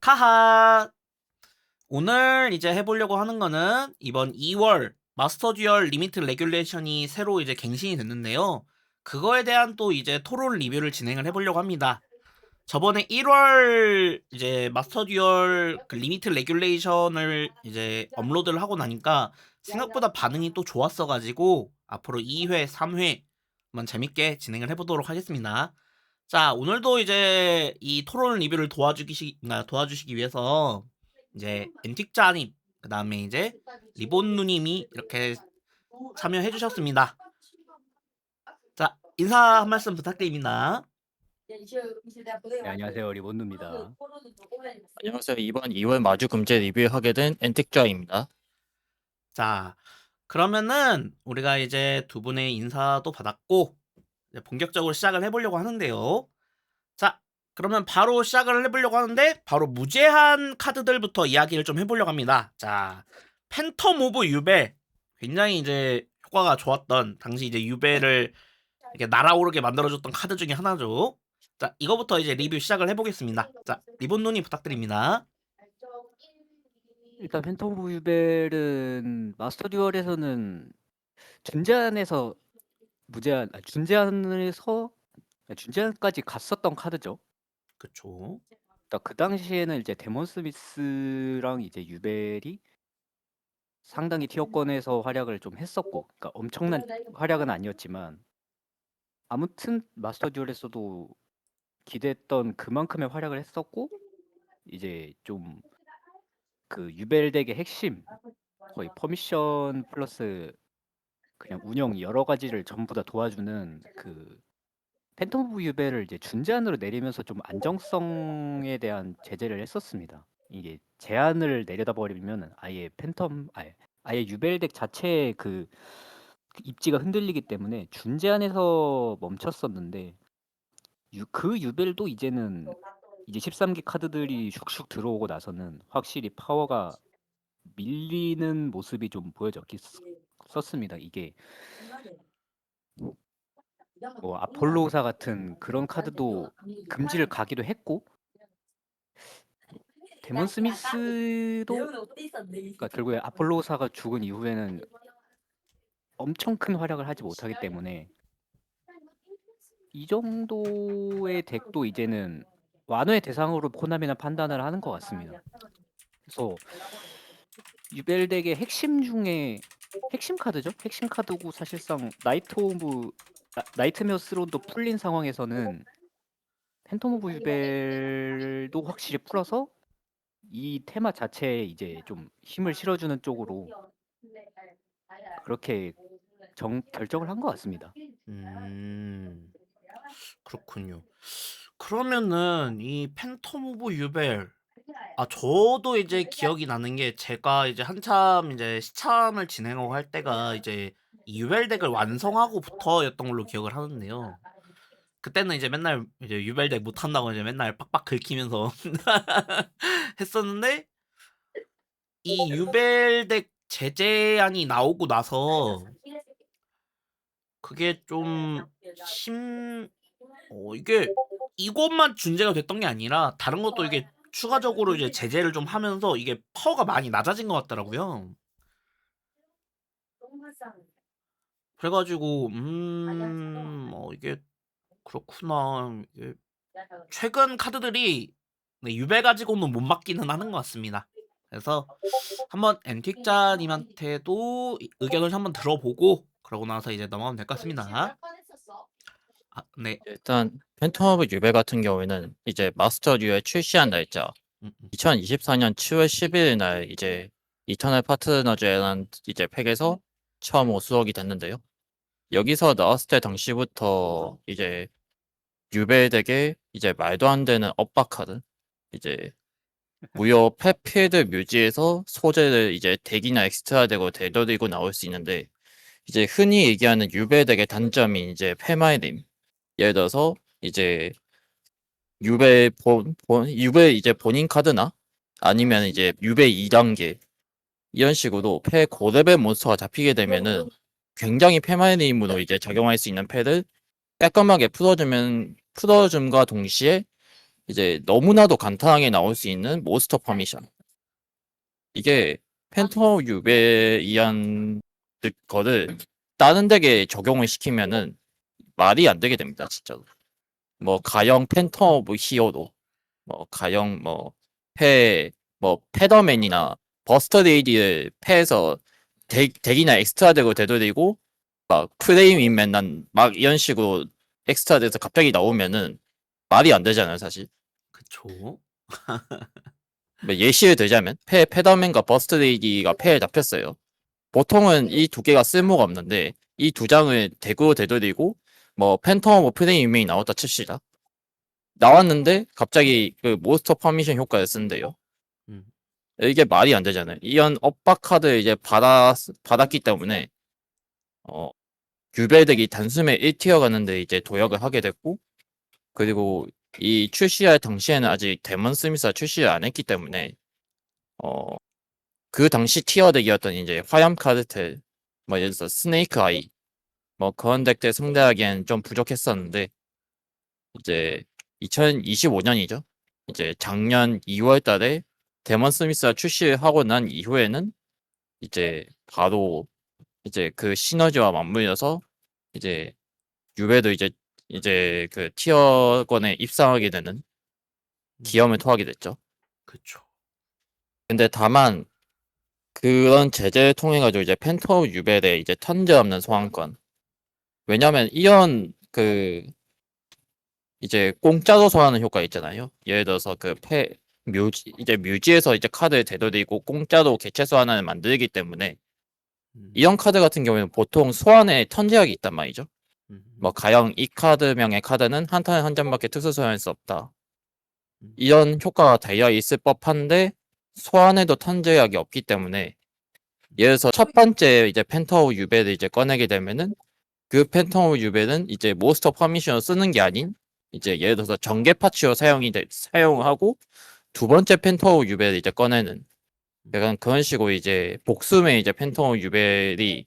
카하! 오늘 이제 해보려고 하는 거는 이번 2월 마스터 듀얼 리미트 레귤레이션이 새로 이제 갱신이 됐는데요. 그거에 대한 또 이제 토론 리뷰를 진행을 해보려고 합니다. 저번에 1월 이제 마스터 듀얼 그 리미트 레귤레이션을 이제 업로드를 하고 나니까 생각보다 반응이 또 좋았어가지고 앞으로 2회, 3회 한번 재밌게 진행을 해보도록 하겠습니다. 자, 오늘도 이제 이 토론 리뷰를 도와주시기 위해서 이제 엔틱자님, 그 다음에 이제 리본 누님이 이렇게 참여해 주셨습니다. 자, 인사 한 말씀 부탁드립니다. 네, 안녕하세요. 리본누입니다. 안녕하세요. 이번 2월 마주 금제 리뷰하게 된 엔틱좌입니다. 자, 그러면은 우리가 이제 두 분의 인사도 받았고 이제 본격적으로 시작을 해보려고 하는데요. 자, 그러면 바로 시작을 해보려고 하는데 바로 무제한 카드들부터 이야기를 좀 해보려고 합니다. 자, 팬텀 오브 유벨 굉장히 이제 효과가 좋았던 당시 이제 유벨을 이렇게 날아오르게 만들어줬던 카드 중에 하나죠. 자, 이거부터 이제 리뷰 시작을 해보겠습니다. 자, 리본 눈이 부탁드립니다. 일단 팬텀 오브 유벨은 마스터 듀얼에서는 준제한에서 준제한까지 갔었던 카드죠. 그쵸. 그러니까 그 당시에는 이제 데몬 스미스랑 이제 유벨이 상당히 티어권에서 활약을 좀 했었고, 그러니까 엄청난 활약은 아니었지만 아무튼 마스터 듀얼에서도 기대했던 그만큼의 활약을 했었고, 이제 좀 그 유벨 덱의 핵심 거의 퍼미션 플러스 그냥 운영 여러 가지를 전부 다 도와주는 그 팬텀 오브 유벨을 이제 준제한으로 내리면서 좀 안정성에 대한 제재를 했었습니다. 이게 제한을 내려다 버리면 아예 유벨 덱 자체의 그 입지가 흔들리기 때문에 준제한에서 멈췄었는데 그 유벨도 이제는 이제 13기 카드들이 슉슉 들어오고 나서는 확실히 파워가 밀리는 모습이 좀 보여졌었습니다. 이게 뭐 아폴로사 같은 그런 카드도 금지를 가기도 했고 데몬 스미스도 그러니까 결국에 아폴로사가 죽은 이후에는 엄청 큰 활약을 하지 못하기 때문에 이 정도의 덱도 이제는 완화의 대상으로 코나미는 판단을 하는 것 같습니다. 그래서 유벨 덱의 핵심 중에 핵심 카드죠. 핵심 카드고 사실상 나이트메어 스론도 풀린 상황에서는 팬텀 오브 유벨도 확실히 풀어서 이 테마 자체에 이제 좀 힘을 실어주는 쪽으로 그렇게 결정을 한 것 같습니다. 그렇군요. 그러면은 이 팬텀 오브 유벨 저도 이제 기억이 나는 게 제가 이제 한참 이제 시참을 진행하고 할 때가 이제 이 유벨 덱을 완성하고부터였던 걸로 기억을 하는데요. 그때는 이제 맨날 이제 유벨 덱 못한다고 이제 맨날 빡빡 긁히면서 했었는데 이 유벨 덱 제재안이 나오고 나서 그게 좀 이게 이것만 준제가 됐던 게 아니라 다른 것도 이게 추가적으로 이제 제재를 좀 하면서 이게 파워가 많이 낮아진 것 같더라고요. 그래가지고 이게 그렇구나. 이게 최근 카드들이 네, 유배 가지고는 못 맞기는 하는 것 같습니다. 그래서 한번 엔틱자님한테도 의견을 한번 들어보고 그러고 나서 이제 넘어가면 될 것 같습니다. 네. 일단 팬텀 오브 유벨 같은 경우에는 이제 마스터 듀얼 출시한 날짜 2024년 7월 11일 날 이제 이터널 파트너즈라는 이제 팩에서 처음 수록이 됐는데요. 여기서 나왔을 때 당시부터 이제 유벨 덱에 이제 말도 안 되는 엇박 카드 이제 무효 펫 필드 묘지에서 소재를 이제 덱이나 엑스트라 덱으로 되돌리고 나올 수 있는데 이제 흔히 얘기하는 유벨 덱의 단점이 이제 페마이림. 예를 들어서 이제 유벨 이제 본인 카드나 아니면 이제 유벨 2단계 이런 식으로 패 고레벨 몬스터가 잡히게 되면은 굉장히 페마이림으로 이제 작용할 수 있는 패를 깔끔하게 풀어줌과 동시에 이제 너무나도 간단하게 나올 수 있는 몬스터 퍼미션. 이게 팬텀 유베이한 거를 다른 덱에 적용을 시키면은 말이 안 되게 됩니다, 진짜로. 뭐 가형 팬텀 오브 히어로, 뭐 가형 뭐 패더맨이나 버스터데이디를 패해서 덱이나 엑스트라 덱으로 되돌리고 막 프레임 인맨난 막 이런 식으로 엑스트라 덱에서 갑자기 나오면은 말이 안 되잖아요, 사실. 그쵸. 뭐 예시를 들자면 패더맨과 버스터데이디가 패에 잡혔어요. 보통은 이 두 개가 쓸모가 없는데 이 두 장을 덱으로 되돌리고 뭐 팬텀 오브 프레임 인맨이 나왔다 칩시다. 나왔는데 갑자기 그 몬스터 퍼미션 효과를 쓴대요. 음. 이게 말이 안 되잖아요. 이런 엇박 카드 이제 받았기 때문에 유벨덱이 단숨에 1티어 가는데 이제 도약을 하게 됐고, 그리고 이 출시할 당시에는 아직 데몬 스미스가 출시를 안 했기 때문에 어, 그 당시 티어덱이었던 이제 화염 카르텔, 뭐 예를 들어서 스네이크 아이, 뭐 그런 덱들 상대하기엔 좀 부족했었는데 이제 2025년이죠. 이제 작년 2월 달에 데몬 스미스가 출시를 하고 난 이후에는 이제 바로 이제 그 시너지와 맞물려서 이제 유베도 이제 그 티어권에 입상하게 되는 기염을 토하게 됐죠. 그쵸. 근데 다만 그런 제재를 통해 가지고 이제 펜터 유벨의 이제 턴제 없는 소환권. 왜냐면 이런 그 이제 공짜로 소환하는 효과 있잖아요. 예를 들어서 뮤지에서 이제 카드를 되돌리고 공짜로 개체 소환을 만들기 때문에 이런 카드 같은 경우에는 보통 소환에 턴제약이 있단 말이죠. 뭐 가령 이 카드명의 카드는 한 턴에 한 장밖에 특수 소환할 수 없다. 이런 효과가 달려 있을 법한데 소환에도 턴제약이 없기 때문에 예를 들어서 첫 번째 이제 펜타우 유벨을 이제 꺼내게 되면은 그 펜타우 유벨은 이제 몬스터 퍼미션을 쓰는 게 아닌 이제 예를 들어서 전개 파츠로 사용하고 두 번째 펜타우 유벨을 이제 꺼내는 약간 그런 식으로 이제 복수의 이제 펜타우 유벨이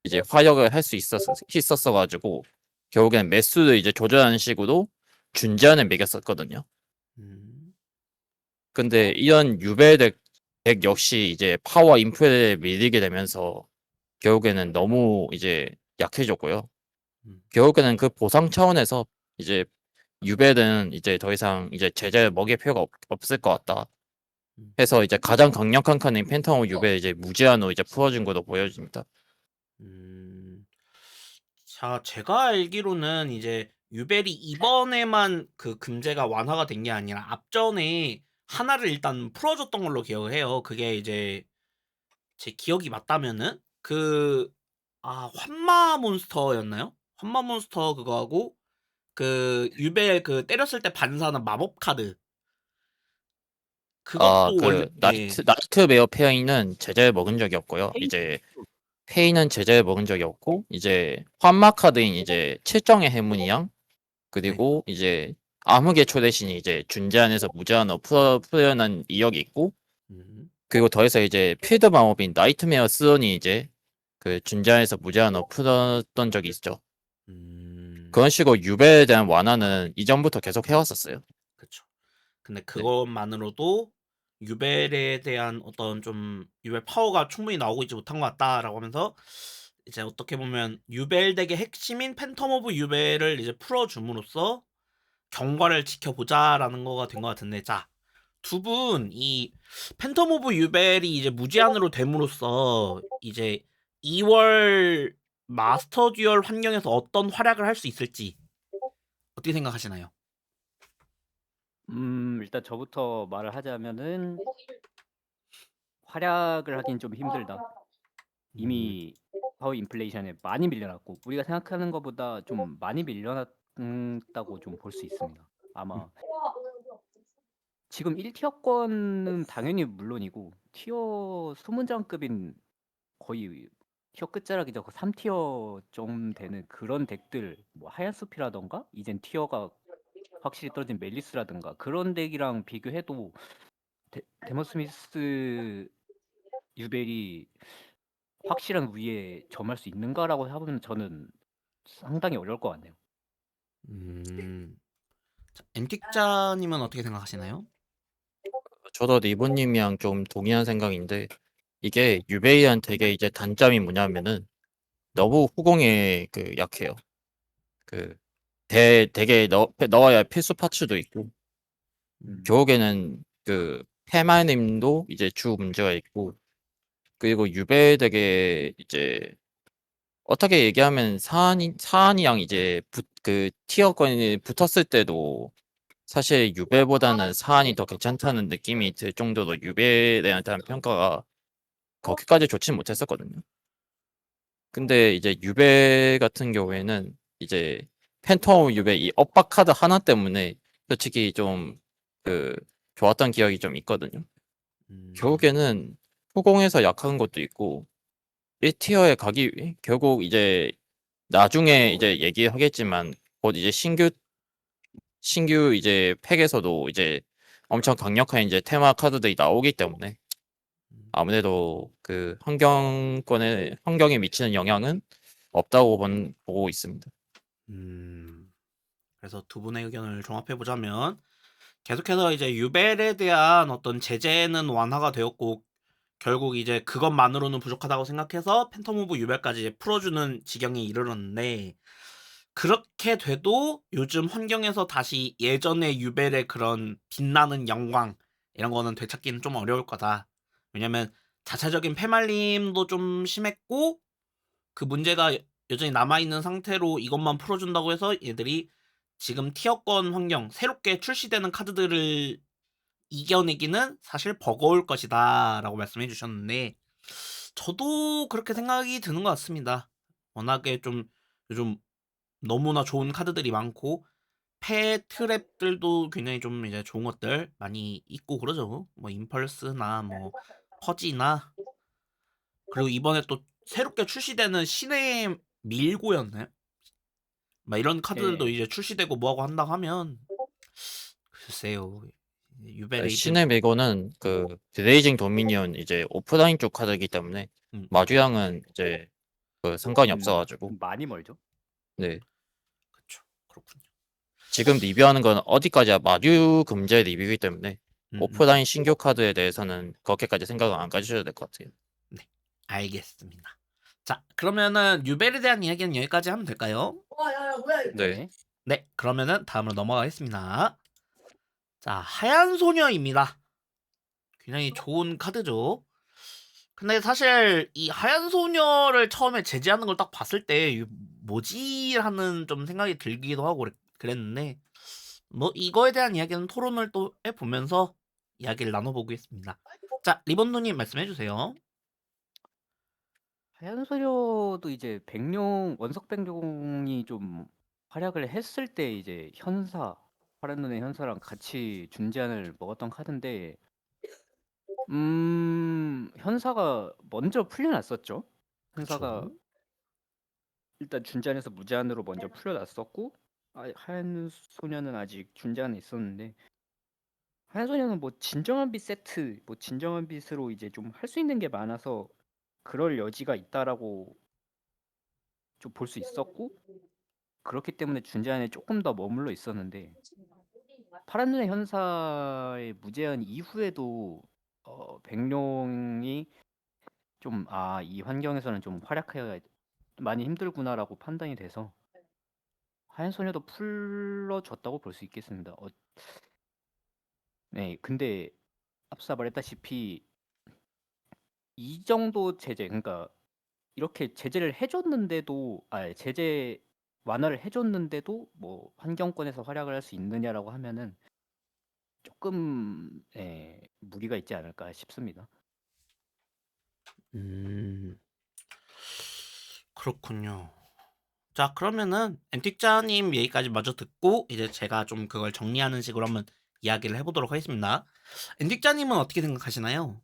이제 화력을 할 수 있었어 가지고 결국엔 매수를 이제 조절하는 식으로 준제한을 매겼었거든요. 음. 근데 이런 덱 역시 이제 파워 인프레에 밀리게 되면서 결국에는 너무 이제 약해졌고요. 결국에는 그 보상 차원에서 이제 유벨은 이제 더 이상 이제 제재를 먹일 필요가 없을 것 같다. 해서 이제 가장 강력한 칸인 펜타곤 유벨 이제 무제한으로 이제 풀어준 것으로 보여집니다. 자, 제가 알기로는 이제 유벨이 이번에만 그 금제가 완화가 된 게 아니라 앞전에 하나를 일단 풀어줬던 걸로 기억을 해요. 그게 이제 제 기억이 맞다면은 환마 몬스터였나요? 환마 몬스터 그거하고 그 유벨 그 때렸을 때 반사하는 마법 카드 그것도 원래 그 나이트 베어 페이는 제재를 먹은 적이 없고요. 이제 페이는 제재를 먹은 적이 없고 이제 환마 카드인 이제 칠정의 해문이양 그리고 이제 암흑의 초대신이 이제 준제한에서 무제한으로 풀어낸 이력이 있고 그리고 더해서 이제 필드 마법인 나이트메어 스온이 이제 그 준제한에서 무제한으로 풀었던 적이 있죠. 그런 식으로 유벨에 대한 완화는 이전부터 계속 해왔었어요. 그쵸. 근데 그것만으로도 유벨에 대한 어떤 좀 유벨 파워가 충분히 나오고 있지 못한 것 같다라고 하면서 이제 어떻게 보면 유벨 덱의 핵심인 팬텀 오브 유벨을 이제 풀어줌으로써 경과를 지켜보자라는 거가 된 것 같은데 자, 두 분 이 팬텀 오브 유벨이 이제 무제한으로 됨으로써 이제 2월 마스터 듀얼 환경에서 어떤 활약을 할 수 있을지 어떻게 생각하시나요? 일단 저부터 말을 하자면은 활약을 하긴 좀 힘들다. 이미 파워 인플레이션에 많이 밀려났고 우리가 생각하는 것보다 좀 많이 밀려났다고 좀 볼 수 있습니다. 아마 지금 1티어권은 당연히 물론이고 티어 소문장급인 거의 티어 끝자락이죠. 3티어 좀 되는 그런 덱들 뭐 하얀 숲이라던가 이젠 티어가 확실히 떨어진 멜리스라든가 그런 덱이랑 비교해도 데몬 스미스 유벨이 확실한 우위에 점할 수 있는가라고 하면 저는 상당히 어려울 것 같네요. 음. 엠틱자님은 어떻게 생각하시나요? 저도 리본님이랑 좀 동의한 생각인데 이게 유베이한 되게 이제 단점이 뭐냐면은 너무 후공에 그 약해요. 그 되게 넣어야 할 필수 파츠도 있고 결국에는 그 페마님도 이제 주 문제가 있고 그리고 유베 되게 이제 어떻게 얘기하면 사안이랑 이제 그 티어권이 붙었을 때도 사실 유베보다는 사안이 더 괜찮다는 느낌이 들 정도로 유베에 대한 평가가 그렇게까지 좋진 못했었거든요. 근데 이제 유베 같은 경우에는 이제 팬텀 유베 이 엇박 카드 하나 때문에 솔직히 좀 그 좋았던 기억이 좀 있거든요. 결국에는 후공에서 약한 것도 있고 1티어에 가기 결국 이제 나중에 이제 얘기하겠지만 곧 이제 신규 이제 팩에서도 이제 엄청 강력한 이제 테마 카드들이 나오기 때문에 아무래도 그 환경에 미치는 영향은 없다고 보고 있습니다. 그래서 두 분의 의견을 종합해 보자면 계속해서 이제 유벨에 대한 어떤 제재는 완화가 되었고 결국 이제 그것만으로는 부족하다고 생각해서 팬텀 오브 유벨까지 이제 풀어주는 지경에 이르렀는데 그렇게 돼도 요즘 환경에서 다시 예전의 유벨의 그런 빛나는 영광 이런 거는 되찾기는 좀 어려울 거다. 왜냐면 자체적인 패말림도 좀 심했고 그 문제가 여전히 남아있는 상태로 이것만 풀어준다고 해서 얘들이 지금 티어권 환경 새롭게 출시되는 카드들을 이겨내기는 사실 버거울 것이다 라고 말씀해 주셨는데 저도 그렇게 생각이 드는 것 같습니다. 워낙에 좀 요즘 너무나 좋은 카드들이 많고 패 트랩들도 굉장히 좀 이제 좋은 것들 많이 있고 그러죠. 뭐 임펄스나 뭐 퍼지나 그리고 이번에 또 새롭게 출시되는 신의 밀고였나요? 막 이런 카드들도 예. 이제 출시되고 뭐하고 한다 하면 글쎄요. 유베레이드 신의 메고는 그 드레이징 도미니언 이제 오프라인 쪽 카드이기 때문에 음, 마주양은 이제 그 상관이 없어가지고 많이 멀죠. 네 그쵸. 그렇군요. 지금 리뷰하는 건 어디까지야 마주 금제 리뷰이기 때문에 음, 음. 오프라인 신규 카드에 대해서는 그렇게까지 생각을 안 가지셔도 될 것 같아요. 네, 알겠습니다. 자, 그러면은 유벨에 대한 이야기는 여기까지 하면 될까요? 네. 네. 네, 그러면은 다음으로 넘어가겠습니다. 자, 하얀 소녀입니다. 굉장히 좋은 카드죠. 근데 사실 이 하얀 소녀를 처음에 제지하는 걸 딱 봤을 때 이거 뭐지 하는 좀 생각이 들기도 하고 그랬는데 뭐 이거에 대한 이야기는 토론을 또 해보면서 이야기를 나눠보겠습니다. 자, 리본노님 말씀해 주세요. 하얀 소녀도 이제 원석 백룡이 좀 활약을 했을 때 이제 파란 눈의 현사랑 같이 준제안을 먹었던 카드인데 현사가 먼저 풀려났었죠. 현사가 그쵸? 일단 준제안에서 무제한으로 먼저 풀려났었고 하얀 소녀는 아직 준제안에 있었는데 하얀 소녀는 뭐 진정한 빛 세트 뭐 진정한 빛으로 이제 좀 할 수 있는 게 많아서 그럴 여지가 있다라고 좀 볼 수 있었고 그렇기 때문에 준제안에 조금 더 머물러 있었는데 파란 눈의 현사의 무제한 이후에도 백룡이 좀 이 환경에서는 좀 활약해야 많이 힘들구나라고 판단이 돼서 하얀 소녀도 풀러줬다고 볼 수 있겠습니다. 네, 근데 앞서 말했다시피 이 정도 제재, 그러니까 이렇게 제재를 해줬는데도, 제재 완화를 해줬는데도 뭐 환경권에서 활약을 할 수 있느냐라고 하면은 조금 무리가 있지 않을까 싶습니다. 음, 그렇군요. 자, 그러면은 엠틱자님 얘기까지 마저 듣고 이제 제가 좀 그걸 정리하는 식으로 한번 이야기를 해보도록 하겠습니다. 엠틱자님은 어떻게 생각하시나요?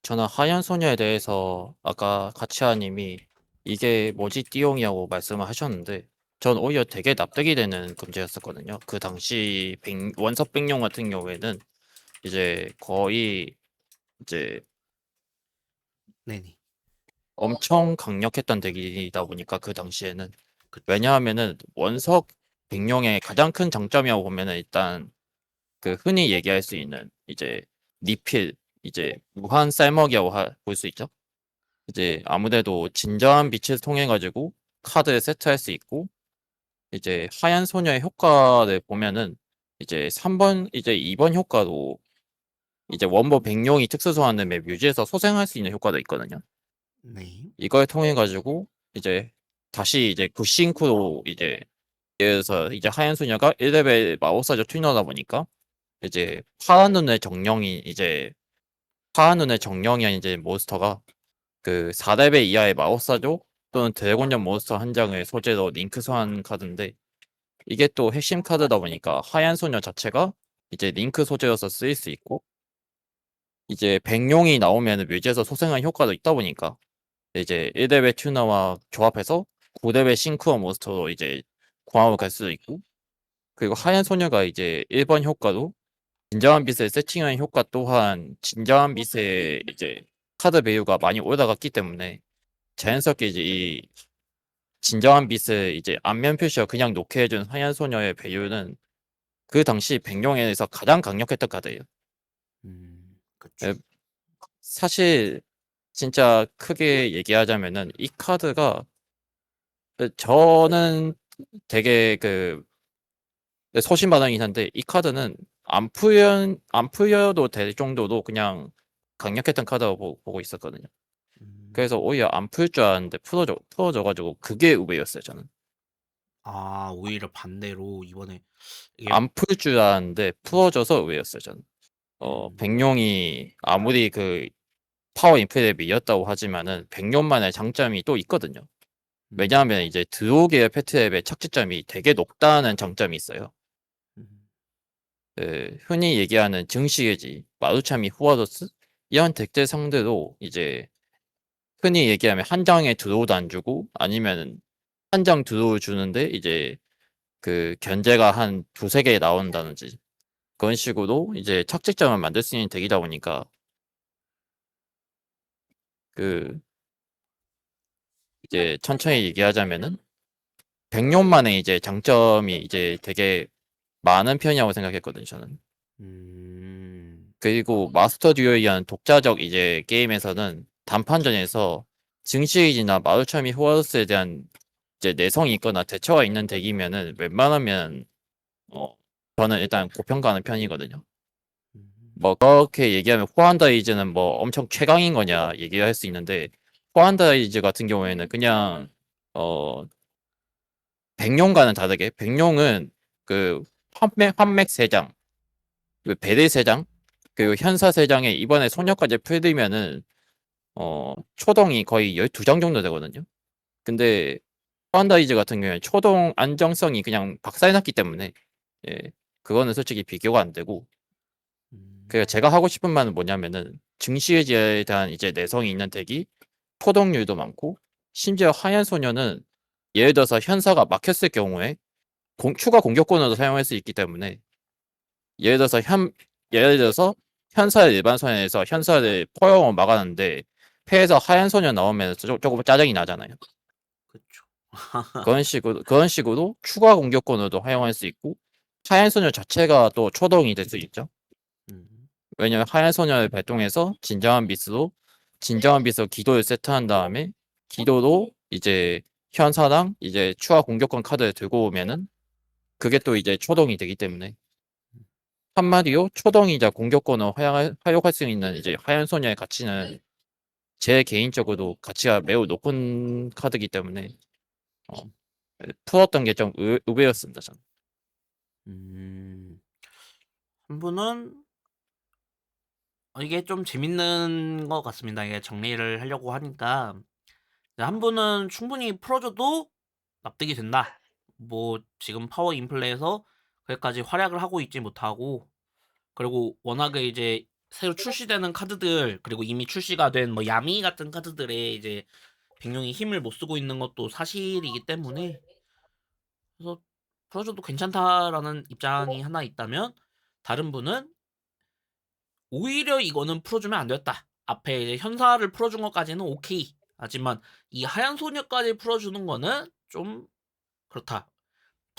저는 하얀 소녀에 대해서 아까 가치아님이 이게 뭐지 띠용이라고 말씀을 하셨는데 전 오히려 되게 납득이 되는 금지였었거든요. 그 당시 원석 백룡 같은 경우에는 이제 거의 이제 네네. 엄청 강력했던 덱이다 보니까 그 당시에는 그쵸. 왜냐하면은 원석 백룡의 가장 큰 장점이라고 보면은 일단 그 흔히 얘기할 수 있는 이제 리필 이제 무한 쌀먹이라고 볼 수 있죠. 이제 아무래도 진정한 빛을 통해 가지고 카드를 세트할 수 있고 이제 하얀 소녀의 효과를 보면은 이제 3번 이제 2번 효과로 이제 원본 백룡이 특수 소환을 맵 유지해서 소생할 수 있는 효과도 있거든요. 네. 이걸 통해 가지고 이제 다시 이제 굿싱크로 이제 예를 들어서 이제 하얀 소녀가 1레벨 마법사조 튜너다 보니까 이제 파란 눈의 정령이 이제 몬스터가 그 4레벨 이하의 마법사조 또는 드래곤전 몬스터 한 장을 소재로 링크 소환 카드인데 이게 또 핵심 카드다 보니까 하얀 소녀 자체가 이제 링크 소재로서 쓰일 수 있고 이제 백룡이 나오면 묘지에서 소생한 효과도 있다 보니까 이제 1레벨 튜너와 조합해서 9레벨 싱크어 몬스터로 이제 공합을 갈 수도 있고 그리고 하얀 소녀가 이제 1번 효과로 진정한 빛을 세팅하는 효과 또한 진정한 빛의 이제 카드 배율가 많이 올라갔기 때문에 자연스럽게 이제 이 진정한 빛을 이제 안면 표시와 그냥 놓게 해준 하얀 소녀의 배율은 그 당시 백룡에서 가장 강력했던 카드예요. 그쵸. 에, 사실 진짜 크게 얘기하자면은 이 카드가 저는 되게 그 소신반응이긴 한데 이 카드는 안 풀려도 될 정도로 그냥 강력했던 카드라고 보고 있었거든요. 그래서 오히려 안 풀 줄 알았는데 풀어져가지고 그게 의외였어요 저는. 아, 오히려 반대로 이번에 이게 안 풀 줄 알았는데 풀어져서 의외였어요 저는. 백룡이 아무리 그 파워 인프랩이 이었다고 하지만은 백룡만의 장점이 또 있거든요. 왜냐하면 이제 드로우계의 패트랩의 착지점이 되게 높다는 장점이 있어요. 흔히 얘기하는 증시계지, 마루차미 후아더스 이런 덱들 상대로 이제 흔히 얘기하면 한 장에 드로우도 안 주고 아니면 한 장 드로우 주는데 이제 그 견제가 한 두세 개 나온다든지 그런 식으로 이제 착직점을 만들 수 있는 덱이다 보니까 그 이제 천천히 얘기하자면은 백룡만의 이제 장점이 이제 되게 많은 편이라고 생각했거든요 저는. 그리고 마스터 듀오에 의한 독자적 이제 게임에서는 단판전에서 증시이지나 마루차미 호화스에 대한 이제 내성이 있거나 대처가 있는 덱이면은 웬만하면 저는 일단 고평가하는 편이거든요. 뭐 그렇게 얘기하면 호환다이즈는 뭐 엄청 최강인 거냐 얘기할 수 있는데 호환다이즈 같은 경우에는 그냥 백룡과는 다르게 백룡은 그 환맥 3장 그 베리 3장 그리고 현사 3장에 이번에 소녀까지 풀리면은 초동이 거의 12장 정도 되거든요. 근데 파운다이즈 같은 경우에는 초동 안정성이 그냥 박살났기 때문에 예, 그거는 솔직히 비교가 안 되고 그 제가 하고 싶은 말은 뭐냐면은 증시의지에 대한 이제 내성이 있는 덱이 초동률도 많고 심지어 하얀 소녀는 예를 들어서 현사가 막혔을 경우에 추가 공격권으로 사용할 수 있기 때문에 예를 들어서 현사의 일반 소녀에서 현사를 포용을 막았는데 패에서 하얀 소녀 나오면 조금 짜증이 나잖아요. 그쵸. 그런 식으로 추가 공격권으로도 활용할 수 있고 하얀 소녀 자체가 또 초동이 될 수 있죠. 왜냐면 하얀 소녀를 발동해서 진정한 빛으로 기도를 세트한 다음에 기도로 이제 현사랑 이제 추가 공격권 카드를 들고 오면은 그게 또 이제 초동이 되기 때문에 한마디로 초동이자 공격권을 활용할 수 있는 이제 하얀 소녀의 가치는 제 개인적으로 가치가 매우 높은 카드이기 때문에 풀었던 게 좀 의외였습니다. 저는. 한 분은 이게 좀 재밌는 것 같습니다. 이게 정리를 하려고 하니까 한 분은 충분히 풀어줘도 납득이 된다. 뭐 지금 파워 인플레에서 거기까지 활약을 하고 있지 못하고 그리고 워낙에 이제 새로 출시되는 카드들 그리고 이미 출시가 된 뭐 야미 같은 카드들에 이제 백룡이 힘을 못 쓰고 있는 것도 사실이기 때문에 그래서 풀어줘도 괜찮다라는 입장이 하나 있다면 다른 분은 오히려 이거는 풀어주면 안 됐다. 앞에 이제 현사를 풀어준 것까지는 오케이. 하지만 이 하얀 소녀까지 풀어주는 거는 좀 그렇다.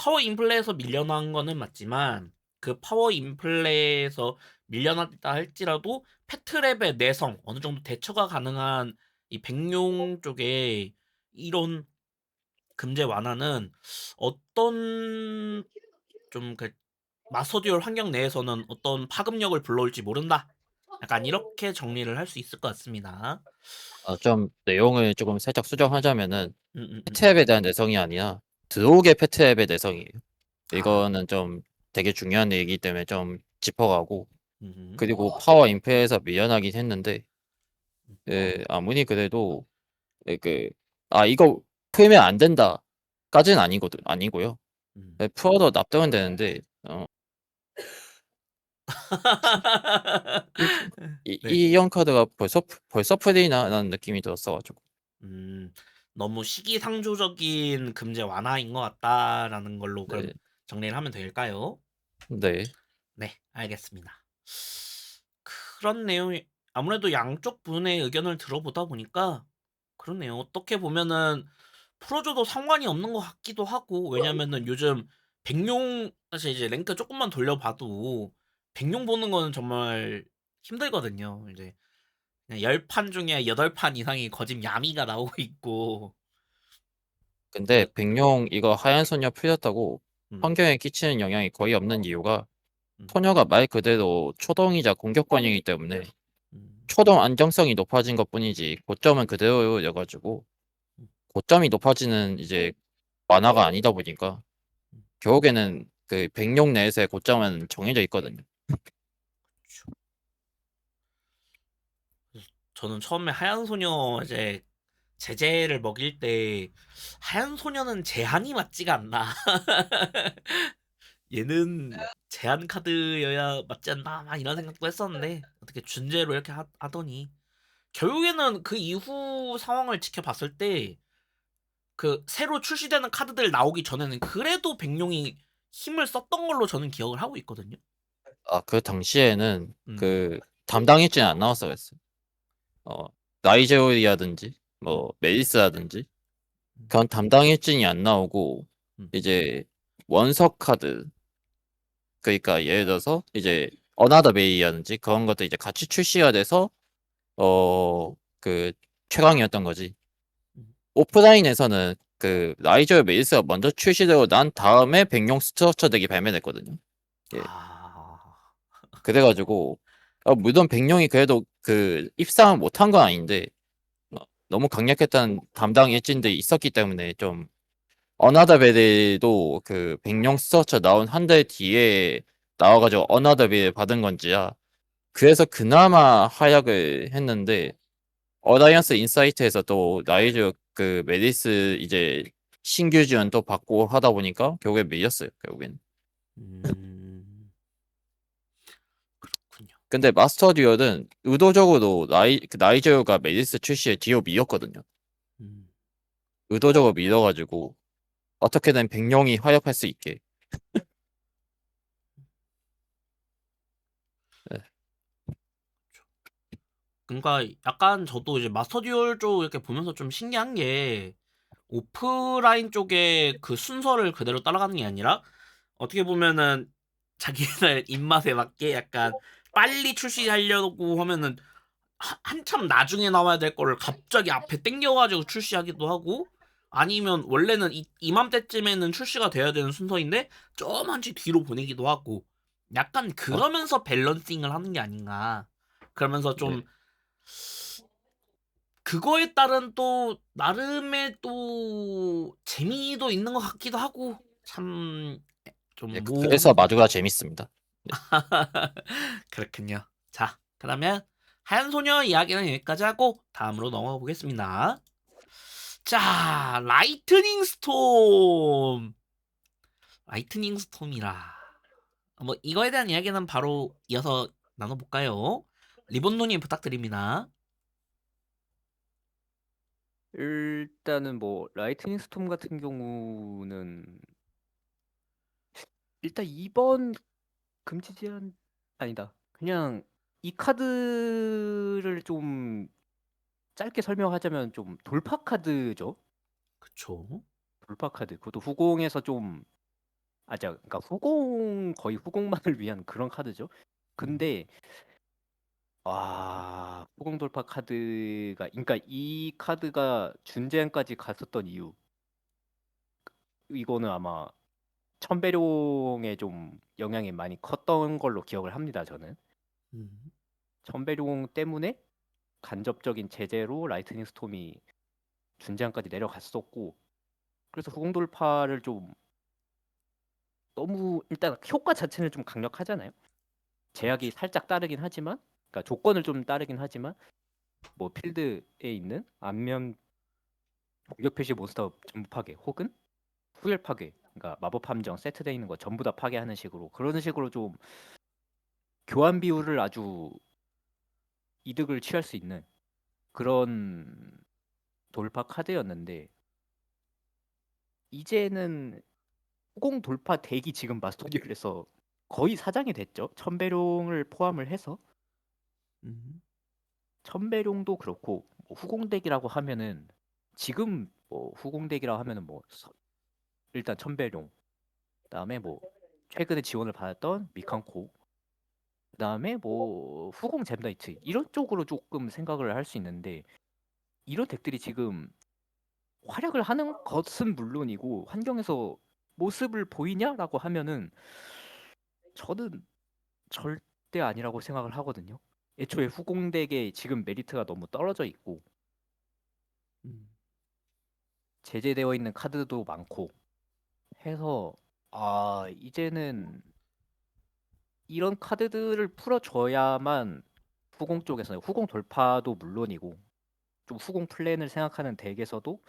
파워 인플레에서 밀려난 거는 맞지만 그 파워 인플레에서 밀려났다 할지라도 패트랩의 내성 어느 정도 대처가 가능한 이 백룡 쪽에 이런 금제 완화는 어떤 좀 그 마스터 듀얼 환경 내에서는 어떤 파급력을 불러올지 모른다. 약간 이렇게 정리를 할 수 있을 것 같습니다. 좀 내용을 조금 살짝 수정하자면은 음, 음, 음, 패트앱에 대한 내성이 아니라 드로우의 패트앱의 내성이에요. 아, 이거는 좀 되게 중요한 얘기이기 때문에 좀 짚어가고 음, 그리고 파워 인프에서 밀려나긴 했는데 아무리 그래도 그 이거 풀면 안 된다까지는 아니고요. 음. 풀어도 납득은 되는데 네. 이형 카드가 벌써 풀리나라는 느낌이 들었어가지고 음, 너무 시기상조적인 금제 완화인 것 같다라는 걸로 그럼 네, 정리를 하면 될까요? 네, 네, 알겠습니다. 그런 내용이 아무래도 양쪽 분의 의견을 들어보다 보니까 그렇네요. 어떻게 보면은 풀어줘도 상관이 없는 것 같기도 하고 왜냐면은 요즘 백룡 사실 이제 랭크 조금만 돌려봐도 백룡 보는 거는 정말 힘들거든요. 이제 그냥 10판 중에 8판 이상이 거짓 야미가 나오고 있고 근데 그 백룡 이거 하얀 소녀 풀렸다고 음, 환경에 끼치는 영향이 거의 없는 이유가 음, 소녀가 말 그대로 초동이자 공격권이기 때문에 음, 초동 안정성이 높아진 것뿐이지 고점은 그대로여가지고 음, 고점이 높아지는 이제 완화가 아니다 보니까 음. 결국에는 그 백룡 내에서의 고점은 정해져 있거든요. 저는 처음에 하얀 소녀 이제 제재를 먹일 때 하얀 소녀는 제한이 맞지가 않나. 얘는 제한 카드여야 맞지 않나 막 이런 생각도 했었는데 어떻게 준제로 이렇게 하더니 결국에는 그 이후 상황을 지켜봤을 때 그 새로 출시되는 카드들 나오기 전에는 그래도 백룡이 힘을 썼던 걸로 저는 기억을 하고 있거든요. 그 당시에는 음, 그 담당 일진이 안 나왔어 그랬어요. 어, 나이제올이라든지 음, 뭐 메리스라든지 음, 그런 담당 일진이 안 나오고 음, 이제 원석 카드 그러니까 예를 들어서 이제 어나더 메이라든지 그런 것도 이제 같이 출시가 돼서 그 최강이었던 거지. 음. 오프라인에서는 그 라이저 메이스가 먼저 출시되고 난 다음에 백룡 스트럭처 덱이 발매됐거든요. 예. 아, 그래가지고 물론 백룡이 그래도 그 입상을 못한 건 아닌데 어, 너무 강력했던 담당 일진들이 있었기 때문에 좀 어나더 베리도 그 백룡 스트럭처 나온 한 달 뒤에 나와가지고 어나더 베리 받은 건지야. 그래서 그나마 활약을 했는데 어라이언스 인사이트에서 또 라이즈 그 메디스 이제 신규 지원 또 받고 하다 보니까 결국에 밀렸어요. 결국엔. 음, 그렇군요. 근데 마스터 듀얼은 의도적으로 라이저가 메디스 출시에 뒤로 밀었거든요. 음. 의도적으로 밀어가지고 어떻게든 백룡이 활약할 수 있게. 네. 그러니까 약간 저도 이제 마스터 듀얼 쪽 이렇게 보면서 좀 신기한 게 오프라인 쪽에 그 순서를 그대로 따라가는 게 아니라 어떻게 보면은 자기네 입맛에 맞게 약간 빨리 출시하려고 하면은 한참 나중에 나와야 될 거를 갑자기 앞에 땡겨가지고 출시하기도 하고 아니면 원래는 이맘때쯤에는 출시가 돼야 되는 순서인데 조금씩 뒤로 보내기도 하고 약간 어? 그러면서 밸런싱을 하는 게 아닌가 그러면서 좀 네. 그거에 따른 또 나름의 또 재미도 있는 것 같기도 하고 참 네, 좀 그래서 모호합니다. 마주가 재밌습니다. 네. 그렇군요. 자, 그러면 하얀 소녀 이야기는 여기까지 하고 다음으로 넘어가 보겠습니다. 자, 라이트닝 스톰. 라이트닝 스톰이라. 뭐 이거에 대한 이야기는 바로 이어서 나눠볼까요? 리본노님 부탁드립니다. 일단은 뭐 라이트닝 스톰 같은 경우는 일단 이번 금지 제한 아니다. 그냥 이 카드를 좀 짧게 설명하자면 좀 돌파 카드죠. 그쵸? 돌파 카드. 그것도 후공에서 좀 그러니까 거의 후공만을 위한 그런 카드죠. 근데 후공 돌파 카드가, 그러니까 이 카드가 준제한까지 갔었던 이유, 이거는 아마 천배룡에 좀 영향이 많이 컸던 걸로 기억을 합니다. 저는 음. 천배룡 때문에 간접적인 제재로 라이트닝 스톰이 준제한까지 내려갔었고, 그래서 후공 돌파를 좀 너무, 일단 효과 자체는 좀 강력하잖아요. 제약이 살짝 따르긴 하지만, 그러니까 조건을 좀 따르긴 하지만, 뭐 필드에 있는 안면 공격 표시 몬스터 전부 파괴, 혹은 후열 파괴, 그러니까 마법 함정 세트되어 있는 거 전부 다 파괴하는 식으로, 그런 식으로 좀 교환 비율을 아주 이득을 취할 수 있는 그런 돌파 카드였는데, 이제는 후공 돌파 덱이 지금 마스터 듀엘에서 거의 사장이 됐죠. 천배룡을 포함을 해서. 음. 천배룡도 그렇고, 뭐 후공덱이라고 하면은, 지금 뭐 후공덱이라고 하면은 뭐 일단 천배룡, 그다음에 뭐 최근에 지원을 받았던 미칸코, 그다음에 뭐 후공 잼나이트, 이런 쪽으로 조금 생각을 할 수 있는데, 이런 덱들이 지금 활약을 하는 것은 물론이고 환경에서 모습을 보이냐라고 하면은 저는 절대 아니라고 생각을 하거든요. 애초에 후공덱에 지금 메리트가 너무 떨어져 있고, 음. 제재되어 있는 카드도 많고 해서, 이제는 이런 카드들을 풀어줘야만 후공 쪽에서, 후공 돌파도 물론이고 좀 후공 플랜을 생각하는 덱에서도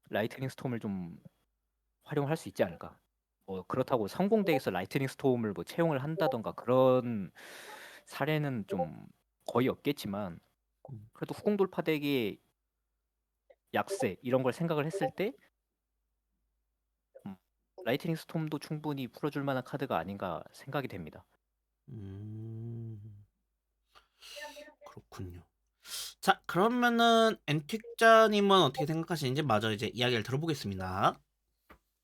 라이트닝 스톰을 좀 활용할 수 있지 않을까. 뭐 그렇다고 성공덱에서 라이트닝 스톰을 뭐 채용을 한다던가 그런 사례는 좀 거의 없겠지만, 음. 그래도 후공 돌파 덱의 약세 이런 걸 생각을 했을 때 음, 라이트닝 스톰도 충분히 풀어줄 만한 카드가 아닌가 생각이 됩니다. 음. 그렇군요. 자, 그러면은 앤틱자님은 어떻게 생각하시는지 마저 이제 이야기를 들어보겠습니다.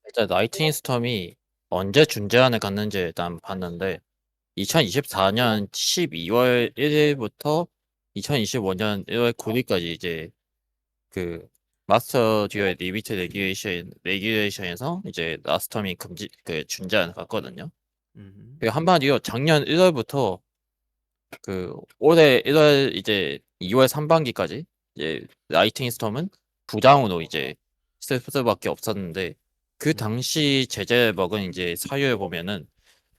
일단 라이트닝 스톰이 언제 준제한을 갖는지 일단 봤는데 2024년 12월 1일부터 2025년 1월 9일까지 이제 그 마스터 듀얼 리미트 레귤레이션에서 이제 라스텀이 금지 그 준제안을 갔거든요. 음. 그 한마디로 작년 1월부터 그 올해 1월 이제 2월 상반기까지 이제 라이팅 스톰은 부장으로 이제 쓸 수밖에 없었는데, 그 당시 제재 먹은 이제 사유를 보면은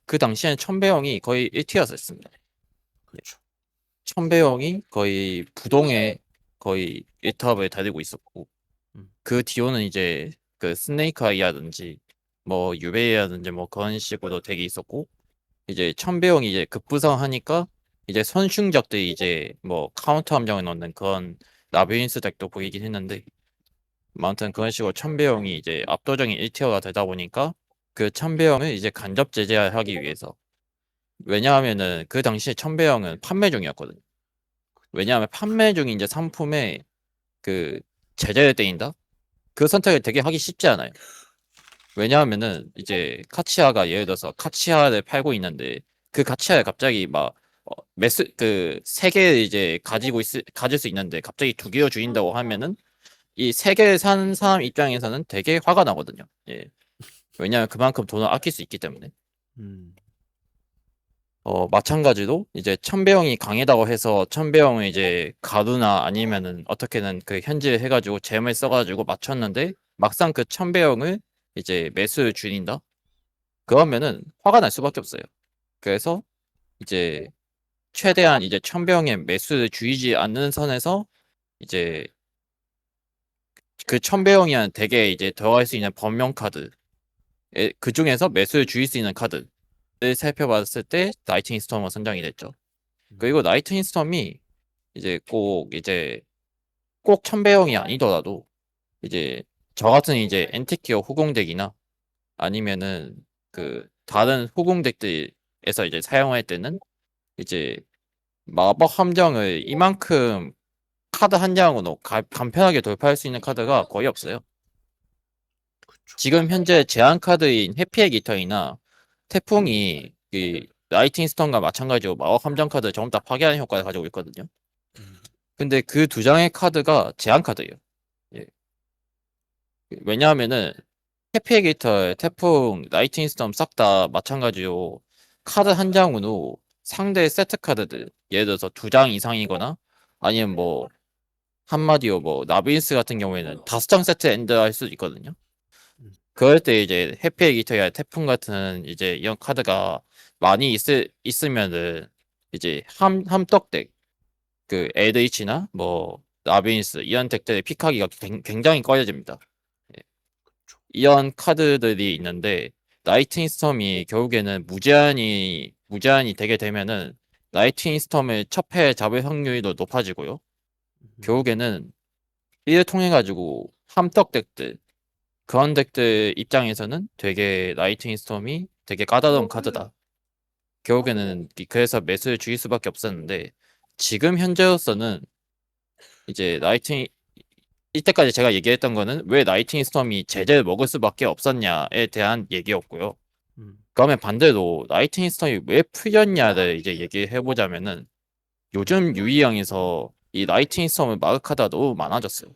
그 당시에는 천배영이 거의 1티어였습니다. 그렇죠. 천배영이 거의 부동에 거의 1탑을 다니고 있었고, 음. 그 뒤로는 이제 그 스네이크 아이라든지 뭐 유베이라든지 뭐 그런 식으로 되게 있었고, 이제 천배영이 이제 급부상하니까 이제 선충적들이 이제 뭐 카운터 함정을 넣는 그런 라비린스 덱도 보이긴 했는데, 아무튼 그런 식으로 천배영이 이제 압도적인 1티어가 되다 보니까 그 천배영을 이제 간접 제재하기 위해서, 왜냐하면은 그 당시에 천배영은 판매 중이었거든요. 왜냐하면 판매 중인 이제 상품에 그 제재를 때린다? 그 선택을 되게 하기 쉽지 않아요. 왜냐하면은 이제 카치아가 예를 들어서 카치아를 팔고 있는데 그 카치아를 갑자기 막 매수 그 세 개를 이제 가질 수 있는데 갑자기 두 개로 줄인다고 하면은 이 세 개를 산 사람 입장에서는 되게 화가 나거든요. 예. 왜냐하면 그만큼 돈을 아낄 수 있기 때문에. 음. 마찬가지로 이제 천배영이 강하다고 해서 천배영을 이제 가루나 아니면은 어떻게든 그 현질 해가지고 잼을 써가지고 맞췄는데 막상 그 천배영을 이제 매수를 줄인다? 그러면은 화가 날 수밖에 없어요. 그래서 이제 최대한 이제 천배영의 매수를 줄이지 않는 선에서 이제 그 천배영이한 덱에 이제 들어갈 수 있는 범용 카드, 그 중에서 매수를 줄일 수 있는 카드를 살펴봤을 때 라이트닝 스톰은 선정이 됐죠. 그리고 라이트닝 스톰이 이제 꼭 천배영이 아니더라도 이제 저 같은 이제 엔티키어 후공덱이나 아니면은 그 다른 후공덱들에서 이제 사용할 때는 이제 마법 함정을 이만큼 카드 한 장으로 간편하게 돌파할 수 있는 카드가 거의 없어요. 지금 현재 제한 카드인 해피의 깃털이나 태풍이 그 라이팅 스톤과 마찬가지로 마법 함정 카드 전부 다 파괴하는 효과를 가지고 있거든요. 음. 근데 그 두 장의 카드가 제한 카드예요. 예. 왜냐하면은 해피의 깃털, 태풍, 라이팅 스톰 싹 다 마찬가지로 카드 한 장으로 상대 세트 카드들, 예를 들어서 두 장 이상이거나 아니면 뭐 한마디로 뭐 나빈스 같은 경우에는 5장 세트 엔드 할 수도 있거든요. 음. 그럴 때 이제 해피의 깃털이나 태풍 같은 이제 이런 카드가 많이 있으면은 이제 함떡덱 그 LH나 뭐 나빈스 이런 덱들의 픽하기가 굉장히 꺼려집니다. 예. 이런 카드들이 있는데 라이팅 스톰이 결국에는 무제한이 되게 되면은 라이팅 스톰을 첫 패에 잡을 확률도 높아지고요. 결국에는 이를 통해 가지고 함떡 덱들 그런 덱들 입장에서는 되게 라이팅 스톰이 되게 까다로운 카드다. 결국에는 그래서 매수를 줄일 수밖에 없었는데 지금 현재로서는 이제 라이팅 이때까지 제가 얘기했던 거는 왜 라이팅 스톰이 제재를 먹을 수밖에 없었냐에 대한 얘기였고요. 그러면 반대로 라이팅 스톰이 왜 풀렸냐를 이제 얘기해 보자면은 요즘 유희영에서 이 라이팅 스톰을 막을 카드가 너무 많아졌어요.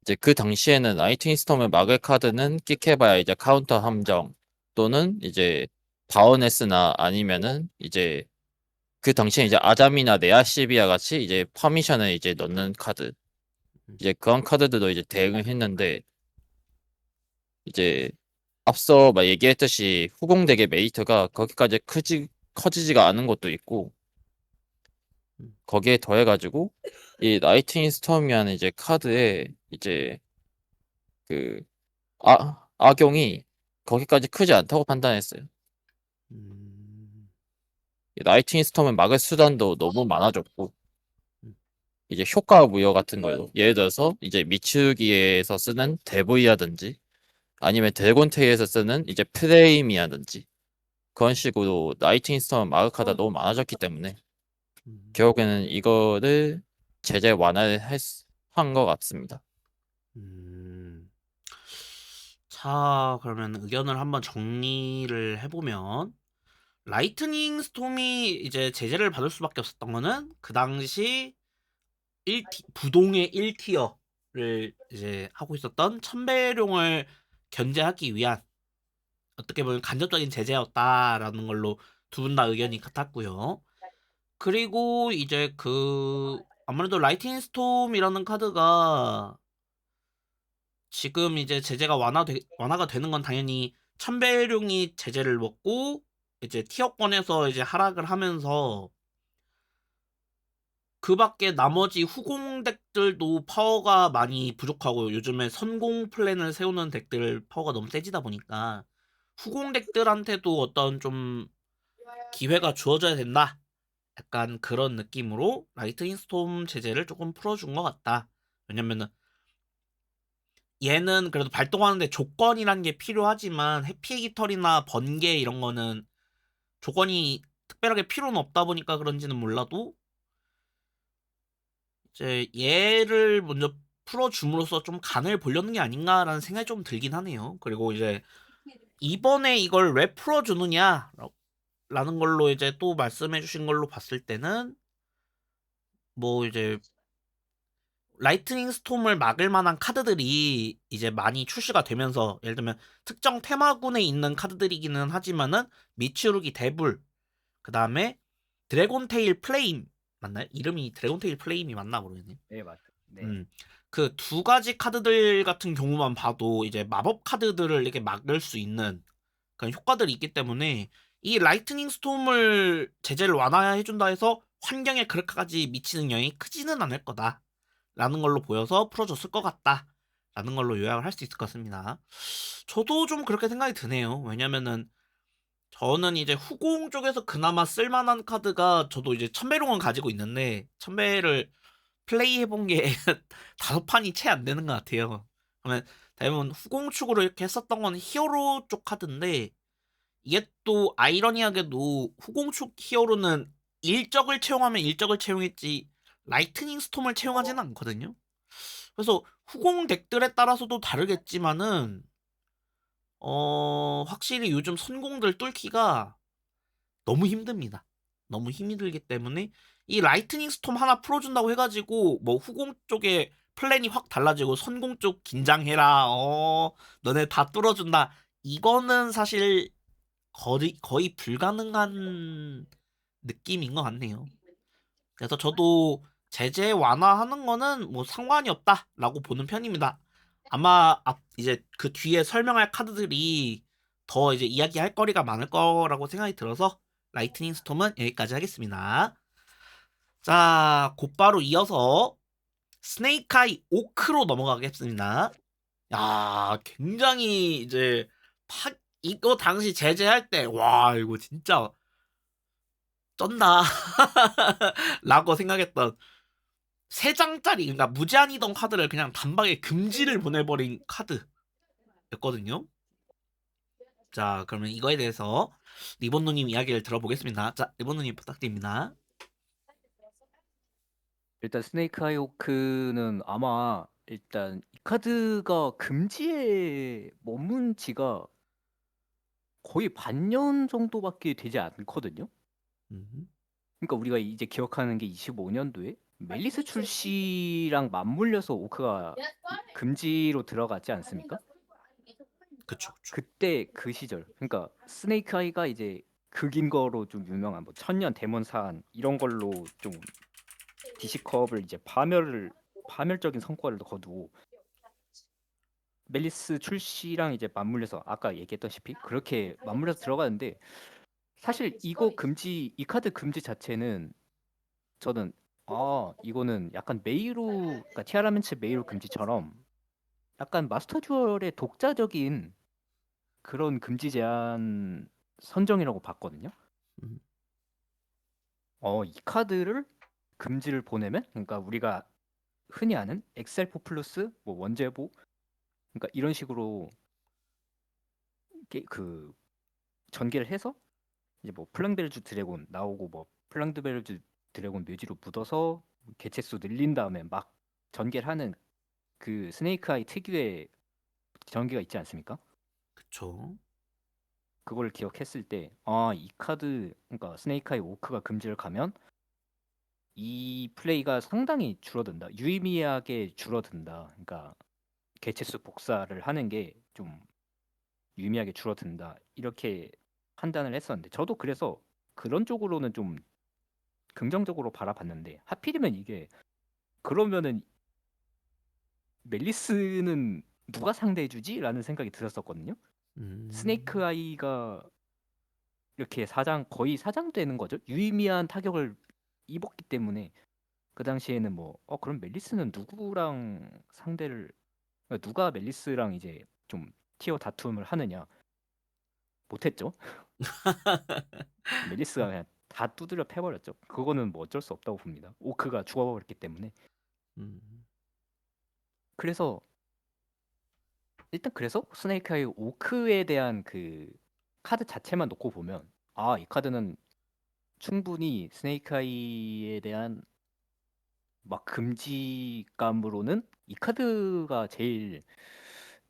이제 그 당시에는 라이팅 스톰을 막을 카드는 끽해봐야 이제 카운터 함정 또는 이제 바오네스나 아니면은 이제 그 당시에 이제 아잠이나 네아시비아 같이 이제 퍼미션을 이제 넣는 카드 이제 그런 카드들도 이제 대응을 했는데 이제 앞서 막 얘기했듯이 후공덱의 메리트가 그렇게까지 커지지가 않은 것도 있고 거기에 더해가지고 이 라이팅 스톰이라는 이제 카드에 이제 그 악용이 거기까지 크지 않다고 판단했어요. 이 라이팅 스톰을 막을 수단도 너무 많아졌고 이제 효과 부여 같은 거요. 예를 들어서 이제 미츠루기에서 쓰는 데브이라든지 아니면 드래곤테일에서 쓰는 이제 프레임이라든지 그런 식으로 라이팅 스톰 막을 카드가 너무 많아졌기 때문에 결국에는 이거를 제재 완화를 한 것 같습니다. 자, 그러면 의견을 한번 정리를 해보면 라이트닝 스톰이 이제 제재를 받을 수밖에 없었던 거는 그 당시 부동의 1티어를 이제 하고 있었던 천배룡을 견제하기 위한 어떻게 보면 간접적인 제재였다라는 걸로 두 분 다 의견이 같았고요. 그리고 이제 아무래도 라이팅 스톰이라는 카드가 지금 이제 제재가 완화가 되는 건 당연히 천배룡이 제재를 먹고 이제 티어권에서 이제 하락을 하면서 그 밖에 나머지 후공 덱들도 파워가 많이 부족하고 요즘에 선공 플랜을 세우는 덱들 파워가 너무 세지다 보니까 후공 덱들한테도 어떤 좀 기회가 주어져야 된다. 약간 그런 느낌으로 라이트닝 스톰 제재를 조금 풀어준 것 같다. 왜냐면은 얘는 그래도 발동하는데 조건이란 게 필요하지만 해피의 깃털이나 번개 이런 거는 조건이 특별하게 필요는 없다 보니까 그런지는 몰라도 이제 얘를 먼저 풀어줌으로써 좀 간을 보려는 게 아닌가라는 생각이 좀 들긴 하네요. 그리고 이제 이번에 이걸 왜 풀어주느냐 라는 걸로 이제 또 말씀해 주신 걸로 봤을 때는 뭐 이제 라이트닝 스톰을 막을 만한 카드들이 이제 많이 출시가 되면서 예를 들면 특정 테마군에 있는 카드들이기는 하지만은 미츠루기 데불 그 다음에 드래곤테일 플레임 맞나요? 이름이 드래곤테일 플레임이 맞나 모르겠네요. 네, 맞아요. 네. 그 두 가지 카드들 같은 경우만 봐도 이제 마법 카드들을 이렇게 막을 수 있는 그런 효과들이 있기 때문에 이 라이트닝 스톰을 제재를 완화해준다 해서 환경에 그렇게까지 미치는 영향이 크지는 않을 거다 라는 걸로 보여서 풀어줬을 것 같다 라는 걸로 요약을 할 수 있을 것 같습니다. 저도 좀 그렇게 생각이 드네요. 왜냐면은 저는 이제 후공 쪽에서 그나마 쓸만한 카드가 저도 이제 천배룡은 가지고 있는데 천배를 플레이 해본 게 5판이 채 안 되는 것 같아요. 그러면 대부분 후공 축으로 이렇게 했었던 건 히어로 쪽 카드인데 이게 또 아이러니하게도 후공 축 히어로는 일적을 채용하면 일적을 채용했지 라이트닝 스톰을 채용하지는 않거든요. 그래서 후공 덱들에 따라서도 다르겠지만은 확실히 요즘 선공들 뚫기가 너무 힘듭니다. 너무 힘이 들기 때문에 이 라이트닝 스톰 하나 풀어준다고 해가지고 뭐 후공 쪽에 플랜이 확 달라지고 선공 쪽 긴장해라. 너네 다 뚫어준다. 이거는 사실 거의 불가능한 느낌인 것 같네요. 그래서 저도 제재 완화하는 거는 뭐 상관이 없다라고 보는 편입니다. 아마 이제 그 뒤에 설명할 카드들이 더 이제 이야기할 거리가 많을 거라고 생각이 들어서 라이트닝 스톰은 여기까지 하겠습니다. 자, 곧바로 이어서 스네이크 아이 오크로 넘어가겠습니다. 야, 굉장히 이제 이거 당시 제재할 때 와, 이거 진짜 쩐다 라고 생각했던 3장짜리, 그러니까 무제한이던 카드를 그냥 단박에 금지를 보내버린 카드였거든요. 자, 그러면 이거에 대해서 리본노님 이야기를 들어보겠습니다. 자, 리본노님 부탁드립니다. 일단 스네이크 아이오크는 아마 일단 이 카드가 금지에 머문 지가 거의 반년 정도밖에 되지 않거든요. 음, 그러니까 우리가 이제 기억하는 게 25년도에 멜리스 출시랑 맞물려서 오크가 금지로 들어갔지 않습니까? 그쵸, 그쵸. 그때 그 시절, 그러니까 스네이크 아이가 이제 극인 거로 좀 유명한 뭐 천년 데몬 사안 이런 걸로 좀 DC컵을 이제 파멸적인 성과를 거두고 멜리스 출시랑 이제 맞물려서 아까 얘기했다시피 그렇게 맞물려서 들어가는데, 사실 이 카드 금지 자체는 저는 이거는 약간 그러니까 티아라멘츠 메이루 금지처럼 약간 마스터 듀얼의 독자적인 그런 금지 제한 선정이라고 봤거든요. 음, 이 카드를 금지를 보내면, 그러니까 우리가 흔히 아는 엑셀포 플러스 뭐 원제보, 그러니까 이런 식으로 그 전개를 해서 이제 뭐 플랑베르주 드래곤 나오고 뭐 플랑드베르주 드래곤 묘지로 묻어서 개체수 늘린 다음에 막 전개를 하는 그 스네이크 아이 특유의 전개가 있지 않습니까? 그쵸. 그걸 기억했을 때 이 카드, 그러니까 스네이크 아이 오크가 금지를 가면 이 플레이가 상당히 줄어든다. 유의미하게 줄어든다. 그러니까 개체수 복사를 하는 게 좀 유의미하게 줄어든다. 이렇게 판단을 했었는데, 저도 그래서 그런 쪽으로는 좀 긍정적으로 바라봤는데, 하필이면 이게 그러면은 멜리스는 누가 상대해주지? 라는 생각이 들었었거든요. 스네이크 음, 아이가 이렇게 거의 사장되는 거죠. 유의미한 타격을 입었기 때문에 그 당시에는 뭐 그럼 멜리스는 누구랑 상대를, 그러니까 누가 멜리스랑 이제 좀 티어 다툼을 하느냐, 못했죠. 멜리스가 그냥 다 두드려 패버렸죠. 그거는 뭐 어쩔 수 없다고 봅니다. 오크가 죽어버렸기 때문에. 음, 그래서 일단 그래서 스네이크 아이 오크에 대한 그 카드 자체만 놓고 보면 이 카드는 충분히 스네이크 아이에 대한 막 금지감으로는 이 카드가 제일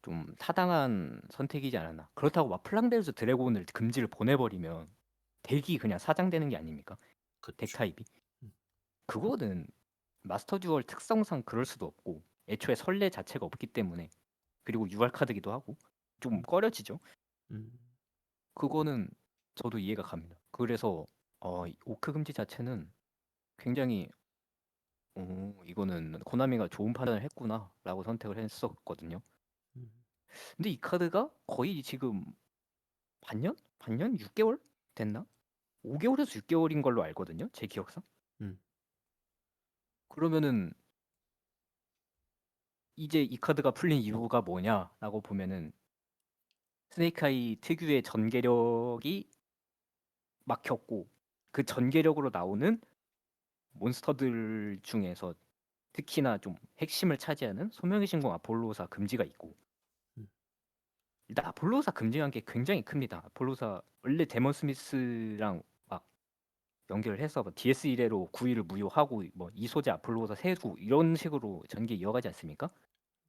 좀 타당한 선택이지 않았나. 그렇다고 막 플랑데우스 드래곤을 금지를 보내버리면 덱이 그냥 사장되는 게 아닙니까? 덱 그쵸. 타입이. 음, 그거는 마스터 듀얼 특성상 그럴 수도 없고, 애초에 설레 자체가 없기 때문에, 그리고 UR 카드기도 하고 좀 꺼려지죠. 음, 그거는 저도 이해가 갑니다. 그래서 이 오크 금지 자체는 굉장히 이거는 코나미가 좋은 판단을 했구나라고 선택을 했었거든요. 음, 근데 이 카드가 거의 지금 반년? 반년? 6개월 됐나? 5개월에서 6개월인 걸로 알거든요. 제 기억상. 음, 그러면은 이제 이 카드가 풀린 이유가 뭐냐라고 보면은 스네이크아이 특유의 전개력이 막혔고, 그 전개력으로 나오는 몬스터들 중에서 특히나 좀 핵심을 차지하는 소명의 신공 아폴로사 금지가 있고, 음, 일단 아폴로사 금지한 게 굉장히 큽니다. 아폴로사 원래 데몬 스미스랑 막 연결해서 뭐 DS 1회로 9위를 무효하고 뭐 이 소재 앞으로서 세고 이런 식으로 전개 이어가지 않습니까?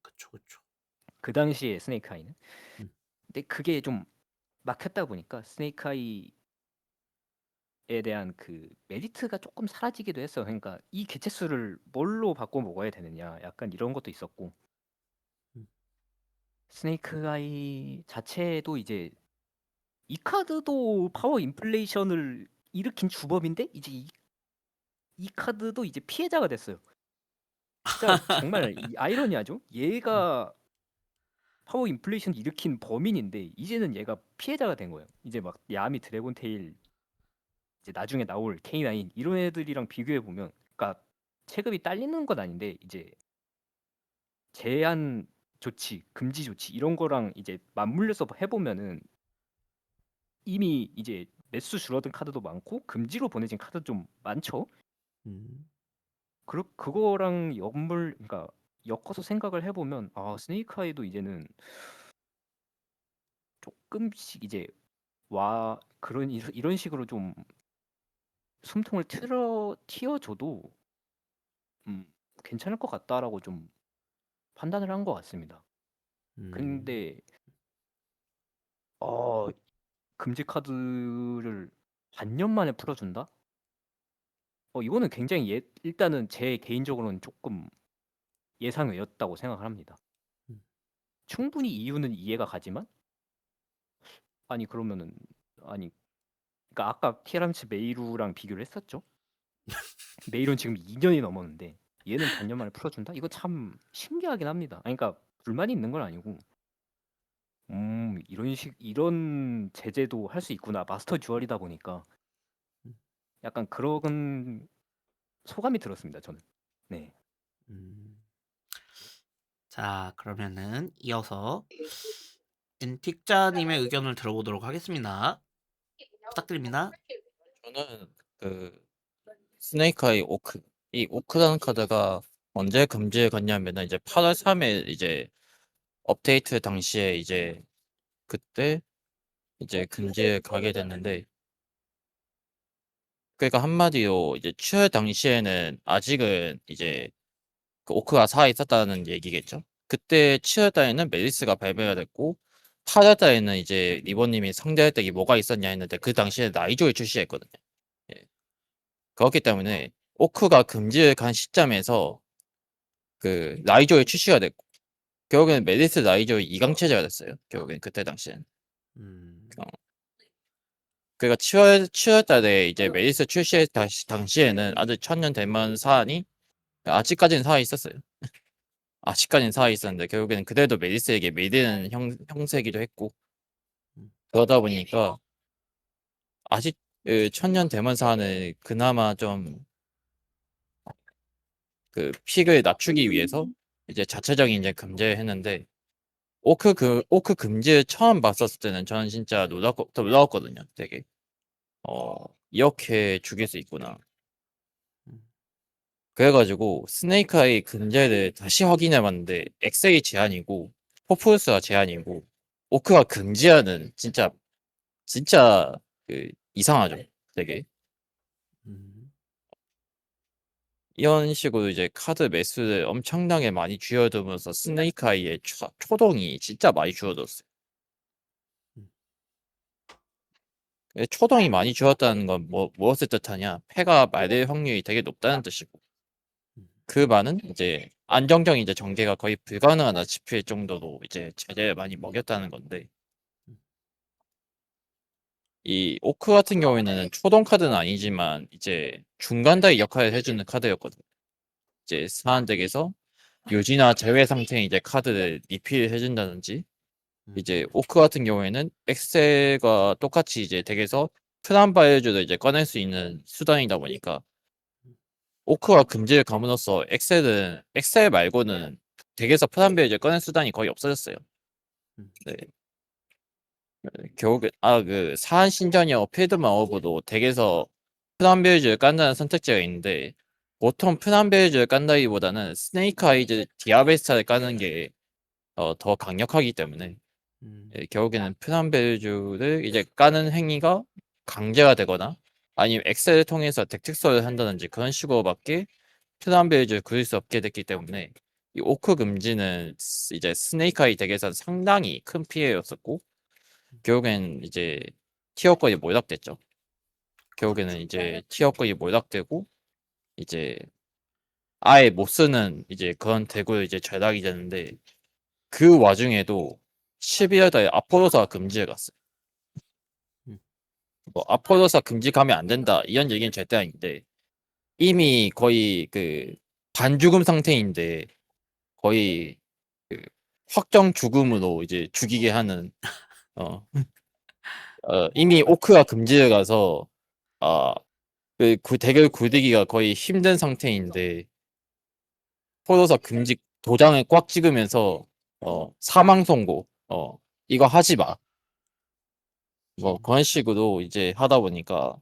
그쵸, 그쵸. 그 당시에 스네이크 아이는. 음. 근데 그게 좀 막혔다 보니까 스네이크 아이에 대한 그 메리트가 조금 사라지기도 했어요. 그러니까 이 개체 수를 뭘로 바꿔 먹어야 되느냐, 약간 이런 것도 있었고. 음. 스네이크 아이 자체도 이제 이 카드도 파워 인플레이션을 일으킨 주범인데 이제 이 카드도 이제 피해자가 됐어요. 진짜 정말 이 아이러니하죠? 얘가 파워 인플레이션 일으킨 범인인데 이제는 얘가 피해자가 된 거예요. 이제 막 야미 드래곤 테일 이제 나중에 나올 K9 이런 애들이랑 비교해 보면, 그러니까 체급이 딸리는 건 아닌데 이제 제한 조치, 금지 조치 이런 거랑 이제 맞물려서 해보면은 이미 이제 매수 줄어든 카드도 많고 금지로 보내진 카드 좀 많죠. 음. 그거랑 그러니까 엮어서 생각을 해보면 아 스네이크 아이도 이제는 조금씩 이제 와 그런 이런 식으로 좀 숨통을 틔워줘도 음, 괜찮을 것 같다라고 좀 판단을 한 것 같습니다. 음. 근데 금지 카드를 반년 만에 풀어준다? 이거는 굉장히 일단은 제 개인적으로는 조금 예상 외였다고 생각을 합니다. 음. 충분히 이유는 이해가 가지만 아니 그러면은 아니 그러니까 아까 티라미츠 메이루랑 비교를 했었죠. 메이루는 지금 2년이 넘었는데 얘는 반년 만에 풀어준다? 이거 참 신기하긴 합니다. 아니, 그러니까 불만이 있는 건 아니고 이런 제재도 할 수 있구나. 마스터 듀얼이다 보니까 음. 약간 그런 소감이 들었습니다. 저는. 네. 음. 자, 그러면은 이어서 엔틱자님의 의견을 들어보도록 하겠습니다. 부탁드립니다. 저는 그 스네이크아이 오크, 이 오크라는 카드가 언제 금지에 갔냐면은 이제 8월 3일 이제 업데이트 당시에 이제 그때 이제 금지에 가게 됐는데, 그러니까 한마디로 이제 출혈 당시에는 아직은 이제 그 오크가 살아 있었다는 얘기겠죠. 그때 7월 달에는 메리스가 발매가 됐고 8월 달에는 이제 리버님이 상대 덱이 뭐가 있었냐 했는데 그 당시에 나이조를 출시했거든요. 예. 그렇기 때문에 오크가 금지를 간 시점에서 그 라이조의 출시가 됐고 결국에는 메리스 라이조의 2강 체제가 됐어요. 결국엔 그때 당시엔. 음. 어. 그러니까 7월 달에 이제 메리스 출시 당시에는 아직 천년 대만 사안이 아직까지는 살아 있었어요. 아직까지는 살아 있었는데 결국에는 그래도 메리스에게 메이드는 형세기도 했고, 그러다 보니까 아직 그 천년 대만 사안을 그나마 좀 그 픽을 낮추기 위해서 이제 자체적인 이제 금지했는데, 오크 금지를 처음 봤었을 때는 저는 진짜 놀라웠거든요. 되게 이렇게 죽일 수 있구나. 음. 그래가지고 스네이크 아이 금지를 다시 확인해봤는데 엑셀이 제한이고 포프스가 제한이고 오크가 금지하는 진짜 그 이상하죠. 되게 음. 이런 식으로 이제 카드 매수를 엄청나게 많이 줄여두면서 스네이크 아이의 초동이 진짜 많이 줄어들었어요. 음. 초동이 많이 줄었다는 건 무엇을 뜻하냐? 패가 말될 확률이 되게 높다는 뜻이고, 음. 그 말은 이제 안정적인 이제 전개가 거의 불가능하다시피 할 정도로 이제 제재를 많이 먹였다는 건데, 이 오크 같은 경우에는 초동 카드는 아니지만 이제 중간다이 역할을 해주는 카드였거든요. 이제 사한덱에서 요지나 제외 상태의 이제 카드를 리필해준다든지, 이제 오크 같은 경우에는 엑셀과 똑같이 이제 덱에서 프란바이어즈를 이제 꺼낼 수 있는 수단이다 보니까 오크가 금지를 감으로써 엑셀 말고는 덱에서 프란바이어즈를 꺼낼 수단이 거의 없어졌어요. 네. 결국에 그 사한 신전이어 필드만 어브도 덱에서 프란베이즈를 깐다는 선택지가 있는데, 보통 프란베이즈를 깐다기보다는 스네이크 아이즈 디아베스타를 까는 게 더 강력하기 때문에 음. 결국에는 프란베이즈를 이제 까는 행위가 강제가 되거나 아니면 엑셀을 통해서 덱 특설을 한다든지 그런 식으로밖에 플랜 빌드를 그릴 수 없게 됐기 때문에 이 오크 금지는 이제 스네이크 아이 덱에서 상당히 큰 피해였었고 결국엔 이제 티어거리 몰락됐죠. 결국에는 이제 티어거리 몰락되고 이제 아예 못 쓰는 이제 그런 덱으로 이제 전락이 되는데 그 와중에도 12월 달에 아포로사 금지에 갔어요. 음. 뭐 아포로사 금지 가면 안 된다 이런 얘기는 절대 아닌데 이미 거의 그 반죽음 상태인데 거의 그 확정 죽음으로 이제 죽이게 하는 어, 이미 오크가 금지에 가서 그 덱을 굴리기가 거의 힘든 상태인데 포도사 금지 도장을 꽉 찍으면서 사망 선고 이거 하지 마. 뭐 그런 식으로 이제 하다 보니까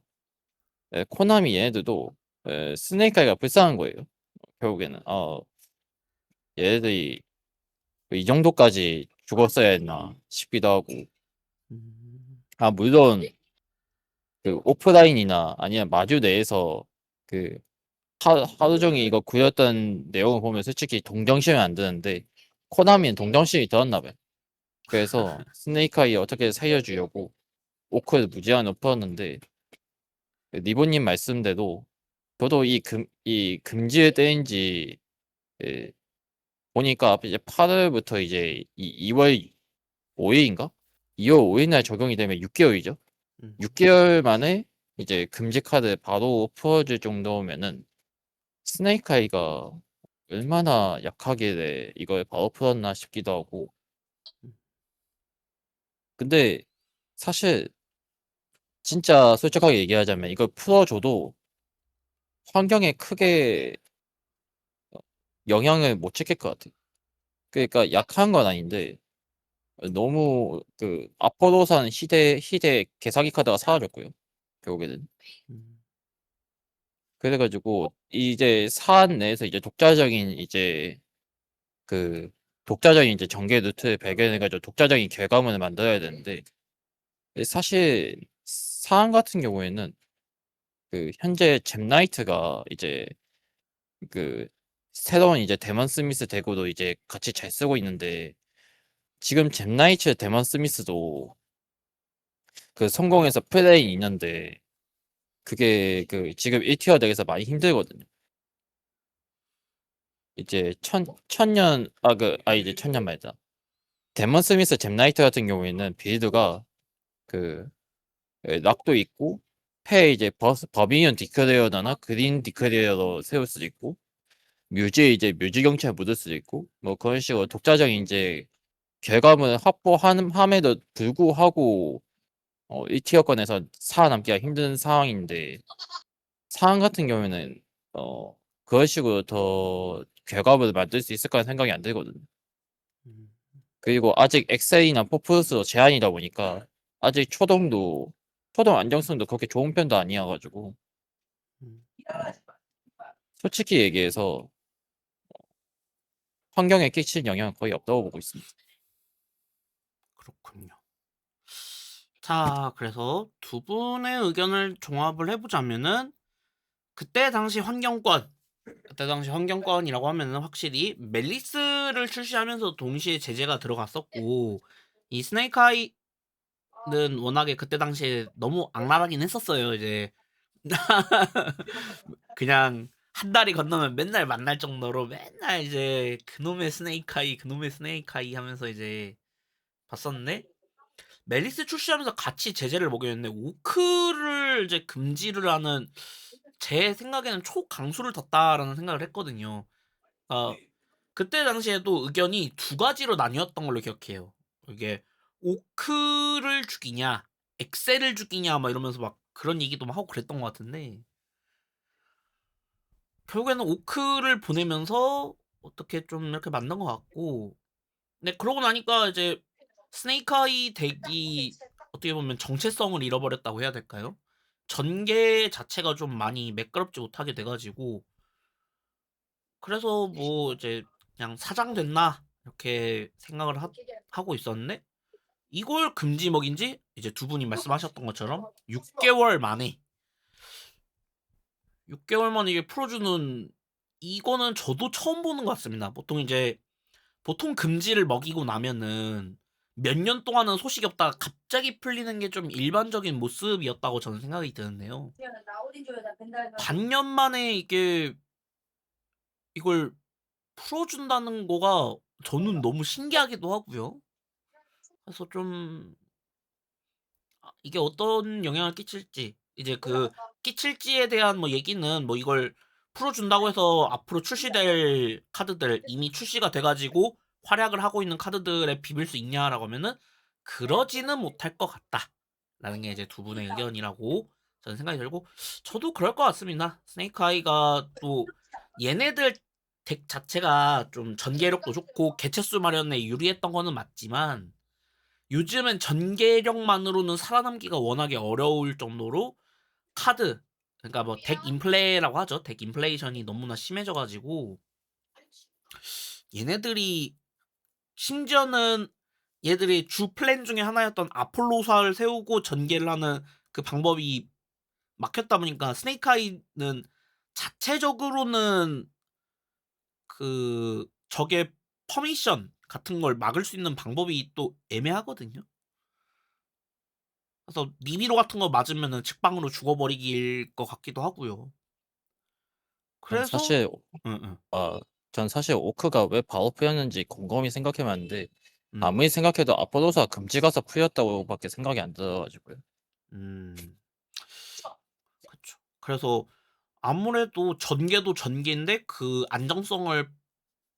코나미 얘네들도 스네이크아이가 불쌍한 거예요. 결국에는 얘네들이 이 정도까지 죽었어야 했나 싶기도 하고 음. 물론 그 오프라인이나 아니면 마주 내에서 그 하루 종일 이거 구렸던 내용을 보면 솔직히 동정심이 안 드는데 코나미는 동정심이 들었나 봐요. 그래서 스네이크아이 어떻게 살려주려고 오크를 무제한으로 풀었는데 리본님 말씀대로 저도 이 금지의 때인지 보니까 이제 8월부터 이제 2월 5일인가? 2월 5일 날 적용이 되면 6개월이죠. 6개월 만에 이제 금지 카드 바로 풀어줄 정도면은 스네이크 아이가 얼마나 약하길래 이걸 바로 풀었나 싶기도 하고 근데 사실 진짜 솔직하게 얘기하자면 이걸 풀어줘도 환경에 크게 영향을 못 끼칠 것 같아. 그러니까 약한 건 아닌데 너무 그 아포로산 희대 개사기 카드가 사라졌고요. 결국에는. 음. 그래가지고 이제 사안 내에서 이제 독자적인 이제 그 독자적인 이제 전개 루트를 발견해가지고 독자적인 결과물을 만들어야 되는데 사실 사안 같은 경우에는 그 현재 잼나이트가 이제 그 새로운 이제 데먼 스미스 덱으로 이제 같이 잘 쓰고 있는데 지금 잼나이트 데먼 스미스도 그 성공해서 플레이 있는데 그게 그 지금 1티어 덱에서 많이 힘들거든요. 이제 천년 이제 천년 말자. 데몬 스미스 잼나이트 같은 경우에는 빌드가 그 락도 있고 패 이제 버비니언 디클레어나 그린 디클레어로 세울 수도 있고 뮤즈에 이제 뮤즈 경찰 묻을 수도 있고 뭐 그런 식으로 독자적인 이제 결과물을 확보함에도 불구하고 1티어권에서 살아남기가 힘든 상황인데 상황 같은 경우에는 그런 식으로 더 결과물을 만들 수 있을까 생각이 안 들거든요. 음. 그리고 아직 엑셀이나 포프스도 제한이다 보니까 아직 초동 안정성도 그렇게 좋은 편도 아니어가지고 음. 솔직히 얘기해서 환경에 끼칠 영향은 거의 없다고 보고 있습니다. 그렇군요. 자, 그래서 두 분의 의견을 종합을 해보자면은 그때 당시 환경권이라고 하면은 확실히 멜리스를 출시하면서 동시에 제재가 들어갔었고 이 스네이크 아이는 워낙에 그때 당시에 너무 악랄하긴 했었어요. 이제 그냥 한 달이 건너면 맨날 만날 정도로 맨날 이제 그놈의 스네이크 아이 하면서 이제 봤었는데 멜리스 출시하면서 같이 제재를 먹였는데 오크를 이제 금지를 하는 제 생각에는 초강수를 뒀다라는 생각을 했거든요. 그때 당시에도 의견이 두 가지로 나뉘었던 걸로 기억해요. 이게 오크를 죽이냐, 엑셀을 죽이냐, 막 이러면서 막 그런 얘기도 막 하고 그랬던 것 같은데 결국에는 오크를 보내면서 어떻게 좀 이렇게 만든 것 같고, 근데 그러고 나니까 이제 스네이크아이 덱이 어떻게 보면 정체성을 잃어버렸다고 해야 될까요? 전개 자체가 좀 많이 매끄럽지 못하게 돼가지고 그래서 뭐 이제 그냥 사장됐나 이렇게 생각을 하고 있었는데 이걸 금지 먹인지 이제 두 분이 말씀하셨던 것처럼 6개월 만에 6개월 만에 이게 풀어주는 이거는 저도 처음 보는 것 같습니다. 보통 금지를 먹이고 나면은 몇 년 동안은 소식이 없다가 갑자기 풀리는 게 좀 일반적인 모습이었다고 저는 생각이 드는데요. 반년 만에 이걸 풀어준다는 거가 저는 너무 신기하기도 하고요. 그래서 좀 이게 어떤 영향을 끼칠지 이제 끼칠지에 대한 뭐 얘기는 뭐 이걸 풀어준다고 해서 앞으로 출시될 카드들 이미 출시가 돼 가지고 활약을 하고 있는 카드들에 비빌 수 있냐라고 하면은 그러지는 못할 것 같다라는 게 이제 두 분의 의견이라고 저는 생각이 들고 저도 그럴 것 같습니다. 스네이크 아이가 또 얘네들 덱 자체가 좀 전개력도 좋고 개체수 마련에 유리했던 거는 맞지만 요즘은 전개력만으로는 살아남기가 워낙에 어려울 정도로 카드 그러니까 뭐 덱 인플레라고 하죠. 덱 인플레이션이 너무나 심해져 가지고 얘네들이 심지어는 얘들이 주 플랜 중에 하나였던 아폴로사를 세우고 전개를 하는 그 방법이 막혔다 보니까 스네이크 아이는 자체적으로는 적의 퍼미션 같은 걸 막을 수 있는 방법이 또 애매하거든요. 그래서 니비로 같은 거 맞으면은 직방으로 죽어버리길 것 같기도 하고요. 전 그래서 사실 응응. 전 사실 오크가 왜 바로 풀렸는지 곰곰이 생각해봤는데 음. 아무리 생각해도 아포로사 금지 가서 풀렸다고밖에 생각이 안 들어가지고요. 음. 그쵸. 그래서 아무래도 전개도 전개인데 그 안정성을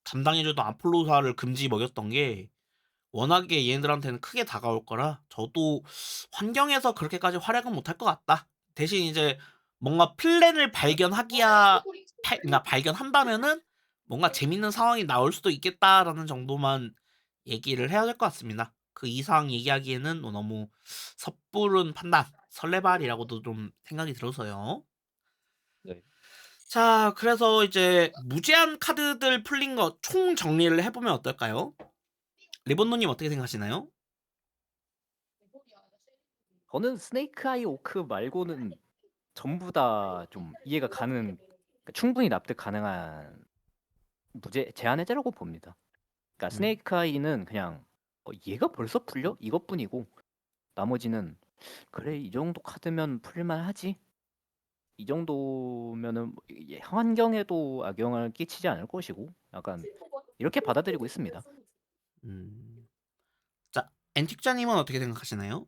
담당해 주던 아폴로사를 금지 먹였던 게 워낙에 얘네들한테는 크게 다가올 거라 저도 '환경에서 그렇게까지 활약은 못할 것 같다.' 대신 이제 뭔가 플랜을 발견하기야 그러니까 발견한다면은 '뭔가 재밌는 상황이 나올 수도 있겠다.'라는 정도만 얘기를 해야 될 것 같습니다. 그 이상 얘기하기에는 너무 섣부른 판단, 설레발이라고도 좀 생각이 들어서요. 네. 자 그래서 이제 무제한 카드들 풀린 거 총 정리를 해 보면 어떨까요? 리본노님 어떻게 생각하시나요? 저는 스네이크 아이 오크 말고는 전부 다 좀 이해가 가는 그러니까 충분히 납득 가능한 무제 제한 해제라고 봅니다. 그러니까 음. 스네이크 아이는 그냥 '얘가 벌써 풀려?' 이것뿐이고 나머지는 '그래 이 정도 카드면 풀릴만 하지.' 이 정도면은 뭐 환경에도 악영향을 끼치지 않을 것이고 약간 이렇게 받아들이고 있습니다. 음. 자 엔틱자님은 어떻게 생각하시나요?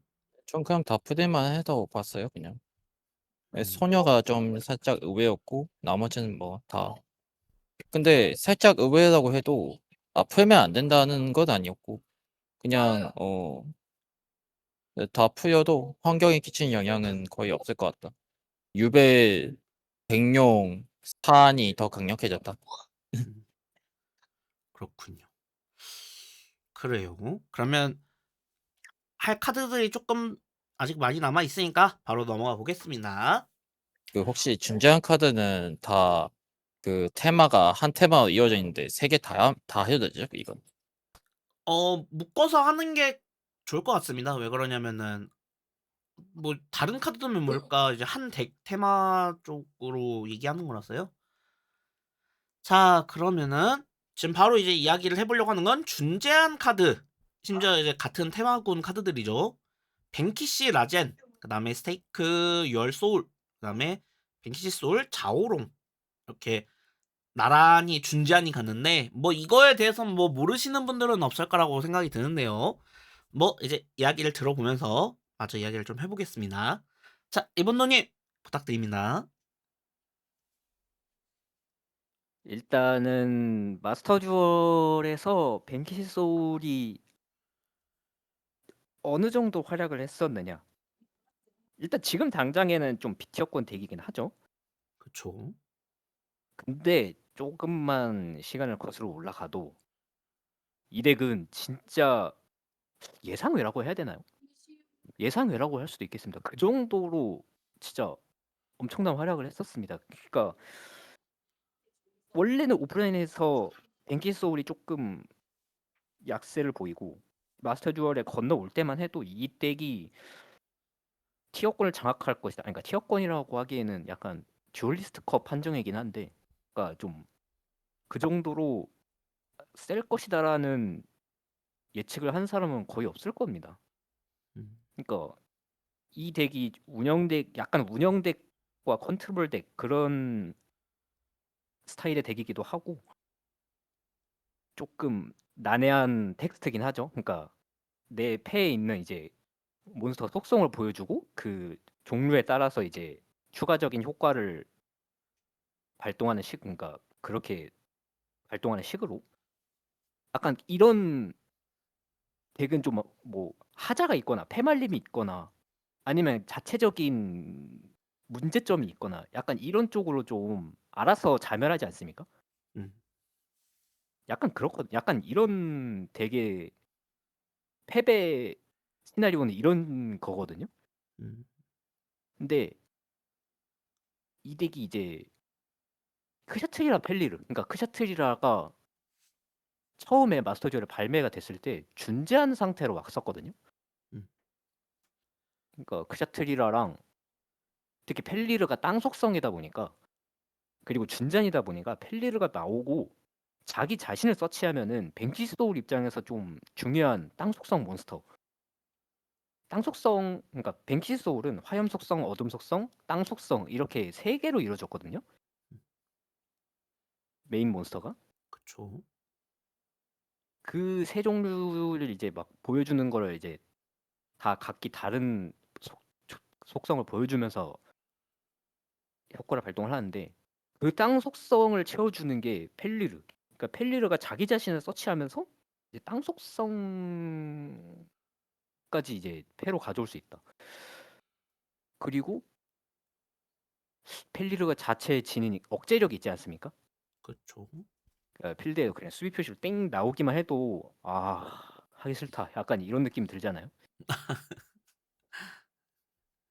전 그냥 다 풀릴만 해서 봤어요, 그냥. 음. 소녀가 좀 살짝 의외였고 나머지는 뭐 다. 근데 살짝 의외라고 해도 풀면 안 된다는 건 아니었고 그냥 다 풀려도 환경에 끼치는 영향은 거의 없을 것 같다. 유배, 백룡, 산이 더 강력해졌다. 음. 그렇군요. 그래요. 그러면 할 카드들이 조금 아직 많이 남아 있으니까 바로 넘어가 보겠습니다. 그 혹시 준재한 카드는 다 그 테마가 한 테마로 이어져 있는데 3개 다 해도 되죠, 이건? 묶어서 하는 게 좋을 것 같습니다. 왜 그러냐면은 뭐 다른 카드들은 뭘까 이제 한 덱 테마 쪽으로 얘기하는 거라서요. 자 그러면은 지금 바로 이제 이야기를 해 보려고 하는 건 준제한 카드. 심지어 이제 같은 테마군 카드들이죠. 뱅키시 라젠, 그다음에 스테이크 유얼 소울, 그다음에 뱅키시 소울 자오롱 이렇게 나란히 준제한이 갔는데 뭐 이거에 대해서는 뭐 모르시는 분들은 없을 거라고 생각이 드는데요. 뭐 이제 이야기를 들어보면서 마저 이야기를 좀 해보겠습니다. 자, 이분노님 부탁드립니다. 일단은 마스터 듀얼에서 벤키시 소울이 어느 정도 활약을 했었느냐. 일단 지금 당장에는 좀 비티어권 덱이긴 하죠. 그쵸. 근데 조금만 시간을 거슬러 올라가도 이 덱은 진짜 예상외라고 해야 되나요? 예상외라고 할 수도 있겠습니다. 그 정도로 진짜 엄청난 활약을 했었습니다. 그러니까 원래는 오프라인에서 뱅키 소울이 조금 약세를 보이고 마스터 듀얼에 건너올 때만 해도 이 덱이 티어권을 장악할 것이다. 아니, 그러니까 티어권이라고 하기에는 약간 듀얼리스트컵 판정이긴 한데, 그러니까 좀 그 정도로 셀 것이다라는 예측을 한 사람은 거의 없을 겁니다. 음. 그러니까 이 덱이 운영덱 약간 운영덱과 컨트롤 덱 그런 스타일의 덱이기도 하고 조금 난해한 텍스트긴 하죠. 그러니까 내 패에 있는 이제 몬스터 속성을 보여주고 그 종류에 따라서 이제 추가적인 효과를 발동하는 식, 그러니까 그렇게 발동하는 식으로 약간 이런 덱은 좀 뭐 하자가 있거나 패말림이 있거나 아니면 자체적인 문제점이 있거나 약간 이런 쪽으로 좀 알아서 자멸하지 않습니까? 음. 약간 그렇거든. 약간 이런 덱의 패배 시나리오는 이런 거거든요. 음. 근데 이 덱이 이제 크샤트리라 펠리르, 그러니까 크샤트리라가 처음에 마스터 듀얼에 발매가 됐을 때 준재한 상태로 왔었거든요. 음. 그러니까 크샤트리라랑 특히 펠리르가 땅 속성이다 보니까 그리고 준잔이다 보니까 펠리르가 나오고 자기 자신을 서치하면은 뱅키스 소울 입장에서 좀 중요한 땅 속성 몬스터. 땅 속성 그러니까 뱅키스 소울은 화염 속성, 어둠 속성, 땅 속성 이렇게 세 개로 이루어졌거든요. 메인 몬스터가. 그쵸. 그 세 종류를 이제 막 보여주는 거를 이제 다 각기 다른 속성을 보여주면서 효과를 발동을 하는데 그 땅 속성을 채워주는 게 펠리르. 그러니까 펠리르가 자기 자신을 서치하면서 이제 땅 속성까지 이제 패로 가져올 수 있다. 그리고 펠리르가 자체 지닌 억제력이 있지 않습니까? 그쵸. 그러니까 필드에 그냥 수비 표시로 땡 나오기만 해도 하기 싫다. 약간 이런 느낌 들잖아요.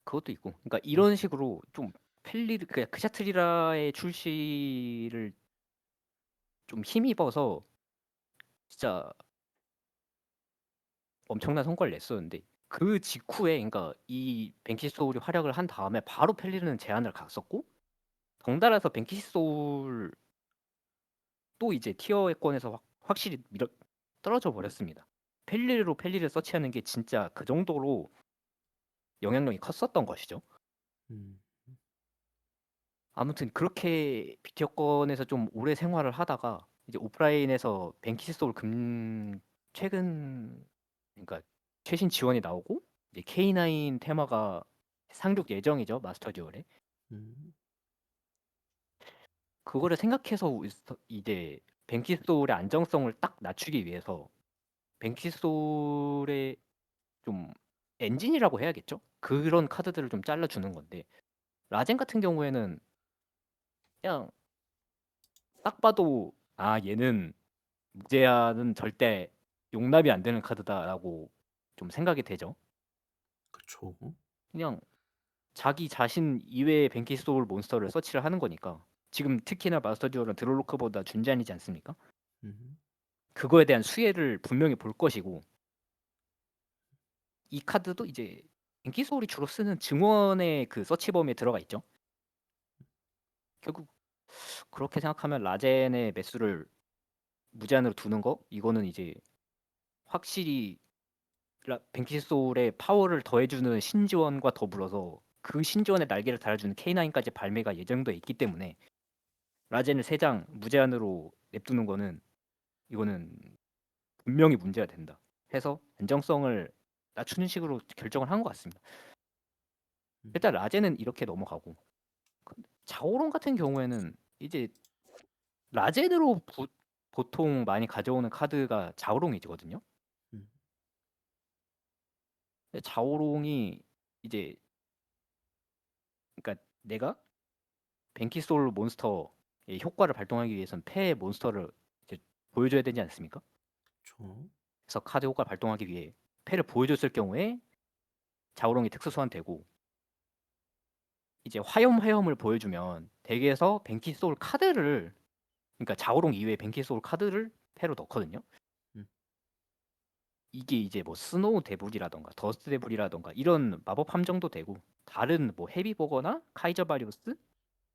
그것도 있고. 그러니까 음. 이런 식으로 좀 펠리르 그냥 크샤트리라의 출시를 좀 힘입어서 진짜 엄청난 성과를 냈었는데 그 직후에 그러니까 이 뱅키시 소울이 활약을 한 다음에 바로 펠리르는 제안을 갔었고 덩달아서 뱅키시 소울 또 이제 티어권에서 확실히 떨어져 버렸습니다. 펠리르로 펠리를 서치하는 게 진짜 그 정도로 영향력이 컸었던 것이죠. 음. 아무튼 그렇게 비티어권에서 좀 오래 생활을 하다가 이제 오프라인에서 뱅키시 소울 최근 그러니까 최신 지원이 나오고 이제 K9 테마가 상륙 예정이죠 마스터 듀얼에. 음. 그거를 생각해서 이제 뱅키시 소울의 안정성을 딱 낮추기 위해서 뱅키시 소울의 좀 엔진이라고 해야겠죠? 그런 카드들을 좀 잘라주는 건데 라젠 같은 경우에는 그냥 딱 봐도 얘는 무제한은 절대 용납이 안 되는 카드다라고 좀 생각이 되죠. 그쵸. 그냥 자기 자신 이외의 뱅키스 소울 몬스터를 서치를 하는 거니까 지금 특히나 마스터 듀얼은 드롤로크보다 준지안이지 않습니까? 음. 그거에 대한 수혜를 분명히 볼 것이고 이 카드도 이제 뱅키스 소울이 주로 쓰는 증원의 그 서치 범위에 들어가 있죠. 결국 그렇게 생각하면 라젠의 매수를 무제한으로 두는 거 이거는 이제 확실히 뱅키스 소울의 파워를 더해주는 신지원과 더불어서 그 신지원의 날개를 달아주는 K9까지 발매가 예정돼 있기 때문에 라젠을 3장 무제한으로 냅두는 거는 이거는 분명히 문제가 된다 해서 안정성을 낮추는 식으로 결정을 한 것 같습니다. 음. 일단 라젠은 이렇게 넘어가고 자오롱 같은 경우에는 이제 라젠으로 보통 많이 가져오는 카드가 자오롱이거든요. 음. 근데 자오롱이 이제 그러니까 내가 뱅키솔 몬스터의 효과를 발동하기 위해서는 폐의 몬스터를 이제 보여줘야 되지 않습니까? 그쵸. 그래서 카드 효과를 발동하기 위해 폐를 보여줬을 경우에 자오롱이 특수 소환되고 이제 화염을 보여주면 덱에서 뱅키솔 카드를 그러니까 자오롱 이외의 뱅키솔 카드를 패로 넣거든요. 음. 이게 이제 뭐 스노우 데블이라던가 더스트 데블이라던가 이런 마법 함정도 되고 다른 뭐 헤비버거나 카이저 바리우스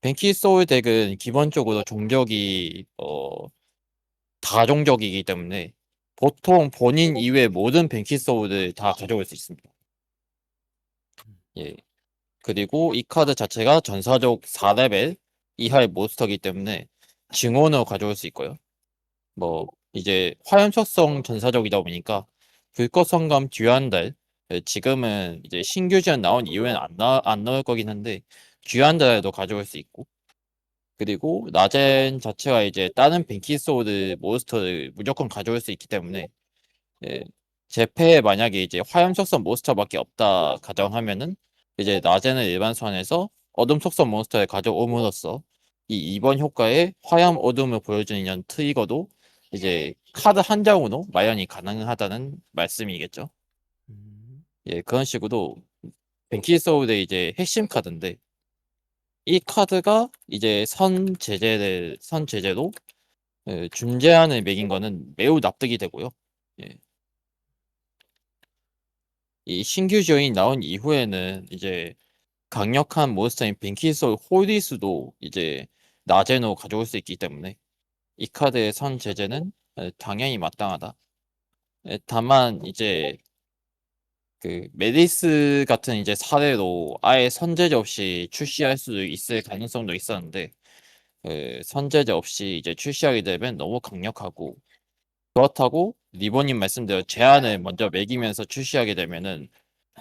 뱅키 소울 덱은 기본적으로 종족이 다종족이기 때문에 보통 본인 이외 모든 뱅키 소울을 다 가져올 수 있습니다. 예. 그리고 이 카드 자체가 전사적 4레벨 이하의 몬스터이기 때문에 증원으로 가져올 수 있고요. 뭐 이제 화염속성 전사적이다 보니까 불꽃 성감 듀안달, 지금은 이제 신규 지원 나온 이후에는 안 나올 거긴 한데 듀안달도 가져올 수 있고, 그리고 나젠 자체가 이제 다른 뱅키 소드 몬스터를 무조건 가져올 수 있기 때문에, 예, 제 패에 만약에 이제 화염 속성 몬스터밖에 없다 가정하면은 이제 나젠을 일반 소환해서 어둠 속성 몬스터를 가져옴으로써 이 2번 효과에 화염 어둠을 보여주는 이런 트리거도 이제 카드 한 장으로 마련이 가능하다는 말씀이겠죠. 예, 그런 식으로 뱅키 소울의 이제 핵심 카드인데, 이 카드가 이제 선 제재로 중재안을 매긴 거는 매우 납득이 되고요. 예. 이 신규 지원이 나온 이후에는 이제 강력한 몬스터인 뱅키솔 홀리스도 이제 나제노 가져올 수 있기 때문에 이 카드의 선 제재는 당연히 마땅하다. 다만 이제 그 메디스 같은 이제 사례로 아예 선제제 없이 출시할 수 있을 가능성도 있었는데, 선제제 없이 이제 출시하게 되면 너무 강력하고, 그렇다고 리버님 말씀대로 제한을 먼저 매기면서 출시하게 되면은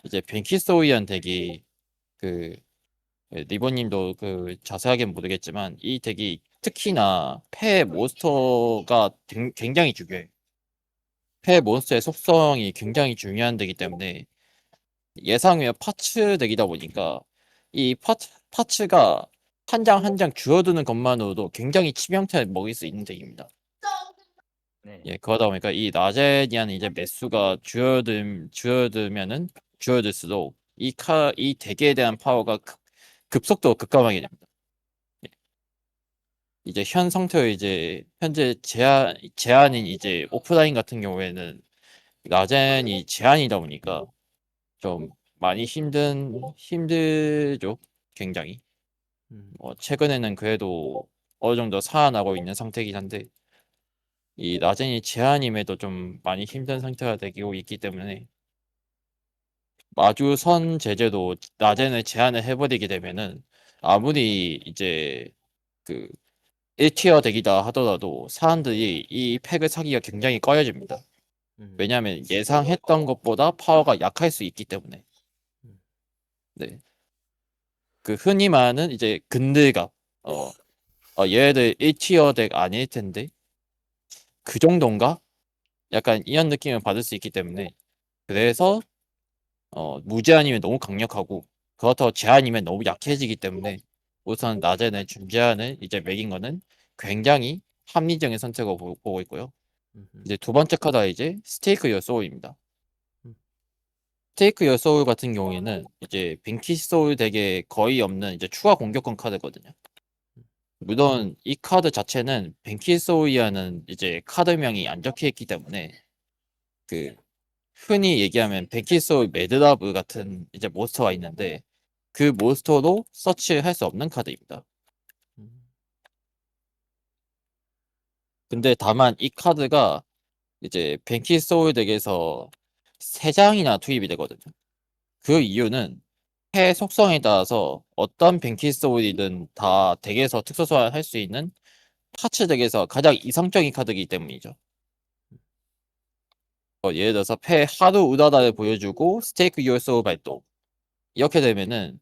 이제 벤키소이안 덱이 그 리버님도 그 자세하게는 모르겠지만 이 덱이 특히나 폐 몬스터가 굉장히 중요해. 폐 몬스터의 속성이 굉장히 중요한 덱이기 때문에 예상 외 파츠 덱이다 보니까 이 파츠가 한 장 한 장 줄어드는 것만으로도 굉장히 치명타를 먹일 수 있는 덱입니다. 네. 예, 그러다 보니까 이 라제니아는 이제 매수가 줄어들면은 줄어들수록 이 덱에 대한 파워가 급속도로 급감하게 됩니다. 예. 이제 현 상태로 이제 현재 제한인 이제 오프라인 같은 경우에는 라젠이 제한이다 보니까 좀 많이 힘들죠. 굉장히. 최근에는 그래도 어느 정도 살아나고 있는 상태이긴 한데, 이 라젠이 제한임에도 좀 많이 힘든 상태가 되고 있기 때문에 마주선 제재도 라젠을 제한을 해버리게 되면은 아무리 이제 그 1티어 덱이다 하더라도 사람들이 이 팩을 사기가 굉장히 꺼려집니다. 왜냐하면 예상했던 것보다 파워가 약할 수 있기 때문에. 네. 그 흔히 말하는 이제 근들갑. 얘들 1티어 덱 아닐 텐데 그 정도인가? 약간 이런 느낌을 받을 수 있기 때문에, 그래서 무제한이면 너무 강력하고 그렇다고 제한이면 너무 약해지기 때문에 우선 낮에는 중제한을 이제 매긴 거는 굉장히 합리적인 선택으로 보고 있고요. 이제 두 번째 카드가 이제 스테이크 요 소울입니다. 스테이크 요 소울 같은 경우에는 이제 빙키 소울 덱에 거의 없는 이제 추가 공격권 카드거든요. 물론 이 카드 자체는 뱅키 소울이라는 이제 카드명이 안 적혀 있기 때문에 그 흔히 얘기하면 뱅키 소울 매드라브 같은 이제 몬스터가 있는데 그 몬스터도 서치할 수 없는 카드입니다. 근데 다만 이 카드가 이제 뱅키 소울 덱에서 3장이나 투입이 되거든요. 그 이유는 해 속성에 따라서 어떤 뱅키 소울이든 다 덱에서 특수 소환할 수 있는 파츠 덱에서 가장 이상적인 카드이기 때문이죠. 예를 들어서 패 하루 우다다를 보여주고 스테이크 유어 소울 발동, 이렇게 되면은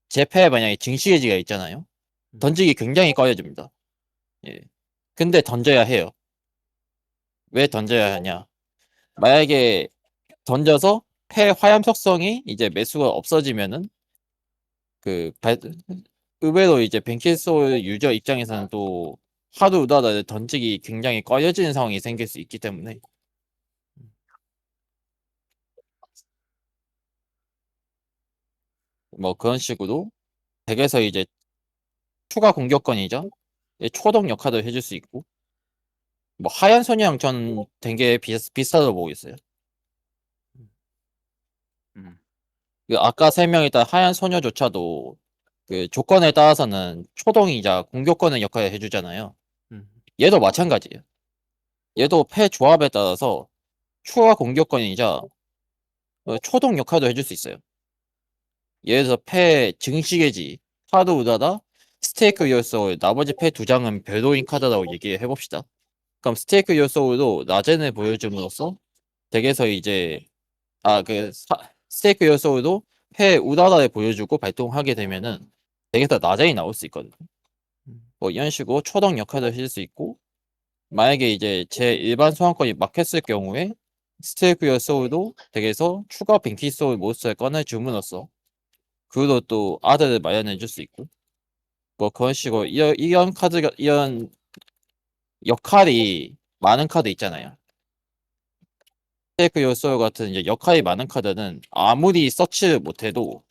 제 패에 만약에 징시게지가 있잖아요. 던지기 굉장히 꺼려집니다. 예. 근데 던져야 해요. 왜 던져야 하냐? 만약에 던져서 패 화염 속성이 이제 매수가 없어지면은 그 의외로 이제 뱅킬소울 유저 입장에서는 또 하루 우다다를 던지기 굉장히 꺼려지는 상황이 생길 수 있기 때문에 뭐 그런 식으로 덱에서 이제 추가 공격권이죠. 초동 역할을 해줄 수 있고, 뭐 하얀 소녀랑 전 되게 비슷하다고 보고 있어요. 음. 그 아까 설명했던 하얀 소녀조차도 그 조건에 따라서는 초동이자 공격권의 역할을 해주잖아요. 음. 얘도 마찬가지예요. 얘도 패 조합에 따라서 추가 공격권이자 초동 역할도 해줄 수 있어요. 예를 들어서 패 증식의지, 카드 우다다, 스테이크 요소울, 나머지 패 두 장은 별도인 카드라고 얘기해 봅시다. 그럼 스테이크 요소울도 나젠을 보여줌으로써 덱에서 이제 스테이크 요소울도 패 우다다를 보여주고 발동하게 되면은 덱에서 나젠이 나올 수 있거든요. 뭐 이런 식으로 초동 역할을 해줄 수 있고, 만약에 이제 제 일반 소환권이 막혔을 경우에 스테이크 소울도 덱에서 추가 빙키 소울 몬스터를 꺼내줌으로써 그로 또 아드를 마련해 줄 수 있고, 뭐 그런 식으로 이런 카드가 이런 역할이 많은 카드 있잖아요. 스테이크 소울 같은 이제 역할이 많은 카드는 아무리 서치를 못해도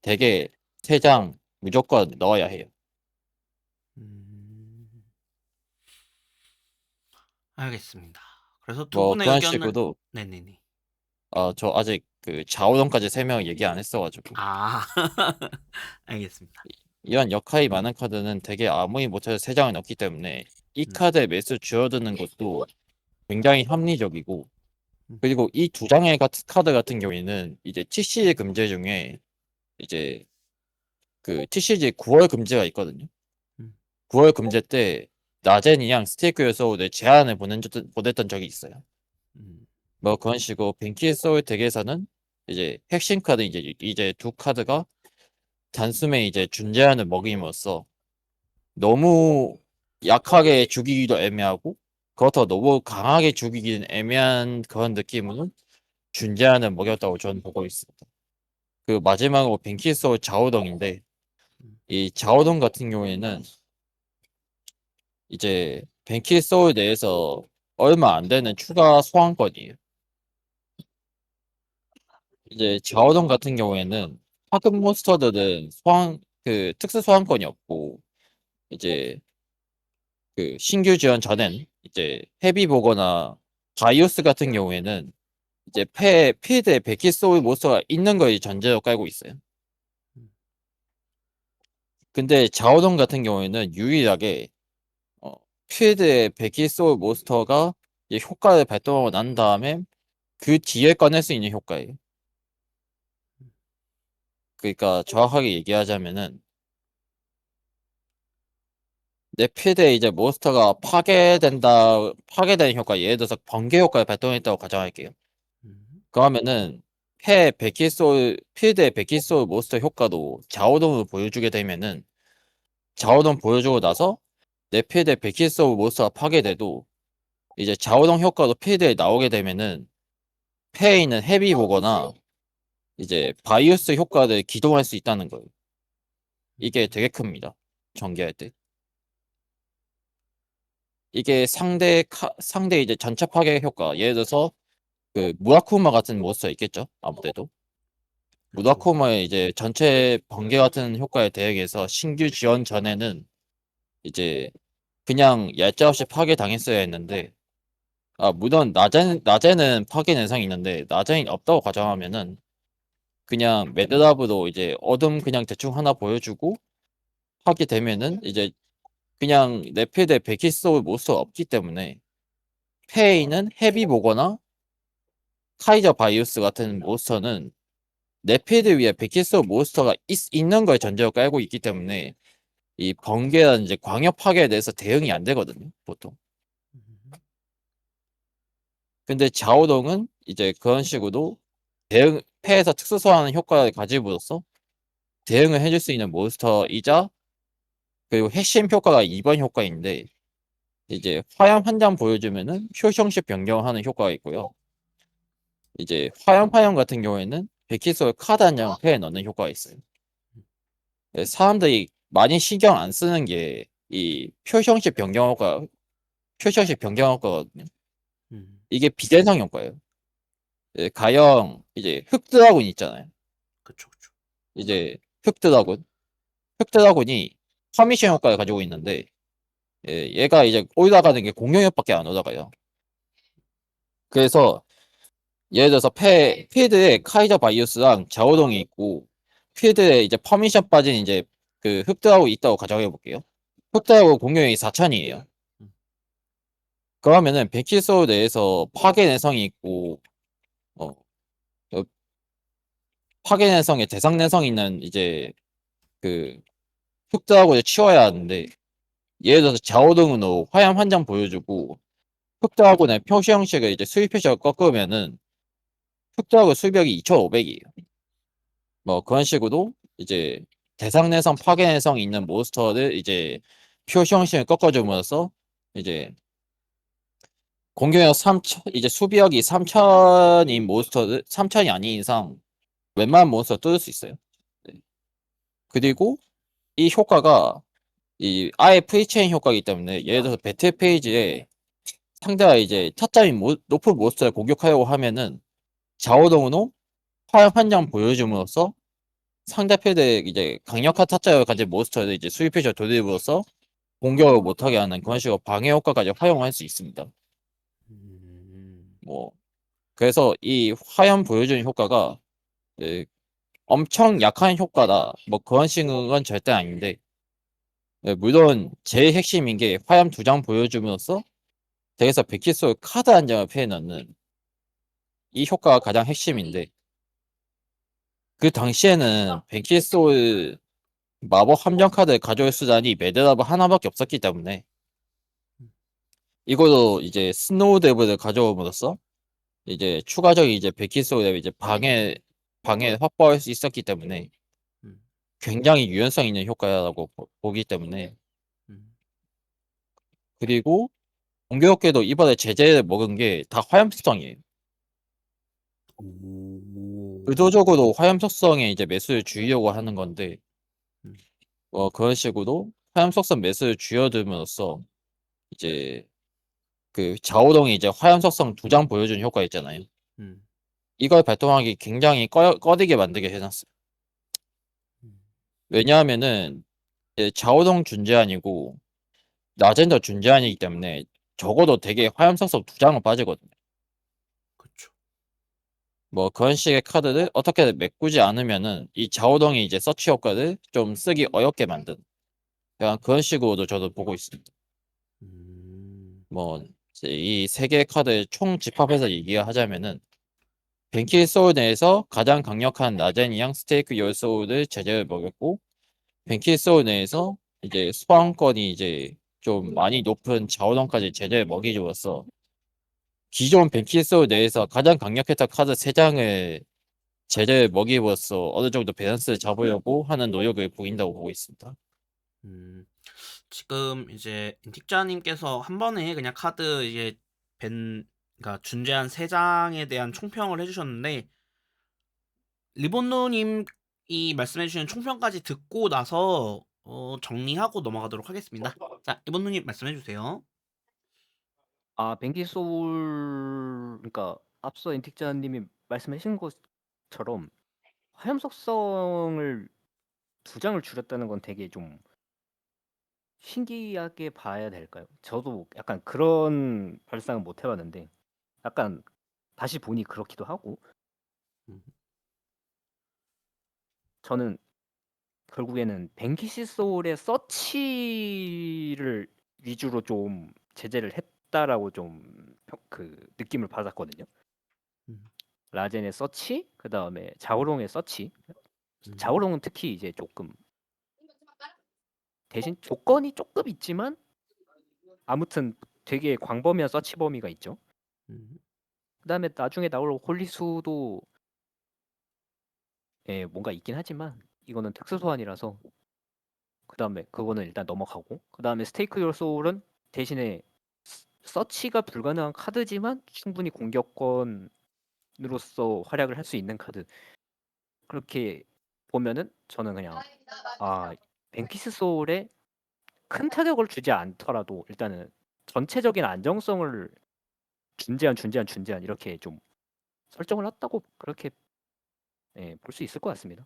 덱에 3장 무조건 넣어야 해요. 알겠습니다. 그래서 두 뭐 분의 그런 의견은 식으로 네네네. 저 아직 그 좌우동까지 설명 얘기 안 했어가지고 아 알겠습니다. 이런 역할이 많은 카드는 되게 아무리 못해도 3장을 넣기 때문에 이 카드의 매수 줄어드는 것도 굉장히 합리적이고, 그리고 이 2장의 카드 같은 경우에는 이제 TCG 금지 중에 이제 그 TCG 9월 금지가 있거든요. 9월 금지 때 나젠이랑 스테이크 소울의 제안을 보냈던 적이 있어요. 뭐 그런 식으로 뱅키 소울 덱에서는 이제 핵심 카드 이제 두 카드가 단숨에 이제 준제한을 먹임으로써 너무 약하게 죽이기도 애매하고 그렇다고 너무 강하게 죽이기는 애매한 그런 느낌으로 준제한을 먹였다고 저는 보고 있습니다. 그 마지막으로 뱅키 소울 자오동인데, 이 자오동 같은 경우에는 이제 뱅키 소울 내에서 얼마 안 되는 추가 소환권이에요. 이제 자오동 같은 경우에는 파급 몬스터들은 특수 소환권이 없고, 이제 그 신규 지원 전엔 이제 헤비 보거나 바이오스 같은 경우에는 이제 필드에 베키 소울 몬스터가 있는 걸 전제로 깔고 있어요. 근데 자오동 같은 경우에는 유일하게 필드에 베키 소울 몬스터가 이제 효과를 발동하고 난 다음에 그 뒤에 꺼낼 수 있는 효과예요. 그러니까 정확하게 얘기하자면은 내 필드에 이제 몬스터가 파괴되는 효과, 예를 들어서 번개 효과를 발동했다고 가정할게요. 그러면은 필드의 베키소울 몬스터 효과도 자오동으로 보여주게 되면은, 자오동 보여주고 나서 내 필드에 베키소울 몬스터가 파괴돼도 이제 자오동 효과도 필드에 나오게 되면은 패에 있는 헤비 보거나 이제 바이오스 효과를 기동할 수 있다는 거예요. 이게 되게 큽니다. 전개할 때. 이게 상대 이제 전차 파괴 효과, 예를 들어서 그 무라쿠마 같은 몬스터 있겠죠? 아무래도 무라쿠마의 이제 전체 번개 같은 효과에 대응해서 신규 지원 전에는 이제 그냥 얄짤없이 파괴당했어야 했는데, 물론 낮에는 파괴 내상이 있는데 낮에는 없다고 가정하면은 그냥 매드랍으로 이제 어둠 그냥 대충 하나 보여주고 하게 되면은 이제 그냥 레필드에 베키소울 몬스터가 없기 때문에 패에 있는 헤비 보거나 카이저 바이오스 같은 몬스터는 레필드 위에 베키소울 몬스터가 있는 걸 전제로 깔고 있기 때문에 이 번개라는 이제 광역 파괴에 대해서 대응이 안 되거든요, 보통. 근데 자오동은 이제 그런 식으로 패에서 특수 소환하는 효과를 가짐으로써 대응을 해줄 수 있는 몬스터이자, 그리고 핵심 효과가 2번 효과인데 이제 화염 한 장 보여주면은 표형식 변경하는 효과가 있고요. 이제 화염 같은 경우에는 베키소울 카드 한 장 패에 넣는 효과가 있어요. 사람들이 많이 신경 안 쓰는 게 이 표형식 변경 효과거든요. 이게 비대상 효과예요. 가령 이제 흑드라군 있잖아요. 그쵸. 이제 흑드라군이 퍼미션 효과를 가지고 있는데, 얘가 이제 올라가는 게 공격력밖에 안 올라가요. 그래서 예를 들어서 필드에 카이저 바이오스랑 자오동이 있고 필드에 이제 퍼미션 빠진 이제 그 흑드하고 있다고 가정해 볼게요. 흑드하고 공격력이 4000이에요. 음. 그러면은 백킬소울 내에서 파괴 내성이 있고 어, 어, 파괴 내성에 대상 내성이 있는 이제 그 흑드하고 이제 치워야 하는데 예를 들어서 좌우등으로 화염 한 장 보여주고 흑드하고는 표시 형식을 이제 수입 표시를 꺾으면은 흑드하고 수입력이 2500이에요. 뭐 그런 식으로 이제 대상 내성 파괴 내성이 있는 몬스터를 이제 표시 형식을 꺾어줌으로써 이제 공격력 3000 이제 수비력이 3000인 몬스터들 3000이 아닌 이상 웬만한 몬스터 뚫을 수 있어요. 네. 그리고 이 효과가 이 아예 프리체인 효과이기 때문에 예를 들어서 배틀 페이지에 상대가 이제 타점이 높은 몬스터를 공격하려고 하면은 좌우동으로 화염 한 장 보여줌으로써 상대 필드에 이제 강력한 타점을 가진 몬스터를 이제 수입 표시를 돌림으로써 공격을 못하게 하는 그런 식으로 방해 효과까지 활용할 수 있습니다. 뭐 그래서 이 화염 보여주는 효과가 네, 엄청 약한 효과다 뭐 그런 식은 절대 아닌데 네, 물론 제일 핵심인 게 화염 2장 보여주면서 덱에서 백키소 카드 한 장을 피해 넣는 이 효과가 가장 핵심인데 그 당시에는 백키소 마법 함정 카드를 가져올 수단이 매드랍 하나밖에 없었기 때문에 이걸로 이제 스노우 데브를 가져옴으로써 이제 추가적인 이제 백키소 이제 방해 확보할 수 있었기 때문에 음. 굉장히 유연성 있는 효과라고 보기 때문에 그리고 공교롭게도 이번에 제재를 먹은 게 다 화염 특성이에요. 오. 의도적으로 화염 속성에 이제 매수를 줄이려고 하는 건데 음. 그런 식으로 화염 속성 매수를 줄여들면서 이제 그 좌우동이 이제 화염 속성 2장 보여주는 효과 있잖아요. 음. 이걸 발동하기 굉장히 꺼리게 만들게 해놨어요. 음. 왜냐하면은 이제 좌우동 준제한이고 나젠더 준제한이기 때문에 적어도 되게 화염 속성 2장은 빠지거든요. 그쵸. 뭐 그런 식의 카드를 어떻게 메꾸지 않으면은 이 좌우동이 이제 서치 효과를 좀 쓰기 어렵게 만든 약간 그런 식으로도 저도 보고 있습니다. 뭐 이 세 개의 카드를 총 집합해서 얘기하자면은 벤킬 소울 내에서 가장 강력한 라젠이랑 스테이크 열 소울을 제재를 먹였고 벤킬 소울 내에서 이제 소환권이 이제 좀 많이 높은 좌우동까지 제재를 먹이줘서 기존 벤킬 소울 내에서 가장 강력했던 카드 3장을 제재를 먹이고서 어느 정도 밸런스를 잡으려고 하는 노력을 보인다고 보고 있습니다. 지금 이제 인틱자님께서 한 번에 그냥 카드 이제 그러니까 준재한 3장에 대한 총평을 해주셨는데 리본노님이 말씀해주신 총평까지 듣고 나서 정리하고 넘어가도록 하겠습니다. 자, 리본노님 말씀해주세요. 아, 뱅기 소울 그러니까 앞서 인틱자님이 말씀하신 것처럼 화염 속성을 2장을 줄였다는 건 되게 좀 신기하게 봐야 될까요? 저도 약간 그런 발상은 못 해봤는데 약간 다시 보니 그렇기도 하고 음. 저는 결국에는 뱅키시 소울의 서치를 위주로 좀 제재를 했다라고 좀 그 느낌을 받았거든요. 음. 라젠의 서치, 그 다음에 자오롱의 서치. 음. 자오롱은 특히 이제 조금 대신 조건이 조금 있지만 아무튼 되게 광범위한 서치 범위가 있죠. 음. 그 다음에 나중에 나올 홀리수도 뭔가 있긴 하지만 이거는 특수 소환이라서 그 다음에 그거는 일단 넘어가고 그 다음에 스테이크 요 소울은 대신에 서치가 불가능한 카드지만 충분히 공격권으로서 활약을 할 수 있는 카드. 그렇게 보면은 저는 그냥 뱅키스 소울에 큰 타격을 주지 않더라도 일단은 전체적인 안정성을 준제한 이렇게 좀 설정을 했다고 그렇게 볼 수 있을 것 같습니다.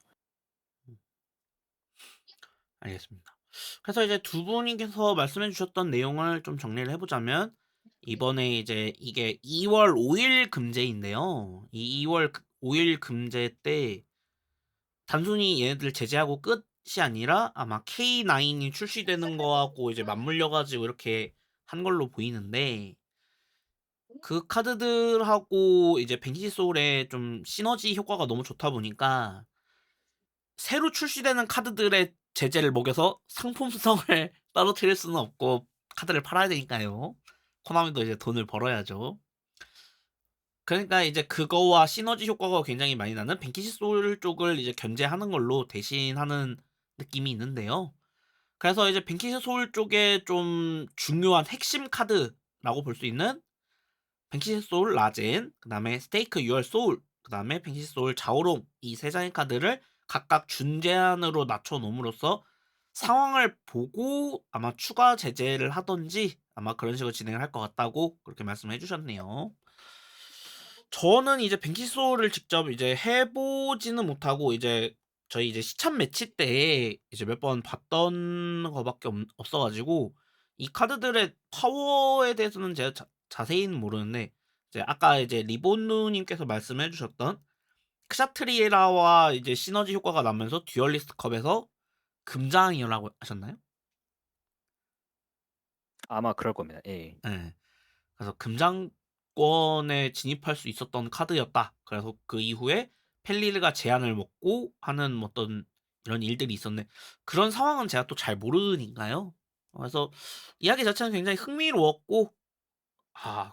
알겠습니다. 그래서 이제 두 분께서 말씀해 주셨던 내용을 좀 정리를 해보자면 이번에 이제 이게 2월 5일 금제인데요. 이 2월 5일 금제 때 단순히 얘네들 제재하고 끝이 아니라 아마 K9이 출시되는 거하고 이제 맞물려 가지고 이렇게 한 걸로 보이는데 그 카드들하고 이제 뱅키시 소울의 좀 시너지 효과가 너무 좋다 보니까 새로 출시되는 카드들의 제재를 먹여서 상품성을 떨어뜨릴 수는 없고 카드를 팔아야 되니까요. 코나미도 이제 돈을 벌어야죠. 그러니까 이제 그거와 시너지 효과가 굉장히 많이 나는 뱅키시 소울 쪽을 이제 견제하는 걸로 대신하는 느낌이 있는데요. 그래서 이제 뱅키시 소울 쪽에 좀 중요한 핵심 카드라고 볼 수 있는 뱅키시 소울 라젠, 그 다음에 스테이크 유얼 소울, 그 다음에 뱅키시 소울 자오롱 이 세 장의 카드를 각각 준제한으로 낮춰 놓음으로써 상황을 보고 아마 추가 제재를 하던지 아마 그런 식으로 진행을 할 것 같다고 그렇게 말씀해 주셨네요. 저는 이제 뱅키시 소울을 직접 이제 해보지는 못하고 이제 저희 이제 시참 매치 때 이제 몇 번 봤던 거밖에 없어가지고 이 카드들의 파워에 대해서는 제가 자세히는 모르는데 이제 아까 이제 리본누님께서 말씀해 주셨던 크샤트리에라와 이제 시너지 효과가 나면서 듀얼리스트 컵에서 금장이라고 하셨나요? 아마 그럴 겁니다. 예. 네. 그래서 금장권에 진입할 수 있었던 카드였다. 그래서 그 이후에 펠리르가 제한을 먹고 하는 어떤 이런 일들이 있었네. 그런 상황은 제가 또 잘 모르니까요. 그래서 이야기 자체는 굉장히 흥미로웠고 아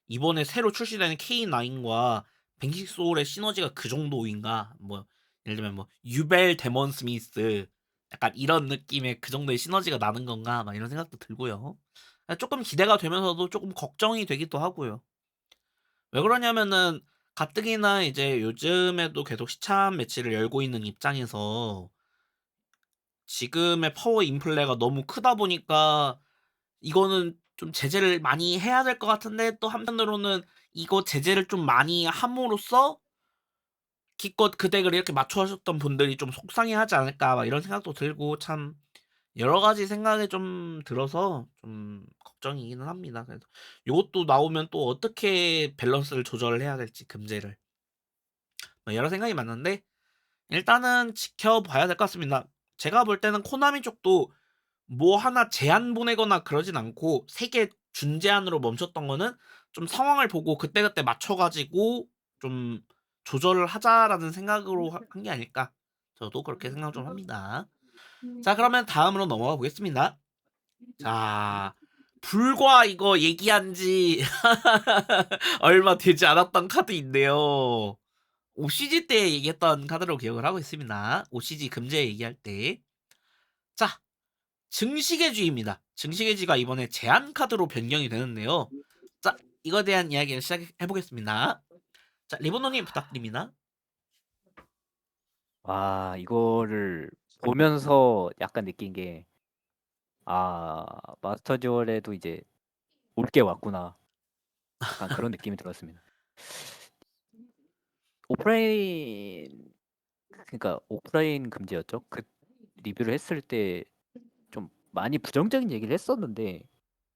이번에 새로 출시되는 K9과 뱅식 소울의 시너지가 그 정도인가? 뭐 예를 들면 뭐 유벨 데몬 스미스 약간 이런 느낌의 그 정도의 시너지가 나는 건가? 막 이런 생각도 들고요. 조금 기대가 되면서도 조금 걱정이 되기도 하고요. 왜 그러냐면은 가뜩이나 이제 요즘에도 계속 시참 매치를 열고 있는 입장에서 지금의 파워 인플레가 너무 크다 보니까 이거는 좀 제재를 많이 해야 될 것 같은데 또 한편으로는 이거 제재를 좀 많이 함으로써 기껏 그 덱을 이렇게 맞춰 하셨던 분들이 좀 속상해하지 않을까 막 이런 생각도 들고 참 여러 가지 생각이 좀 들어서 좀 걱정이기는 합니다. 그래서 요것도 나오면 또 어떻게 밸런스를 조절을 해야 될지 금제를 뭐 여러 생각이 많은데 일단은 지켜봐야 될 것 같습니다. 제가 볼 때는 코나미 쪽도 뭐 하나 제한 보내거나 그러진 않고 3개 준제한으로 멈췄던 거는 좀 상황을 보고 그때그때 맞춰가지고 좀 조절을 하자라는 생각으로 한 게 아닐까. 저도 그렇게 생각 좀 합니다. 자, 그러면 다음으로 넘어가 보겠습니다. 자, 불과 이거 얘기한 지 얼마 되지 않았던 카드인데요. OCG 때 얘기했던 카드로 기억을 하고 있습니다. OCG 금제 얘기할 때. 자, 증식의 쥐입니다. 증식의 쥐가 이번에 제한 카드로 변경이 되는데요. 자, 이거에 대한 이야기를 시작해 보겠습니다. 자, 리본노님 부탁드립니다. 와, 이거를 보면서 약간 느낀 게, 아, 마스터 듀얼에도 이제 올 게 왔구나. 약간 그런 느낌이 들었습니다. 오프라인, 그러니까 오프라인 금지였죠. 그 리뷰를 했을 때 좀 많이 부정적인 얘기를 했었는데,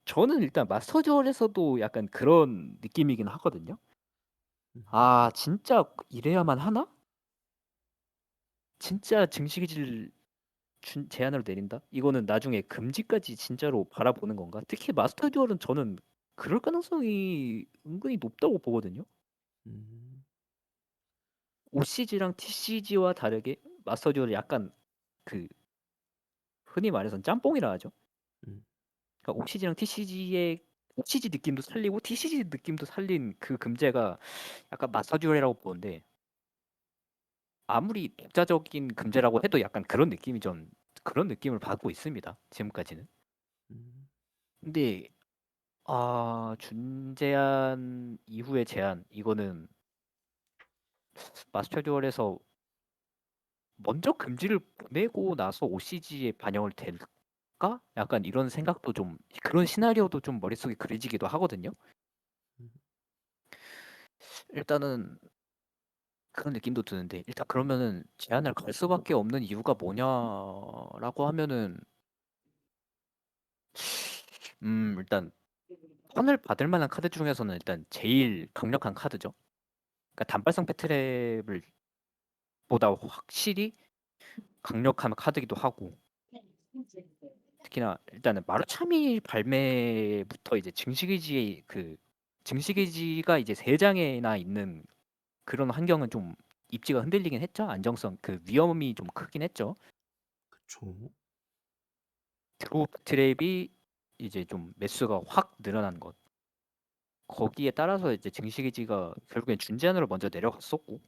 저는 일단 마스터 듀얼에서도 약간 그런 느낌이긴 하거든요. 아, 진짜 이래야만 하나? 진짜 증식이질 제한으로 내린다? 이거는 나중에 금지까지 진짜로 바라보는 건가? 특히 마스터 듀얼은 저는 그럴 가능성이 은근히 높다고 보거든요. 음, OCG랑 TCG와 다르게 마스터 듀얼은 약간 그 흔히 말해서 짬뽕이라 하죠. 음, 그러니까 OCG랑 TCG의 OCG 느낌도 살리고 TCG 느낌도 살린 그 금제가 약간 마스터 듀얼이라고 보는데, 아무리 독자적인 금제라고 해도 약간 그런 느낌이 좀 그런 느낌을 받고 있습니다. 지금까지는. 음, 근데 준제한 이후의 제한 이거는 마스터 듀얼에서 먼저 금지를 보내고 나서 OCG에 반영을 될까? 약간 이런 생각도 좀 그런 시나리오도 좀 머릿속에 그려지기도 하거든요. 음. 일단은 그런 느낌도 드는데 일단 그러면은 제한을 걸 수밖에 없는 이유가 뭐냐라고 하면은 일단 선을 받을 만한 카드 중에서는 일단 제일 강력한 카드죠. 그러니까 단발성 패트랩을 보다 확실히 강력한 카드기도 하고 특히나 일단은 마루차미 발매부터 이제 증식의지가 이제 3장이나 있는 그런 환경은 좀 입지가 흔들리긴 했죠. 안정성 그 위험이 좀 크긴 했죠. 그쵸. 드롭 트랩이 이제 좀 매수가 확 늘어난 것. 거기에 따라서 이제 증식의지가 결국엔 준제한으로 먼저 내려갔었고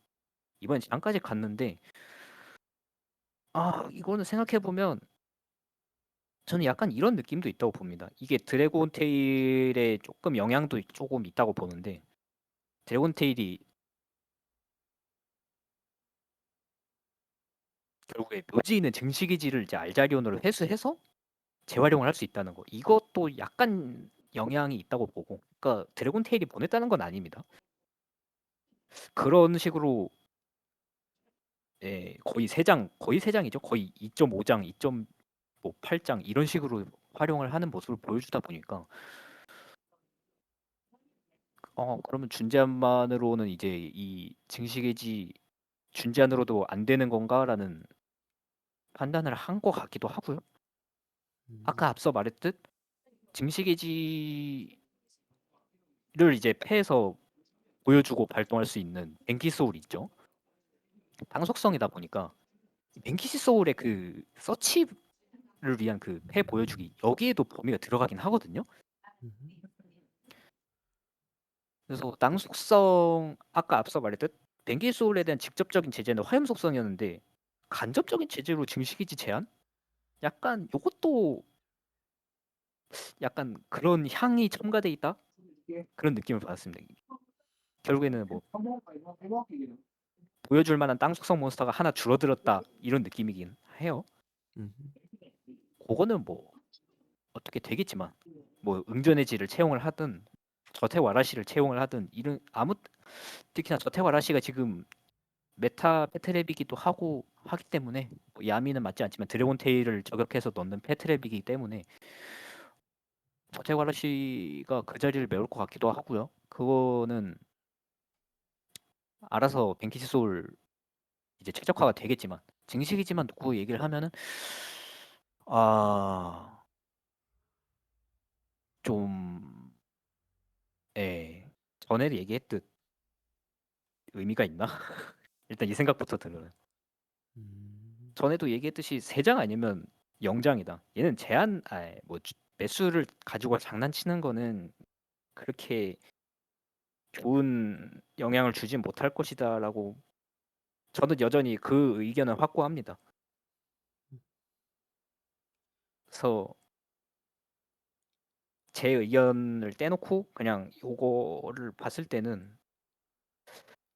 이번에 제한까지 갔는데 이거는 생각해 보면 저는 약간 이런 느낌도 있다고 봅니다. 이게 드래곤 테일에 조금 영향도 조금 있다고 보는데 드래곤 테일이 결국에 묘지 있는 증식의지를 이제 알자리온으로 회수해서 재활용을 할 수 있다는 거. 이것도 약간 영향이 있다고 보고. 그러니까 드래곤 테일이 보냈다는 건 아닙니다. 그런 식으로 거의 3장이죠. 거의 2.5장, 2.8장 이런 식으로 활용을 하는 모습을 보여주다 보니까 그러면 준제한만으로는 이제 이 증식의지 준제한으로도 안 되는 건가라는 판단을 한 것 같기도 하고요. 아까 앞서 말했듯 증식의지를 이제 패에서 보여주고 발동할 수 있는 뱅키 소울 있죠. 당속성이다 보니까 뱅키시 소울의 그 서치를 위한 그 패 보여주기 여기에도 범위가 들어가긴 하거든요. 그래서 당속성 아까 앞서 말했듯 뱅키 소울에 대한 직접적인 제재는 화염 속성이었는데 간접적인 제재로 증식이지 제한? 약간 요것도 약간 그런 향이 첨가돼 있다 그런 느낌을 받았습니다. 결국에는 뭐 보여줄 만한 땅 속성 몬스터가 하나 줄어들었다 이런 느낌이긴 해요. 음. 그거는 뭐 어떻게 되겠지만 뭐 응전의 질을 채용을 하든 저태와라시를 채용을 하든 이런 특히나 저태와라시가 지금 메타 패트랩이기도 하기 때문에 뭐 야미는 맞지 않지만 드래곤 테일을 저격해서 넣는 패트랩이기 때문에 저태와라시가 그 자리를 메울 것 같기도 하고요. 그거는 알아서 뱅키시 소울 이제 최적화가 되겠지만 증식이지만 놓고 얘기를 하면은 아, 좀 전에도 얘기했듯 의미가 있나? 일단 이 생각부터 들어요. 전에도 얘기했듯이 3장 아니면 0장이다. 얘는 매수를 가지고 장난치는 거는 그렇게 좋은 영향을 주지 못할 것이다라고 저는 여전히 그 의견을 확고합니다. 그래서 제 의견을 떼놓고 그냥 요거를 봤을 때는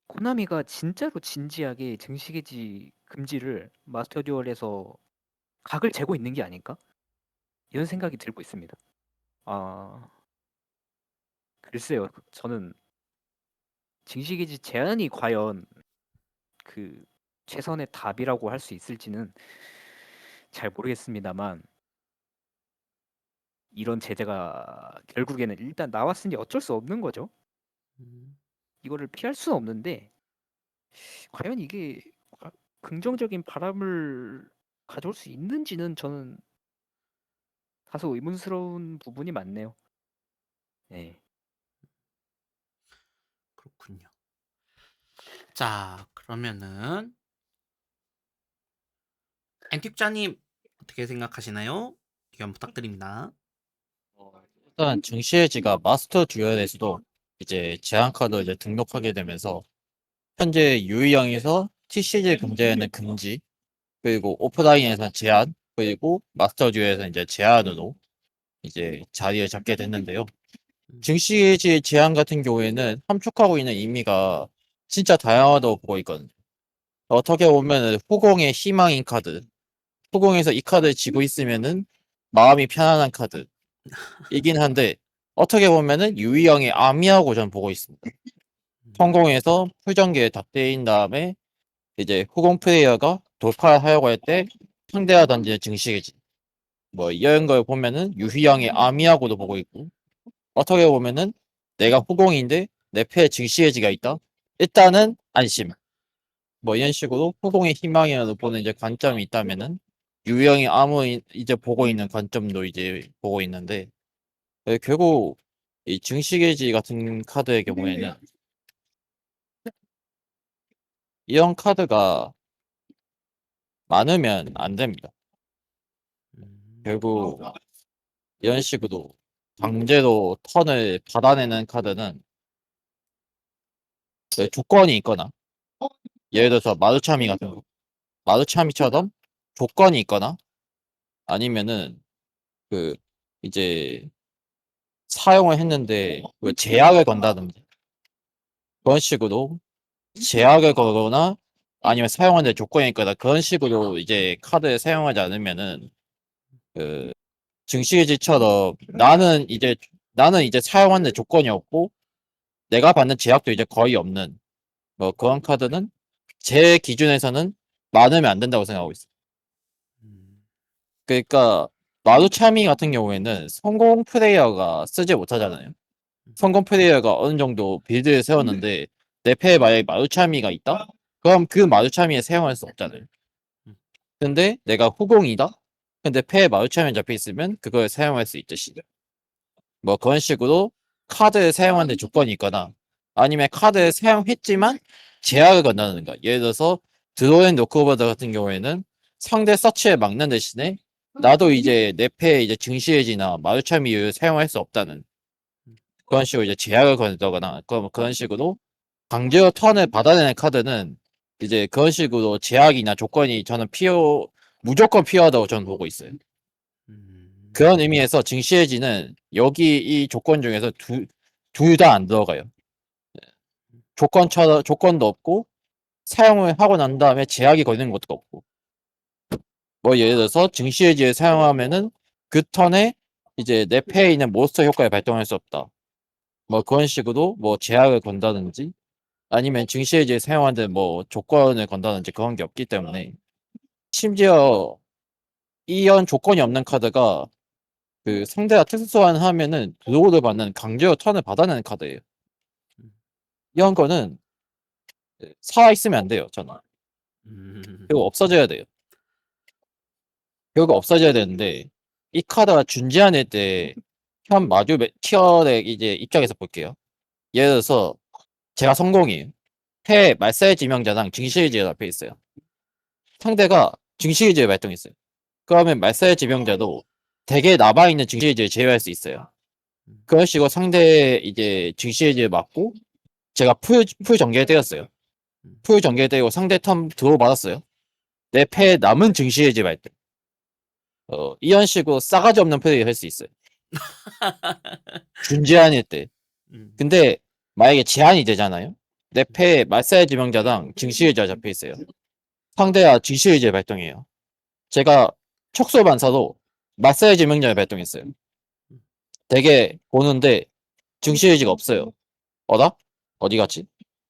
코나미가 진짜로 진지하게 증식의지 금지를 마스터 듀얼에서 각을 재고 있는 게 아닐까? 이런 생각이 들고 있습니다. 글쎄요. 저는 증식의지 제한이 과연 그 최선의 답이라고 할 수 있을지는 잘 모르겠습니다만 이런 제재가 결국에는 일단 나왔으니 어쩔 수 없는 거죠. 이거를 피할 수는 없는데 과연 이게 긍정적인 바람을 가져올 수 있는지는 저는 다소 의문스러운 부분이 많네요. 네. 그렇군요. 자, 그러면은 앤틱자님 어떻게 생각하시나요? 의견 부탁드립니다. 일단 증시해지가 마스터 듀얼에서도 이제 제한 카드 이제 등록하게 되면서 현재 유의형에서 TCG 금지에는 금지, 그리고 오프라인에서 제한, 그리고 마스터 듀얼에서 이제 제한으로 이제 자리를 잡게 됐는데요. 증시해지 제한 같은 경우에는 함축하고 있는 의미가 진짜 다양하다고 보고 있거든요. 어떻게 보면 후공의 희망인 카드, 후공에서 이 카드를 쥐고 있으면은 마음이 편안한 카드이긴 한데 어떻게 보면은 유의형의 암이라고 저는 보고 있습니다. 성공해서 풀전기에 다 때린 다음에 이제 후공 플레이어가 돌파를 하려고 할 때 상대가 던지는 증식이지. 뭐 이런 걸 보면은 유희양의 암이라고도 보고 있고 어떻게 보면은 내가 후공인데 내 패에 증식해지가 있다. 일단은 안심. 뭐 이런 식으로 후공의 희망이라도 보는 이제 관점이 있다면은 유형이 이제 보고 있는 관점도 이제 보고 있는데 결국 이 증식의지 같은 카드의 경우에는 이런 카드가 많으면 안 됩니다. 결국 이런 식으로 강제로 턴을 받아내는 카드는 조건이 있거나 예를 들어서 마루차미 같은 거 마루차미처럼 조건이 있거나 아니면은 그 이제 사용을 했는데 그 제약을 건다든지 그런 식으로 제약을 거거나 아니면 사용하는데 조건이 있거나 그런 식으로 이제 카드를 사용하지 않으면은 그 증시일지처럼 나는 이제 사용하는데 조건이 없고 내가 받는 제약도 이제 거의 없는 뭐 그런 카드는 제 기준에서는 많으면 안 된다고 생각하고 있어요. 그러니까 마루차미 같은 경우에는 성공 플레이어가 쓰지 못하잖아요. 성공 플레이어가 어느 정도 빌드를 세웠는데 내 패에 만약에 마루차미가 있다? 그럼 그 마루차미에 사용할 수 없잖아요. 근데 내가 후공이다? 근데 패에 마루차미 잡혀 있으면 그걸 사용할 수 있듯이 뭐 그런 식으로 카드를 사용하는데 조건이 있거나 아니면 카드를 사용했지만 제약을 건다는 거. 예를 들어서 드로앤 노크오버드 같은 경우에는 상대 서치를 막는 대신에 나도 이제 내 패에 이제 증시해지나 마루차미를 사용할 수 없다는 그런 식으로 이제 제약을 건다거나 그런 식으로 강제로 턴을 받아내는 카드는 이제 그런 식으로 제약이나 조건이 저는 무조건 필요하다고 저는 보고 있어요. 그런 의미에서 증시해지는 여기 이 조건 중에서 둘 다 안 들어가요. 조건도 없고 사용을 하고 난 다음에 제약이 걸리는 것도 없고 뭐 예를 들어서 증시해지를 사용하면은 그 턴에 이제 내 패에 있는 몬스터 효과를 발동할 수 없다. 뭐 그런 식으로 뭐 제약을 건다든지 아니면 증시해지를 사용하는데 뭐 조건을 건다든지 그런 게 없기 때문에 심지어 이런 조건이 없는 카드가 그 상대가 특수 소환을 하면은 드로우를 받는 강제로 턴을 받아내는 카드예요. 이런 거는 살아있으면 안 돼요, 저는. 그리고 없어져야 돼요. 결국 없어져야 되는데 이 카드가 준지한일 때 현 마주 티어의 이제 입장에서 볼게요. 예를 들어서 제가 성공이에요. 패 말사의 지명자랑 증시의지가 앞에 있어요. 상대가 증시의지를 발동했어요. 그러면 말사의 지명자도 대개 남아있는 증시의지를 제외할 수 있어요. 그런 식으로 상대 이제 증시의지를 맞고 제가 풀 전개를 때렸어요. 풀 전개를 때리고 상대 턴 들어 받았어요. 내 패에 남은 증시의지 발동. 이런 식으로 싸가지 없는 플레이를 할 수 있어요. 준제한일 때. 근데 만약에 제한이 되잖아요. 내 패에 말사의 지명자당 증시의지가 잡혀 있어요. 상대가 증시의지를 발동해요. 제가 촉수 반사로 말사의 지명자를 발동했어요. 되게 보는데 증시의지가 없어요. 어라? 어디 갔지?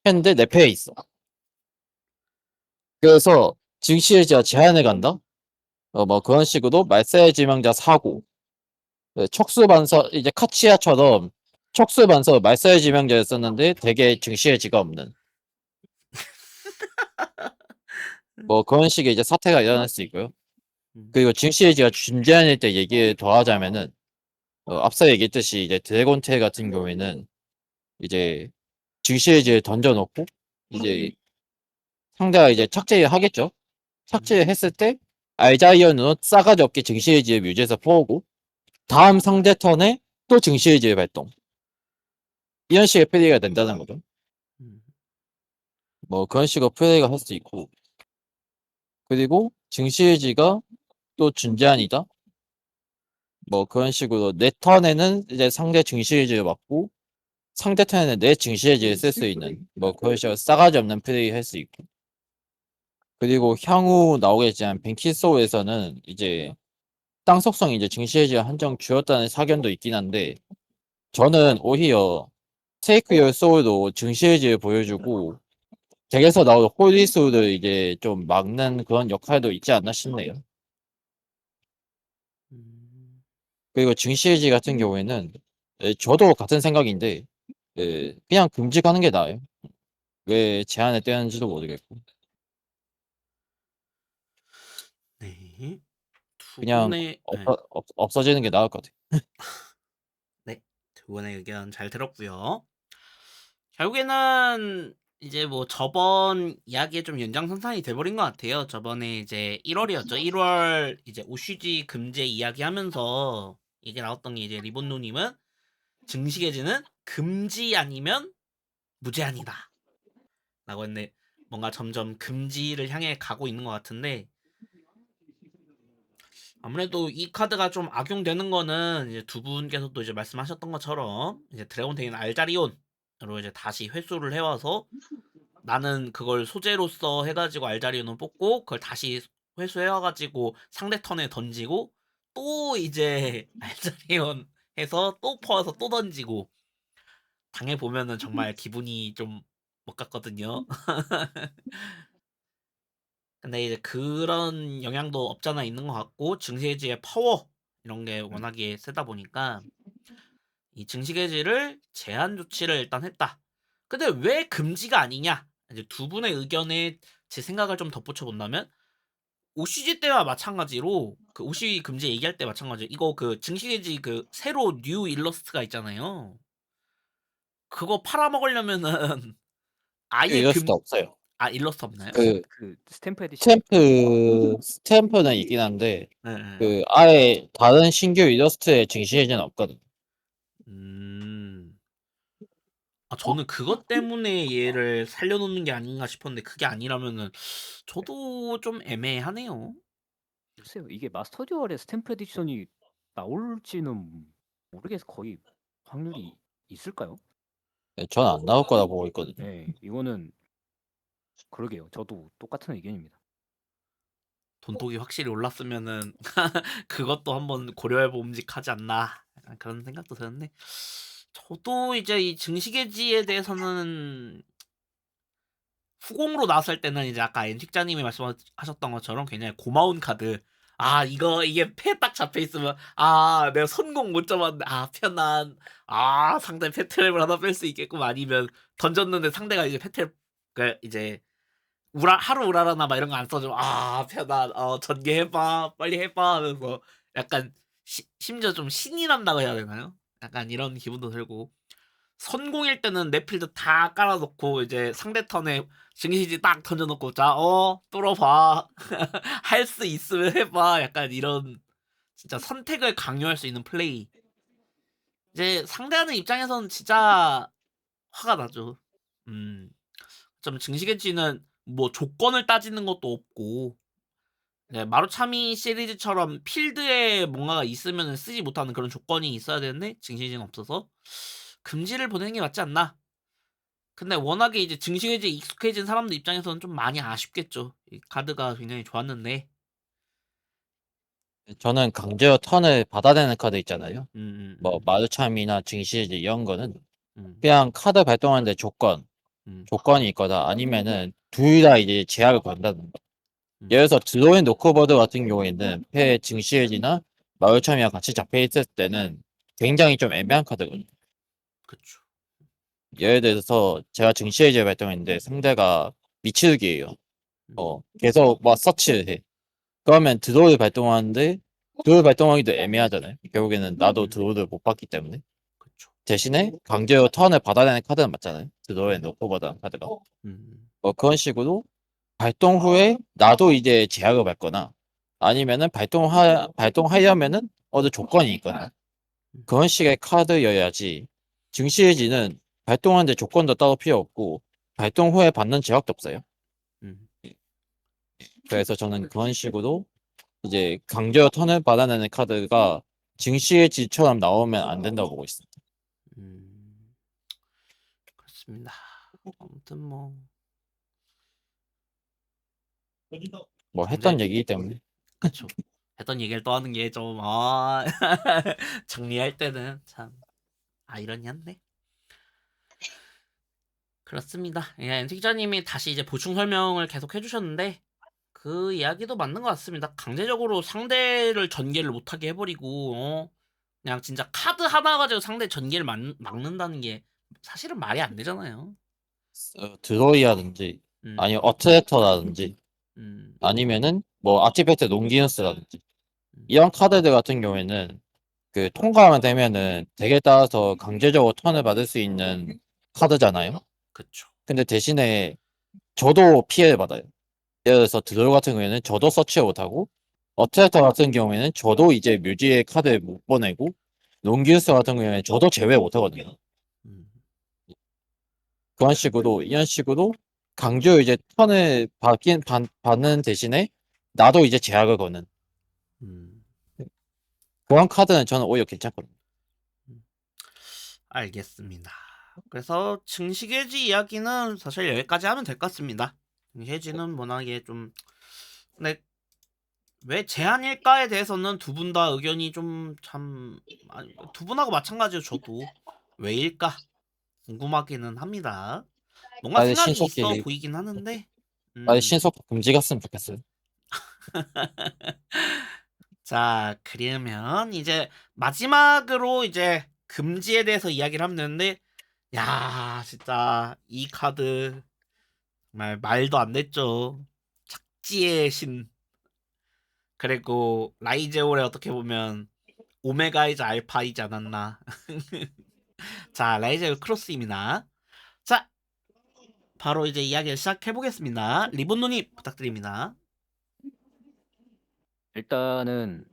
했는데 내 패에 있어. 그래서 증시의지가 제한을 간다? 뭐 그런 식으로 말사의 지명자 사고 척수반서 이제 카치아처럼 척수반서 말사의 지명자였었는데 되게 증시의지가 없는 뭐 그런 식의 이제 사태가 일어날 수 있고요. 그리고 증시의지가 존재할 때 얘기를 더 하자면은 앞서 얘기했듯이 이제 드래곤테일 같은 경우에는 이제 증시의지를 던져놓고 이제 상대가 이제 착지를 하겠죠. 착지를 했을 때 알자이언으로 싸가지 없게 증시의지를 뮤즈에서 퍼오고 다음 상대 턴에 또 증시의지를 발동. 이런 식의 플레이가 된다는 거죠. 뭐 그런 식으로 플레이가 할 수 있고 그리고 증시의지가 또 준제한이다. 뭐 그런 식으로 내 턴에는 이제 상대 증시의지를 맞고 상대 턴에는 내 증시의지를 쓸 수 있는 뭐 그런 식으로 싸가지 없는 플레이 할 수 있고 그리고 향후 나오겠지만 뱅키소울에서는 이제 땅 속성이 이제 증시의지가 한정 줄었다는 사견도 있긴 한데 저는 오히려 테이크 열 소울도 증시의지를 보여주고 덱에서 나오는 홀리소울을 이제 좀 막는 그런 역할도 있지 않나 싶네요. 그리고 증시의지 같은 경우에는 저도 같은 생각인데 그냥 금지하는 게 나아요. 왜 제한을 떼는지도 모르겠고 네. 두 그냥 분의 없어지는 게 나을 것 같아. 네. 두 분의 의견 잘 들었고요. 결국에는 이제 뭐 저번 이야기에 좀 연장선상이 돼버린 것 같아요. 저번에 이제 1월이었죠. 1월 이제 오슈지 금제 이야기하면서 이게 나왔던 게 이제 리본노님은 증시 해지는 금지 아니면 무제한이다. 라고 했는데 뭔가 점점 금지를 향해 가고 있는 것 같은데 아무래도 이 카드가 좀 악용되는 거는 이제 두 분께서도 이제 말씀하셨던 것처럼 이제 드래곤테인 알자리온으로 이제 다시 회수를 해와서 나는 그걸 소재로서 해가지고 알자리온을 뽑고 그걸 다시 회수해와가지고 상대 턴에 던지고 또 이제 알자리온 해서 또 퍼와서 또 던지고 당해보면은 정말 기분이 좀 못 갔거든요. 근데 이제 그런 영향도 없잖아 있는 것 같고 증시해지의 파워 이런 게 워낙에 세다 보니까 이 증시해지를 제한 조치를 일단 했다. 근데 왜 금지가 아니냐? 이제 두 분의 의견에 제 생각을 좀 덧붙여 본다면 OCG 때와 마찬가지로 그 OCG 금지 얘기할 때 마찬가지로 이거 그 증시해지 그 새로 뉴 일러스트가 있잖아요. 그거 팔아먹으려면은 아예 일러스트 없어요. 일러스트 없나요? 그 그 스탬프 에디션 스탬프는 있긴 한데 네, 네. 그 아예 다른 신규 일러스트의 증시해지는 없거든. 음. 저는 그것 때문에 얘를 살려놓는 게 아닌가 싶었는데 그게 아니라면은 저도 좀 애매하네요. 글쎄요. 이게 마스터 듀얼의 스탬프 에디션이 나올지는 모르겠어. 거의 확률이 있을까요? 전 안 나올 거라 보고 있거든요. 네, 이거는 그러게요. 저도 똑같은 의견입니다. 돈독이 확실히 올랐으면은 그것도 한번 고려해 봄직하지 않나 약간 그런 생각도 드는데 저도 이제 이 증시계지에 대해서는 후공으로 나왔을 때는 이제 아까 엔틱자님이 말씀하셨던 것처럼 굉장히 고마운 카드. 이게 패 딱 잡혀 있으면 내가 선공 못 잡았는데 편안. 상대 패트랩을 하나 뺄 수 있겠고 아니면 던졌는데 상대가 이제 패트랩 그 이제 하루 우라라나 막 이런 거 안 써주면 편안. 전개해봐 빨리 해봐 하면서 약간 심지어 좀 신이 난다고 해야 되나요? 약간 이런 기분도 들고 선공일 때는 내 필드 다 깔아놓고 이제 상대 턴에 증시지 딱 던져놓고 자 뚫어봐 할 수 있으면 해봐 약간 이런 진짜 선택을 강요할 수 있는 플레이 이제 상대하는 입장에서는 진짜 화가 나죠. 좀 증시겠지는 뭐 조건을 따지는 것도 없고 네, 마루차미 시리즈처럼 필드에 뭔가가 있으면 쓰지 못하는 그런 조건이 있어야 되는데 증시지는 없어서 금지를 보내는 게 맞지 않나. 근데 워낙에 이제 증시해지에 익숙해진 사람들 입장에서는 좀 많이 아쉽겠죠. 이 카드가 굉장히 좋았는데. 저는 강제로 턴을 받아내는 카드 있잖아요. 음, 뭐 마루참이나 증시해지 이런 거는 음, 그냥 카드 발동하는데 음, 조건이 있거나 아니면은 둘 다 이제 제약을 건다는 거. 음. 예를 들어서 드로잉 노크버드 같은 경우에는 패 증시해지나 마루참이랑 같이 잡혀 있을 때는 굉장히 좀 애매한 카드거든요. 그쵸. 예를 들어서 제가 증시해지 발동했는데 상대가 미치르기예요. 계속 막 서치를 해. 그러면 드로우를 발동하는데 드로우 발동하기도 애매하잖아요. 결국에는 나도 드로우를 못 받기 때문에 그쵸. 대신에 강제로 턴을 받아내는 카드는 맞잖아요. 드로우에 놓고 받아는 카드가 음, 그런 식으로 발동 후에 나도 이제 제약을 받거나 아니면은 발동하려면은 어느 조건이 있거나 그런 식의 카드여야지 증시해지는 발동하는데 조건도 따로 필요 없고 발동 후에 받는 제약도 없어요. 음, 그래서 저는 그런 식으로 이제 강제로 턴을 받아내는 카드가 증시해지처럼 나오면 안 된다고 보고 있습니다. 그렇습니다. 아무튼 뭐 뭐 근데 했던 얘기이기 때문에 그쵸. 했던 얘기를 또 하는 게 좀 정리할 때는 참 아이러니한데. 그렇습니다. 예, 엔틱자님이 다시 이제 보충 설명을 계속 해주셨는데 그 이야기도 맞는 것 같습니다. 강제적으로 상대를 전개를 못하게 해버리고 그냥 진짜 카드 하나 가지고 상대 전개를 막는다는 게 사실은 말이 안 되잖아요. 드로이라든지 음, 아니면 어트랙터라든지 음, 아니면은 뭐 아티팩트 농기누스라든지 이런 카드들 같은 경우에는 그 통과만 되면은 덱에 따라서 강제적으로 턴을 받을 수 있는 카드잖아요. 그쵸. 근데 대신에 저도 피해를 받아요. 예를 들어서 드롤 같은 경우에는 저도 서치 못하고 어트랙터 같은 경우에는 저도 이제 묘지의 카드를 못 보내고 농기누스 같은 경우에는 저도 제외 못하거든요. 음. 그런 식으로 이런 식으로 강제로 이제 턴을 받는 대신에 나도 이제 제약을 거는 음. 그런 카드는 저는 오히려 괜찮거든요. 알겠습니다. 그래서 증식해지 이야기는 사실 여기까지 하면 될 것 같습니다. 증식해지는 워낙에 좀 근데 왜 제한일까에 대해서는 두 분 다 의견이 좀 참 두 분하고 마찬가지로 저도 왜일까 궁금하기는 합니다. 뭔가 빨리 생각이 있어 신속히 보이긴 하는데 빨리 신속 금지 갔으면 좋겠어요. 자 그러면 이제 마지막으로 이제 금지에 대해서 이야기를 하면 되는데 야 진짜 이 카드 정말 말도 안 됐죠. 착지의 신 그리고 라이제올에 어떻게 보면 오메가이자 알파이지 않았나. 자 라이제올 크로스입니다. 자 바로 이제 이야기를 시작해 보겠습니다. 리본노님 부탁드립니다. 일단은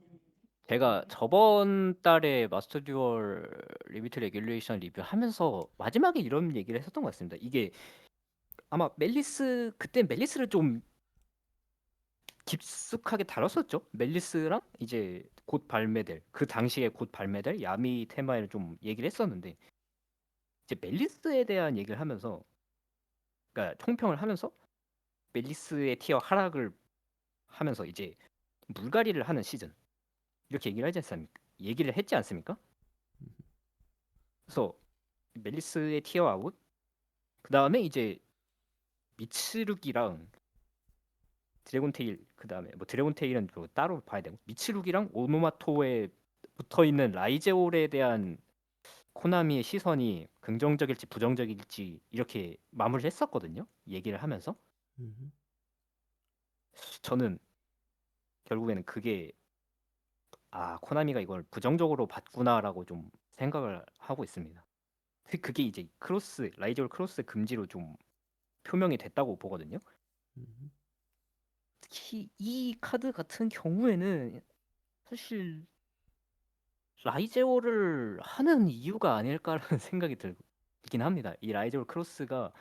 제가 저번 달에 마스터 듀얼 리미트 레귤레이션 리뷰하면서 마지막에 이런 얘기를 했었던 것 같습니다. 이게 아마 멜리스 그때 멜리스를 좀 깊숙하게 다뤘었죠. 멜리스랑 이제 곧 발매될 그 당시에 곧 발매될 야미 테마를 좀 얘기를 했었는데 이제 멜리스에 대한 얘기를 하면서 그러니까 총평을 하면서 멜리스의 티어 하락을 하면서 이제 물갈이를 하는 시즌 이렇게 얘기를 하지 않습니까? 얘기를 했지 않습니까? 그래서 멜리스의 티어 아웃 그 다음에 이제 미츠루기랑 드래곤테일 그 다음에 뭐 드래곤테일은 또 따로 봐야 되고 미츠루기랑 오노마토에 붙어 있는 라이제올에 대한 코나미의 시선이 긍정적일지 부정적일지 이렇게 마무리를 했었거든요. 얘기를 하면서 저는 결국에는 그게 아 코나미가 이걸 부정적으로 봤구나라고 좀 생각을 하고 있습니다. 그게 이제 크로스 라이제올 크로스 금지로 좀 표명이 됐다고 보거든요. 특히 이 카드 같은 경우에는 사실 라이제오를 하는 이유가 아닐까라는 생각이 들긴 합니다. 이 라이제올 크로스가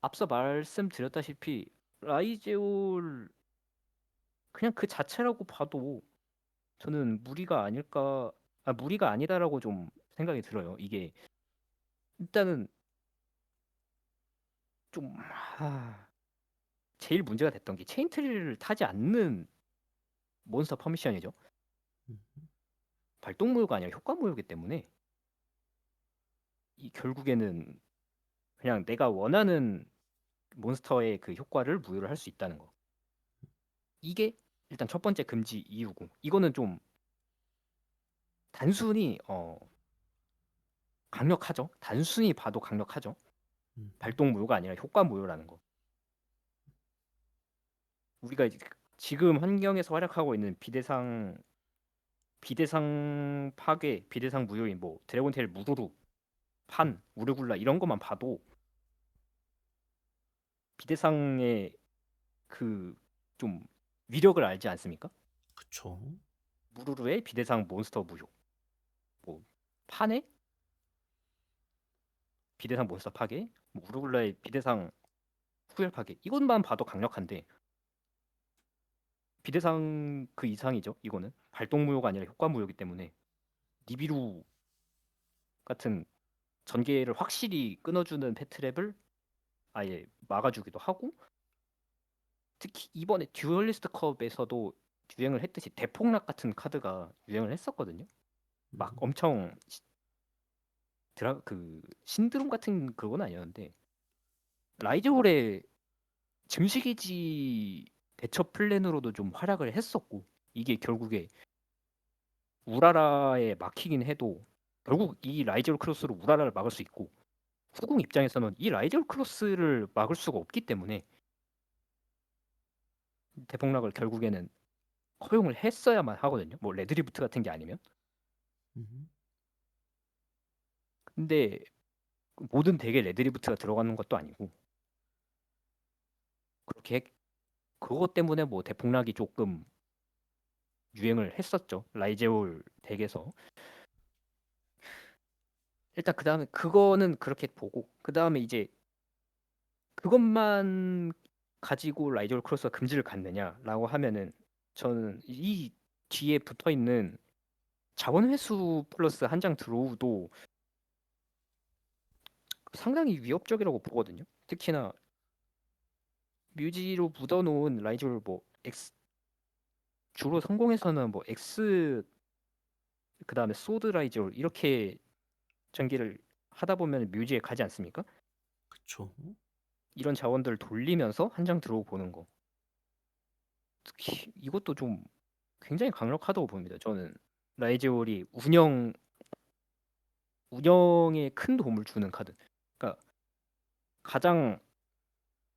앞서 말씀드렸다시피 라이제올 그냥 그 자체라고 봐도 저는 무리가 아니다라고 좀 생각이 들어요. 이게 일단은 좀 제일 문제가 됐던 게 체인트리를 타지 않는 몬스터 퍼미션이죠. 발동 무효가 아니라 효과 무효이기 때문에 이 결국에는 그냥 내가 원하는 몬스터의 그 효과를 무효를 할 수 있다는 거. 이게 일단 첫 번째 금지 이유고 이거는 좀 단순히 강력하죠. 단순히 봐도 강력하죠. 발동 무효가 아니라 효과 무효라는 거. 우리가 지금 환경에서 활약하고 있는 비대상 파괴, 비대상 무효인 뭐 드래곤테일 무루루, 판, 우르굴라 이런 것만 봐도 비대상의 그 좀 위력을 알지 않습니까? 그쵸. 무루루의 비대상 몬스터 무효, 뭐 판의 비대상 몬스터 파괴, 뭐 우르굴라의 비대상 후열 파괴 이것만 봐도 강력한데 비대상 그 이상이죠. 이거는 발동 무효가 아니라 효과 무효이기 때문에 니비루 같은 전개를 확실히 끊어주는 패트랩을 아예 막아주기도 하고 특히 이번에 듀얼리스트 컵에서도 유행을 했듯이 대폭락 같은 카드가 유행을 했었거든요. 막 엄청 그 신드롬 같은 그건 아니었는데 라이즈홀의 증식이지 대처 플랜으로도 좀 활약을 했었고 이게 결국에 우라라에 막히긴 해도 결국 이 라이즈홀 크로스로 우라라를 막을 수 있고 후궁 입장에서는 이 라이즈홀 크로스를 막을 수가 없기 때문에 대폭락을 결국에는 허용을 했어야만 하거든요. 뭐 레드리프트 같은 게 아니면. 음. 근데 모든 덱에 레드리프트가 들어가는 것도 아니고 그렇게 그것 때문에 뭐 대폭락이 조금 유행을 했었죠. 라이제올 덱에서. 일단 그다음에 그거는 그렇게 보고 그다음에 이제 그것만 가지고 라이제올 크로스가 금지를 갖느냐라고 하면은 저는 이 뒤에 붙어 있는 자원 회수 플러스 한 장 드로우도 상당히 위협적이라고 보거든요. 특히나 뮤지로 묻어놓은 라이즈를 뭐 X 주로 성공에서는 뭐 X 그다음에 소드 라이즈 이렇게 전개를 하다 보면 뮤지에 가지 않습니까? 그쵸. 이런 자원들을 돌리면서 한 장 들어오 보는 거. 특히 이것도 좀 굉장히 강력하다고 봅니다. 저는 라이즈올이 운영에 큰 도움을 주는 카드. 그러니까 가장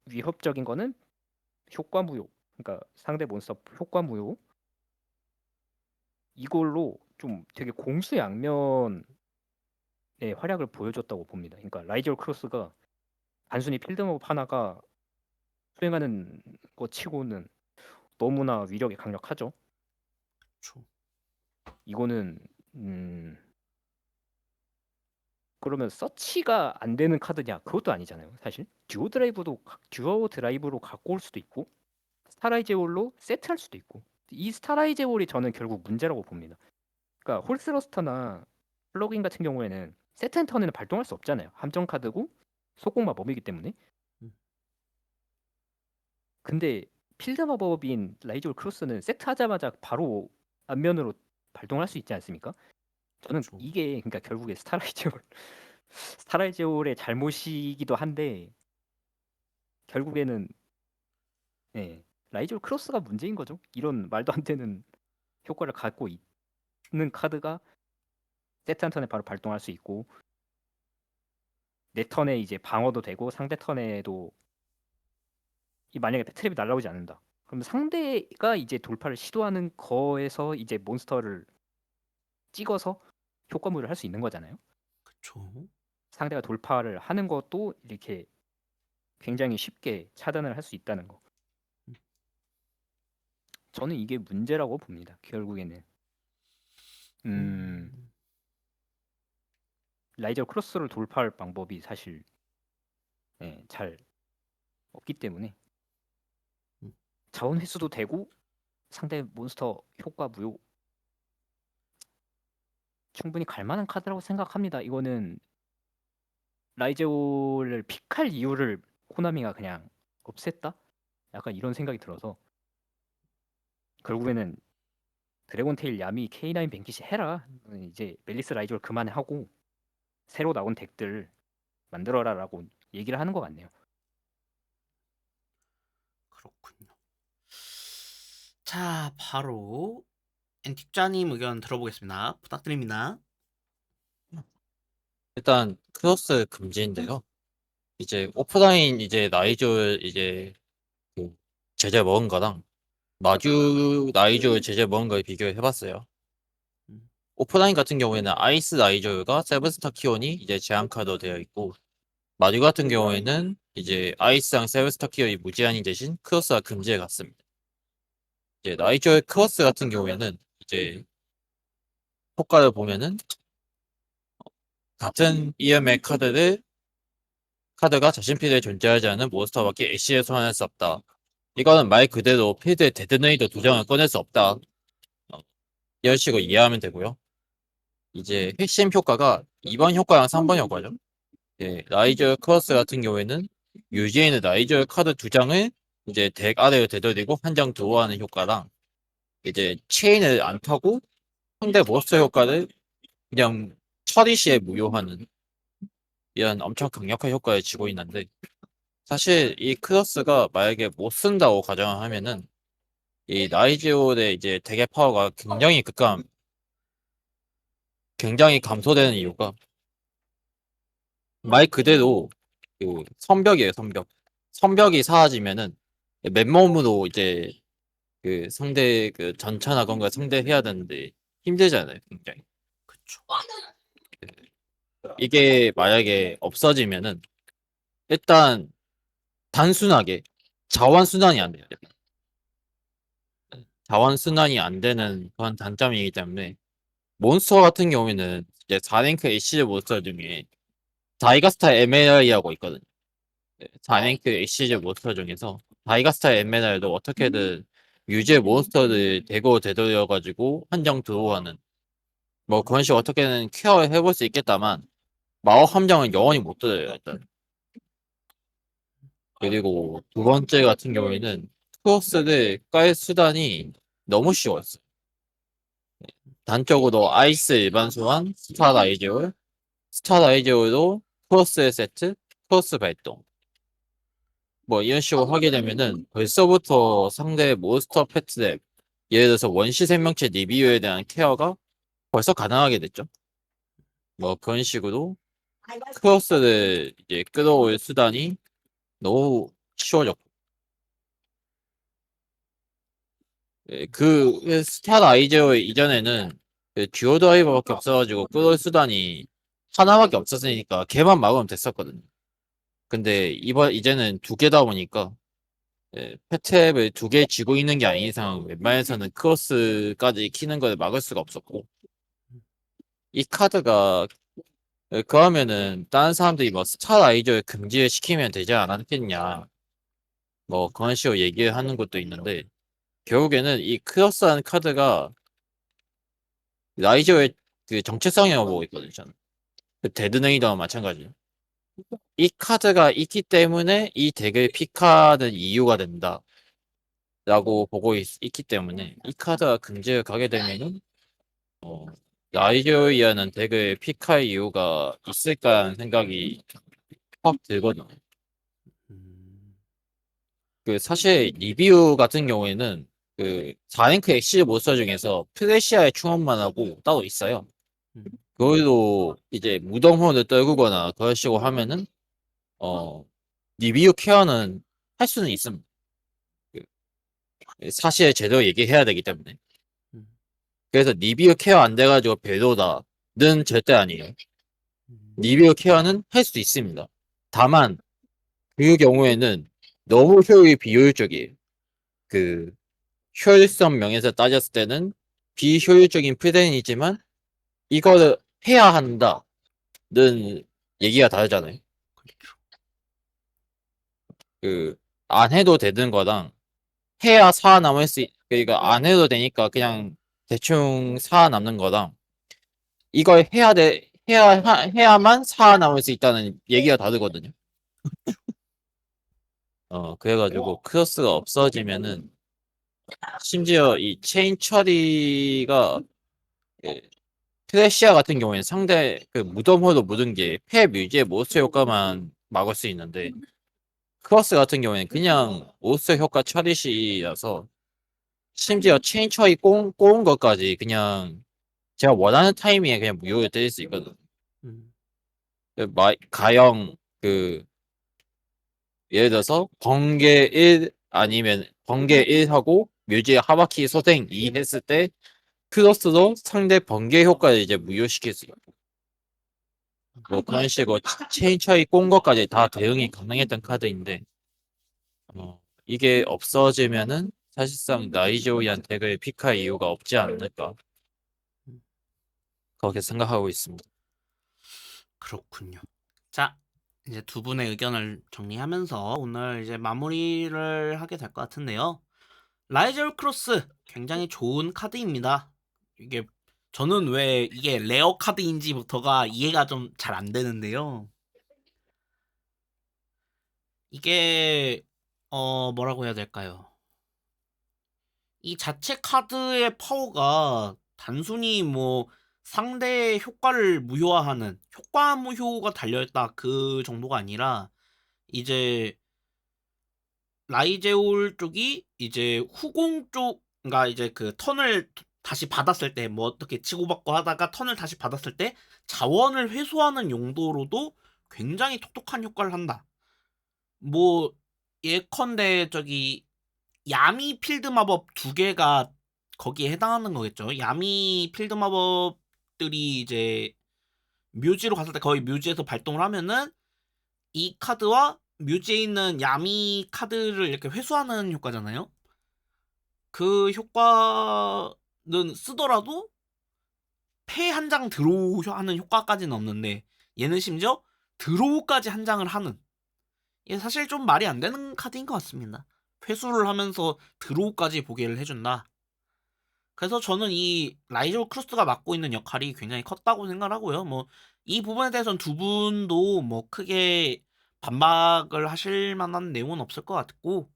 위협적인 거는 효과 무효. 그러니까 상대 몬스터 효과 무효. 이걸로 좀 되게 공수양면의 활약을 보여줬다고 봅니다. 그러니까 라이저 크로스가 단순히 필드몹 하나가 수행하는 것 치고는 너무나 위력이 강력하죠. 그쵸. 이거는 그러면 서치가 안 되는 카드냐? 그것도 아니잖아요. 사실 듀오 드라이브로 갖고 올 수도 있고 스타라이제올로 세트할 수도 있고 이 스타라이제올이 저는 결국 문제라고 봅니다. 그러니까 홀스러스터나 플러그인 같은 경우에는 세트 앤 턴에는 발동할 수 없잖아요. 함정 카드고 속공 마법이기 때문에. 음. 근데 필드 마법인 라이졸 크로스는 세트하자마자 바로 앞면으로 발동할 수 있지 않습니까? 저는 그쵸. 이게 그러니까 결국에 스타라이제올의 잘못이기도 한데 결국에는 라이졸 크로스가 문제인 거죠. 이런 말도 안 되는 효과를 갖고 있는 카드가 세트 한 턴에 바로 발동할 수 있고 내 턴에 이제 방어도 되고 상대 턴에도 만약에 트랩이 날라오지 않는다. 그럼 상대가 이제 돌파를 시도하는 거에서 이제 몬스터를 찍어서 효과물을 할 수 있는 거잖아요. 그쵸. 상대가 돌파를 하는 것도 이렇게 굉장히 쉽게 차단을 할 수 있다는 거. 음. 저는 이게 문제라고 봅니다. 결국에는 음. 라이저 크로스를 돌파할 방법이 사실 잘 없기 때문에 음. 자원 회수도 되고 상대 몬스터 효과 무효 충분히 갈만한 카드라고 생각합니다. 이거는 라이제올을 픽할 이유를 코나미가 그냥 없앴다? 약간 이런 생각이 들어서 결국에는 드래곤테일 야미 K9 뱅키시 해라. 이제 멜리스 라이제올 그만하고 새로 나온 덱들 만들어라라고 얘기를 하는 것 같네요. 그렇군요. 자, 바로 앤틱자님 의견 들어보겠습니다. 부탁드립니다. 일단 크로스 금지인데요. 이제 오프라인 이제 나이졸 이제 그 제재 먹은 거랑 마주 나이졸 제재 먹은 걸 비교해 봤어요. 음. 오프라인 같은 경우에는 아이스 나이졸과 세븐스타 키온이 이제 제한 카드로 되어 있고 마주 같은 경우에는 이제 아이스랑 세븐스타 키온이 무제한인 대신 크로스가 금지에 갔습니다. 이제 나이졸 크로스 같은 경우에는 이제 효과를 보면은 같은 EM의 카드가 자신 필드에 존재하지 않은 몬스터밖에 애쉬에 소환할 수 없다. 이거는 말 그대로 필드에 데드네이더 두 장을 꺼낼 수 없다. 이런 식으로 이해하면 되고요. 이제 핵심 효과가 2번 효과랑 3번 효과죠. 라이저 크로스 같은 경우에는 유지에 라이저 카드 두 장을 이제 덱 아래로 되돌리고 한 장 드로우하는 효과랑 이제 체인을 안 타고 상대 몬스터 효과를 그냥 처리 시에 무효하는 이런 엄청 강력한 효과를 지고 있는데 사실 이 크로스가 만약에 못 쓴다고 가정을 하면은 이 나이지올의 이제 대개 파워가 굉장히 감소되는 이유가 말 그대로 그 선벽이에요, 선벽. 선벽이 사라지면은 맨몸으로 이제 그 상대 그 전차나건가 상대해야 되는데 힘들잖아요, 굉장히. 그쵸. 이게 만약에 없어지면은 일단 단순하게 자원 순환이 안 돼요. 자원 순환이 안 되는 그런 단점이기 때문에 몬스터 같은 경우에는 이제 4랭크 애쉬 몬스터 중에 다이가스타 에메랄이라고 있거든요. 4랭크 애쉬 몬스터 중에서 다이가스타 에메랄도 어떻게든 유지의 몬스터를 대고 되돌려가지고 한정 들어오는 뭐 그런 식으로 어떻게든 케어해볼 수 있겠다만 마법 함정은 영원히 못 들어요 일단. 그리고 두 번째 같은 경우에는 크로스를 깔 수단이 너무 쉬웠어요. 단적으로 아이스 일반 소환, 스타 라이즈올, 스타 라이즈올도 크로스 세트, 크로스 발동 뭐 이런 식으로 하게 되면은 벌써부터 상대 몬스터 패트랩 예를 들어서 원시 생명체 리비유에 대한 케어가 벌써 가능하게 됐죠. 뭐 그런 식으로 크로스를 이제 끌어올 수단이 너무 쉬워졌고 그 스타 라이저 이전에는 그 듀오 드라이버밖에 없어가지고 끌어올 수단이 하나밖에 없었으니까 걔만 막으면 됐었거든요. 근데 이제는 두 개다 보니까 패트앱을 두 개 쥐고 있는 게 아닌 이상 웬만해서는 크로스까지 키는 걸 막을 수가 없었고 이 카드가 그러면은 다른 사람들이 뭐 스타 라이저를 금지를 시키면 되지 않았겠냐 뭐 그런 식으로 얘기를 하는 것도 있는데 결국에는 이 크로스라는 카드가 라이저의 그 정체성이라고 보고 있거든요 저는. 그 데드네이더와 마찬가지예요. 이 카드가 있기 때문에 이 덱을 픽하는 이유가 된다 라고 보고 있기 때문에 이 카드가 금지를 가게 되면은 라이저이라는 덱을 픽할 이유가 있을까 하는 생각이 확 들거든요. 음. 그 사실 리뷰 같은 경우에는 그 4랭크 엑시 몬스터 중에서 프레시아의 충원만 하고 따로 있어요. 음. 그걸로 이제 무덤호를 떨구거나 그런 식으로 하면은 리뷰 케어는 할 수는 있습니다. 그 사실 제대로 얘기해야 되기 때문에. 음. 그래서 리뷰 케어 안 돼가지고 배도다는 절대 아니에요. 리뷰 케어는 할 수 있습니다. 다만 그 경우에는 너무 효율이 비효율적이에요. 그 효율성 면에서 따졌을 때는 비효율적인 프레임이지만 이거를 해야 한다는 얘기가 다르잖아요. 그렇죠. 그 안 해도 되는 거랑 해야 살아남을 그러니까 안 해도 되니까 그냥 대충 살아남는 거랑 이걸 해야만 살아남을 수 있다는 얘기가 다르거든요. 그래가지고 크로스가 없어지면은 심지어 이 체인 처리가 그 트레시아 같은 경우에는 상대 그 무덤호로 묻은 게 패 뮤지의 모스 효과만 막을 수 있는데 크로스 같은 경우에는 그냥 모스 효과 처리시라서 심지어 체인 처리 꼬은 것까지 그냥 제가 원하는 타이밍에 그냥 무효를 때릴 수 있거든. 음. 가령 그 예를 들어서 번개 1 아니면 번개 1 하고 묘지의 하바키 소생 2 했을 때 크로스로 상대 번개 효과를 이제 무효시킬 수 있고 뭐 그런 식으로 체인 차이 꼰 것까지 다 대응이 가능했던 카드인데 이게 없어지면은 사실상 나이조이한 덱을 픽할 이유가 없지 않을까 그렇게 생각하고 있습니다. 그렇군요. 자, 이제 두 분의 의견을 정리하면서 오늘 이제 마무리를 하게 될 것 같은데요. 라이젤 크로스 굉장히 좋은 카드입니다. 이게 저는 왜 이게 레어 카드인지부터가 이해가 좀 잘 안 되는데요. 이게 뭐라고 해야 될까요? 이 자체 카드의 파워가 단순히 뭐 상대의 효과를 무효화하는 효과 무효가 달려있다 그 정도가 아니라 이제 라이제올 쪽이 이제 후공 쪽, 그러니까 이제 그 턴을 다시 받았을 때 뭐 어떻게 치고받고 하다가 턴을 다시 받았을 때 자원을 회수하는 용도로도 굉장히 톡톡한 효과를 한다. 뭐 예컨대 저기 야미 필드 마법 2개가 거기에 해당하는 거겠죠. 야미 필드 마법들이 이제 묘지로 갔을 때 거의 묘지에서 발동을 하면은 이 카드와 묘지에 있는 야미 카드를 이렇게 회수하는 효과잖아요. 그 효과는 쓰더라도 패 한 장 드로우 하는 효과까지는 없는데 얘는 심지어 드로우까지 한 장을 하는, 이게 사실 좀 말이 안 되는 카드인 것 같습니다. 회수를 하면서 드로우까지 보게를 해준다. 그래서 저는 이 라이저 크루스가 맡고 있는 역할이 굉장히 컸다고 생각하고요. 뭐 이 부분에 대해서는 두 분도 뭐 크게 반박을 하실 만한 내용은 없을 것 같고,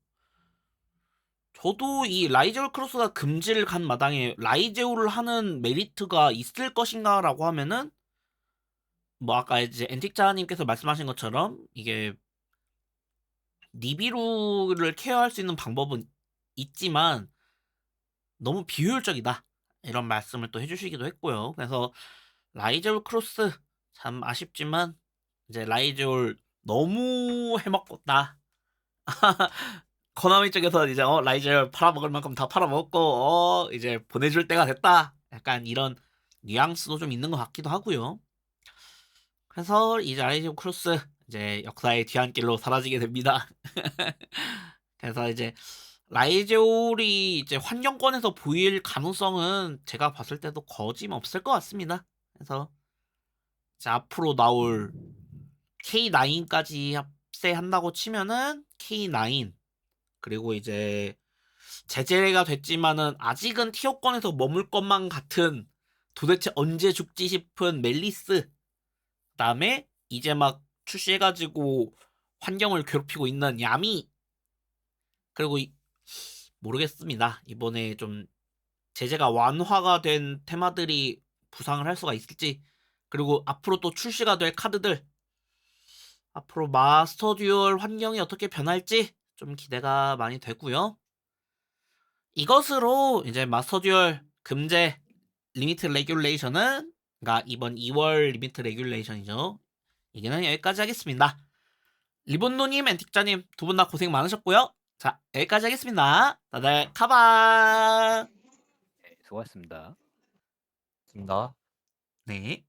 저도 이 라이저 크루스가 금지를 간 마당에 라이제오를 하는 메리트가 있을 것인가라고 하면은 뭐 아까 이제 앤틱자님께서 말씀하신 것처럼 이게 니비루를 케어할 수 있는 방법은 있지만 너무 비효율적이다, 이런 말씀을 또 해주시기도 했고요. 그래서 라이제올 크로스 참 아쉽지만 이제 라이제올 너무 해먹었다. 코나미 쪽에서 이제 라이제올 팔아먹을 만큼 다 팔아먹었고 이제 보내줄 때가 됐다, 약간 이런 뉘앙스도 좀 있는 것 같기도 하고요. 그래서 이제 라이제올 크로스 이제 역사의 뒤안길로 사라지게 됩니다. 그래서 이제 라이제올이 이제 환경권에서 보일 가능성은 제가 봤을 때도 거짓없을 것 같습니다. 그래서 이제 앞으로 나올 K9까지 합세한다고 치면은 K9, 그리고 이제 제재가 됐지만은 아직은 티어권에서 머물 것만 같은 도대체 언제 죽지 싶은 멜리스, 그다음에 이제 막 출시해가지고 환경을 괴롭히고 있는 야미, 그리고 모르겠습니다. 이번에 좀 제재가 완화가 된 테마들이 부상을 할 수가 있을지, 그리고 앞으로 또 출시가 될 카드들, 앞으로 마스터 듀얼 환경이 어떻게 변할지 좀 기대가 많이 되고요. 이것으로 이제 마스터 듀얼 금제 리미트 레귤레이션은, 그러니까 이번 2월 리미트 레귤레이션이죠. 이게는 여기까지 하겠습니다. 리본노님, 앤틱자님 두 분 다 고생 많으셨고요. 자, 여기까지 하겠습니다. 다들 카바. 네, 수고하셨습니다. 있습니다. 네.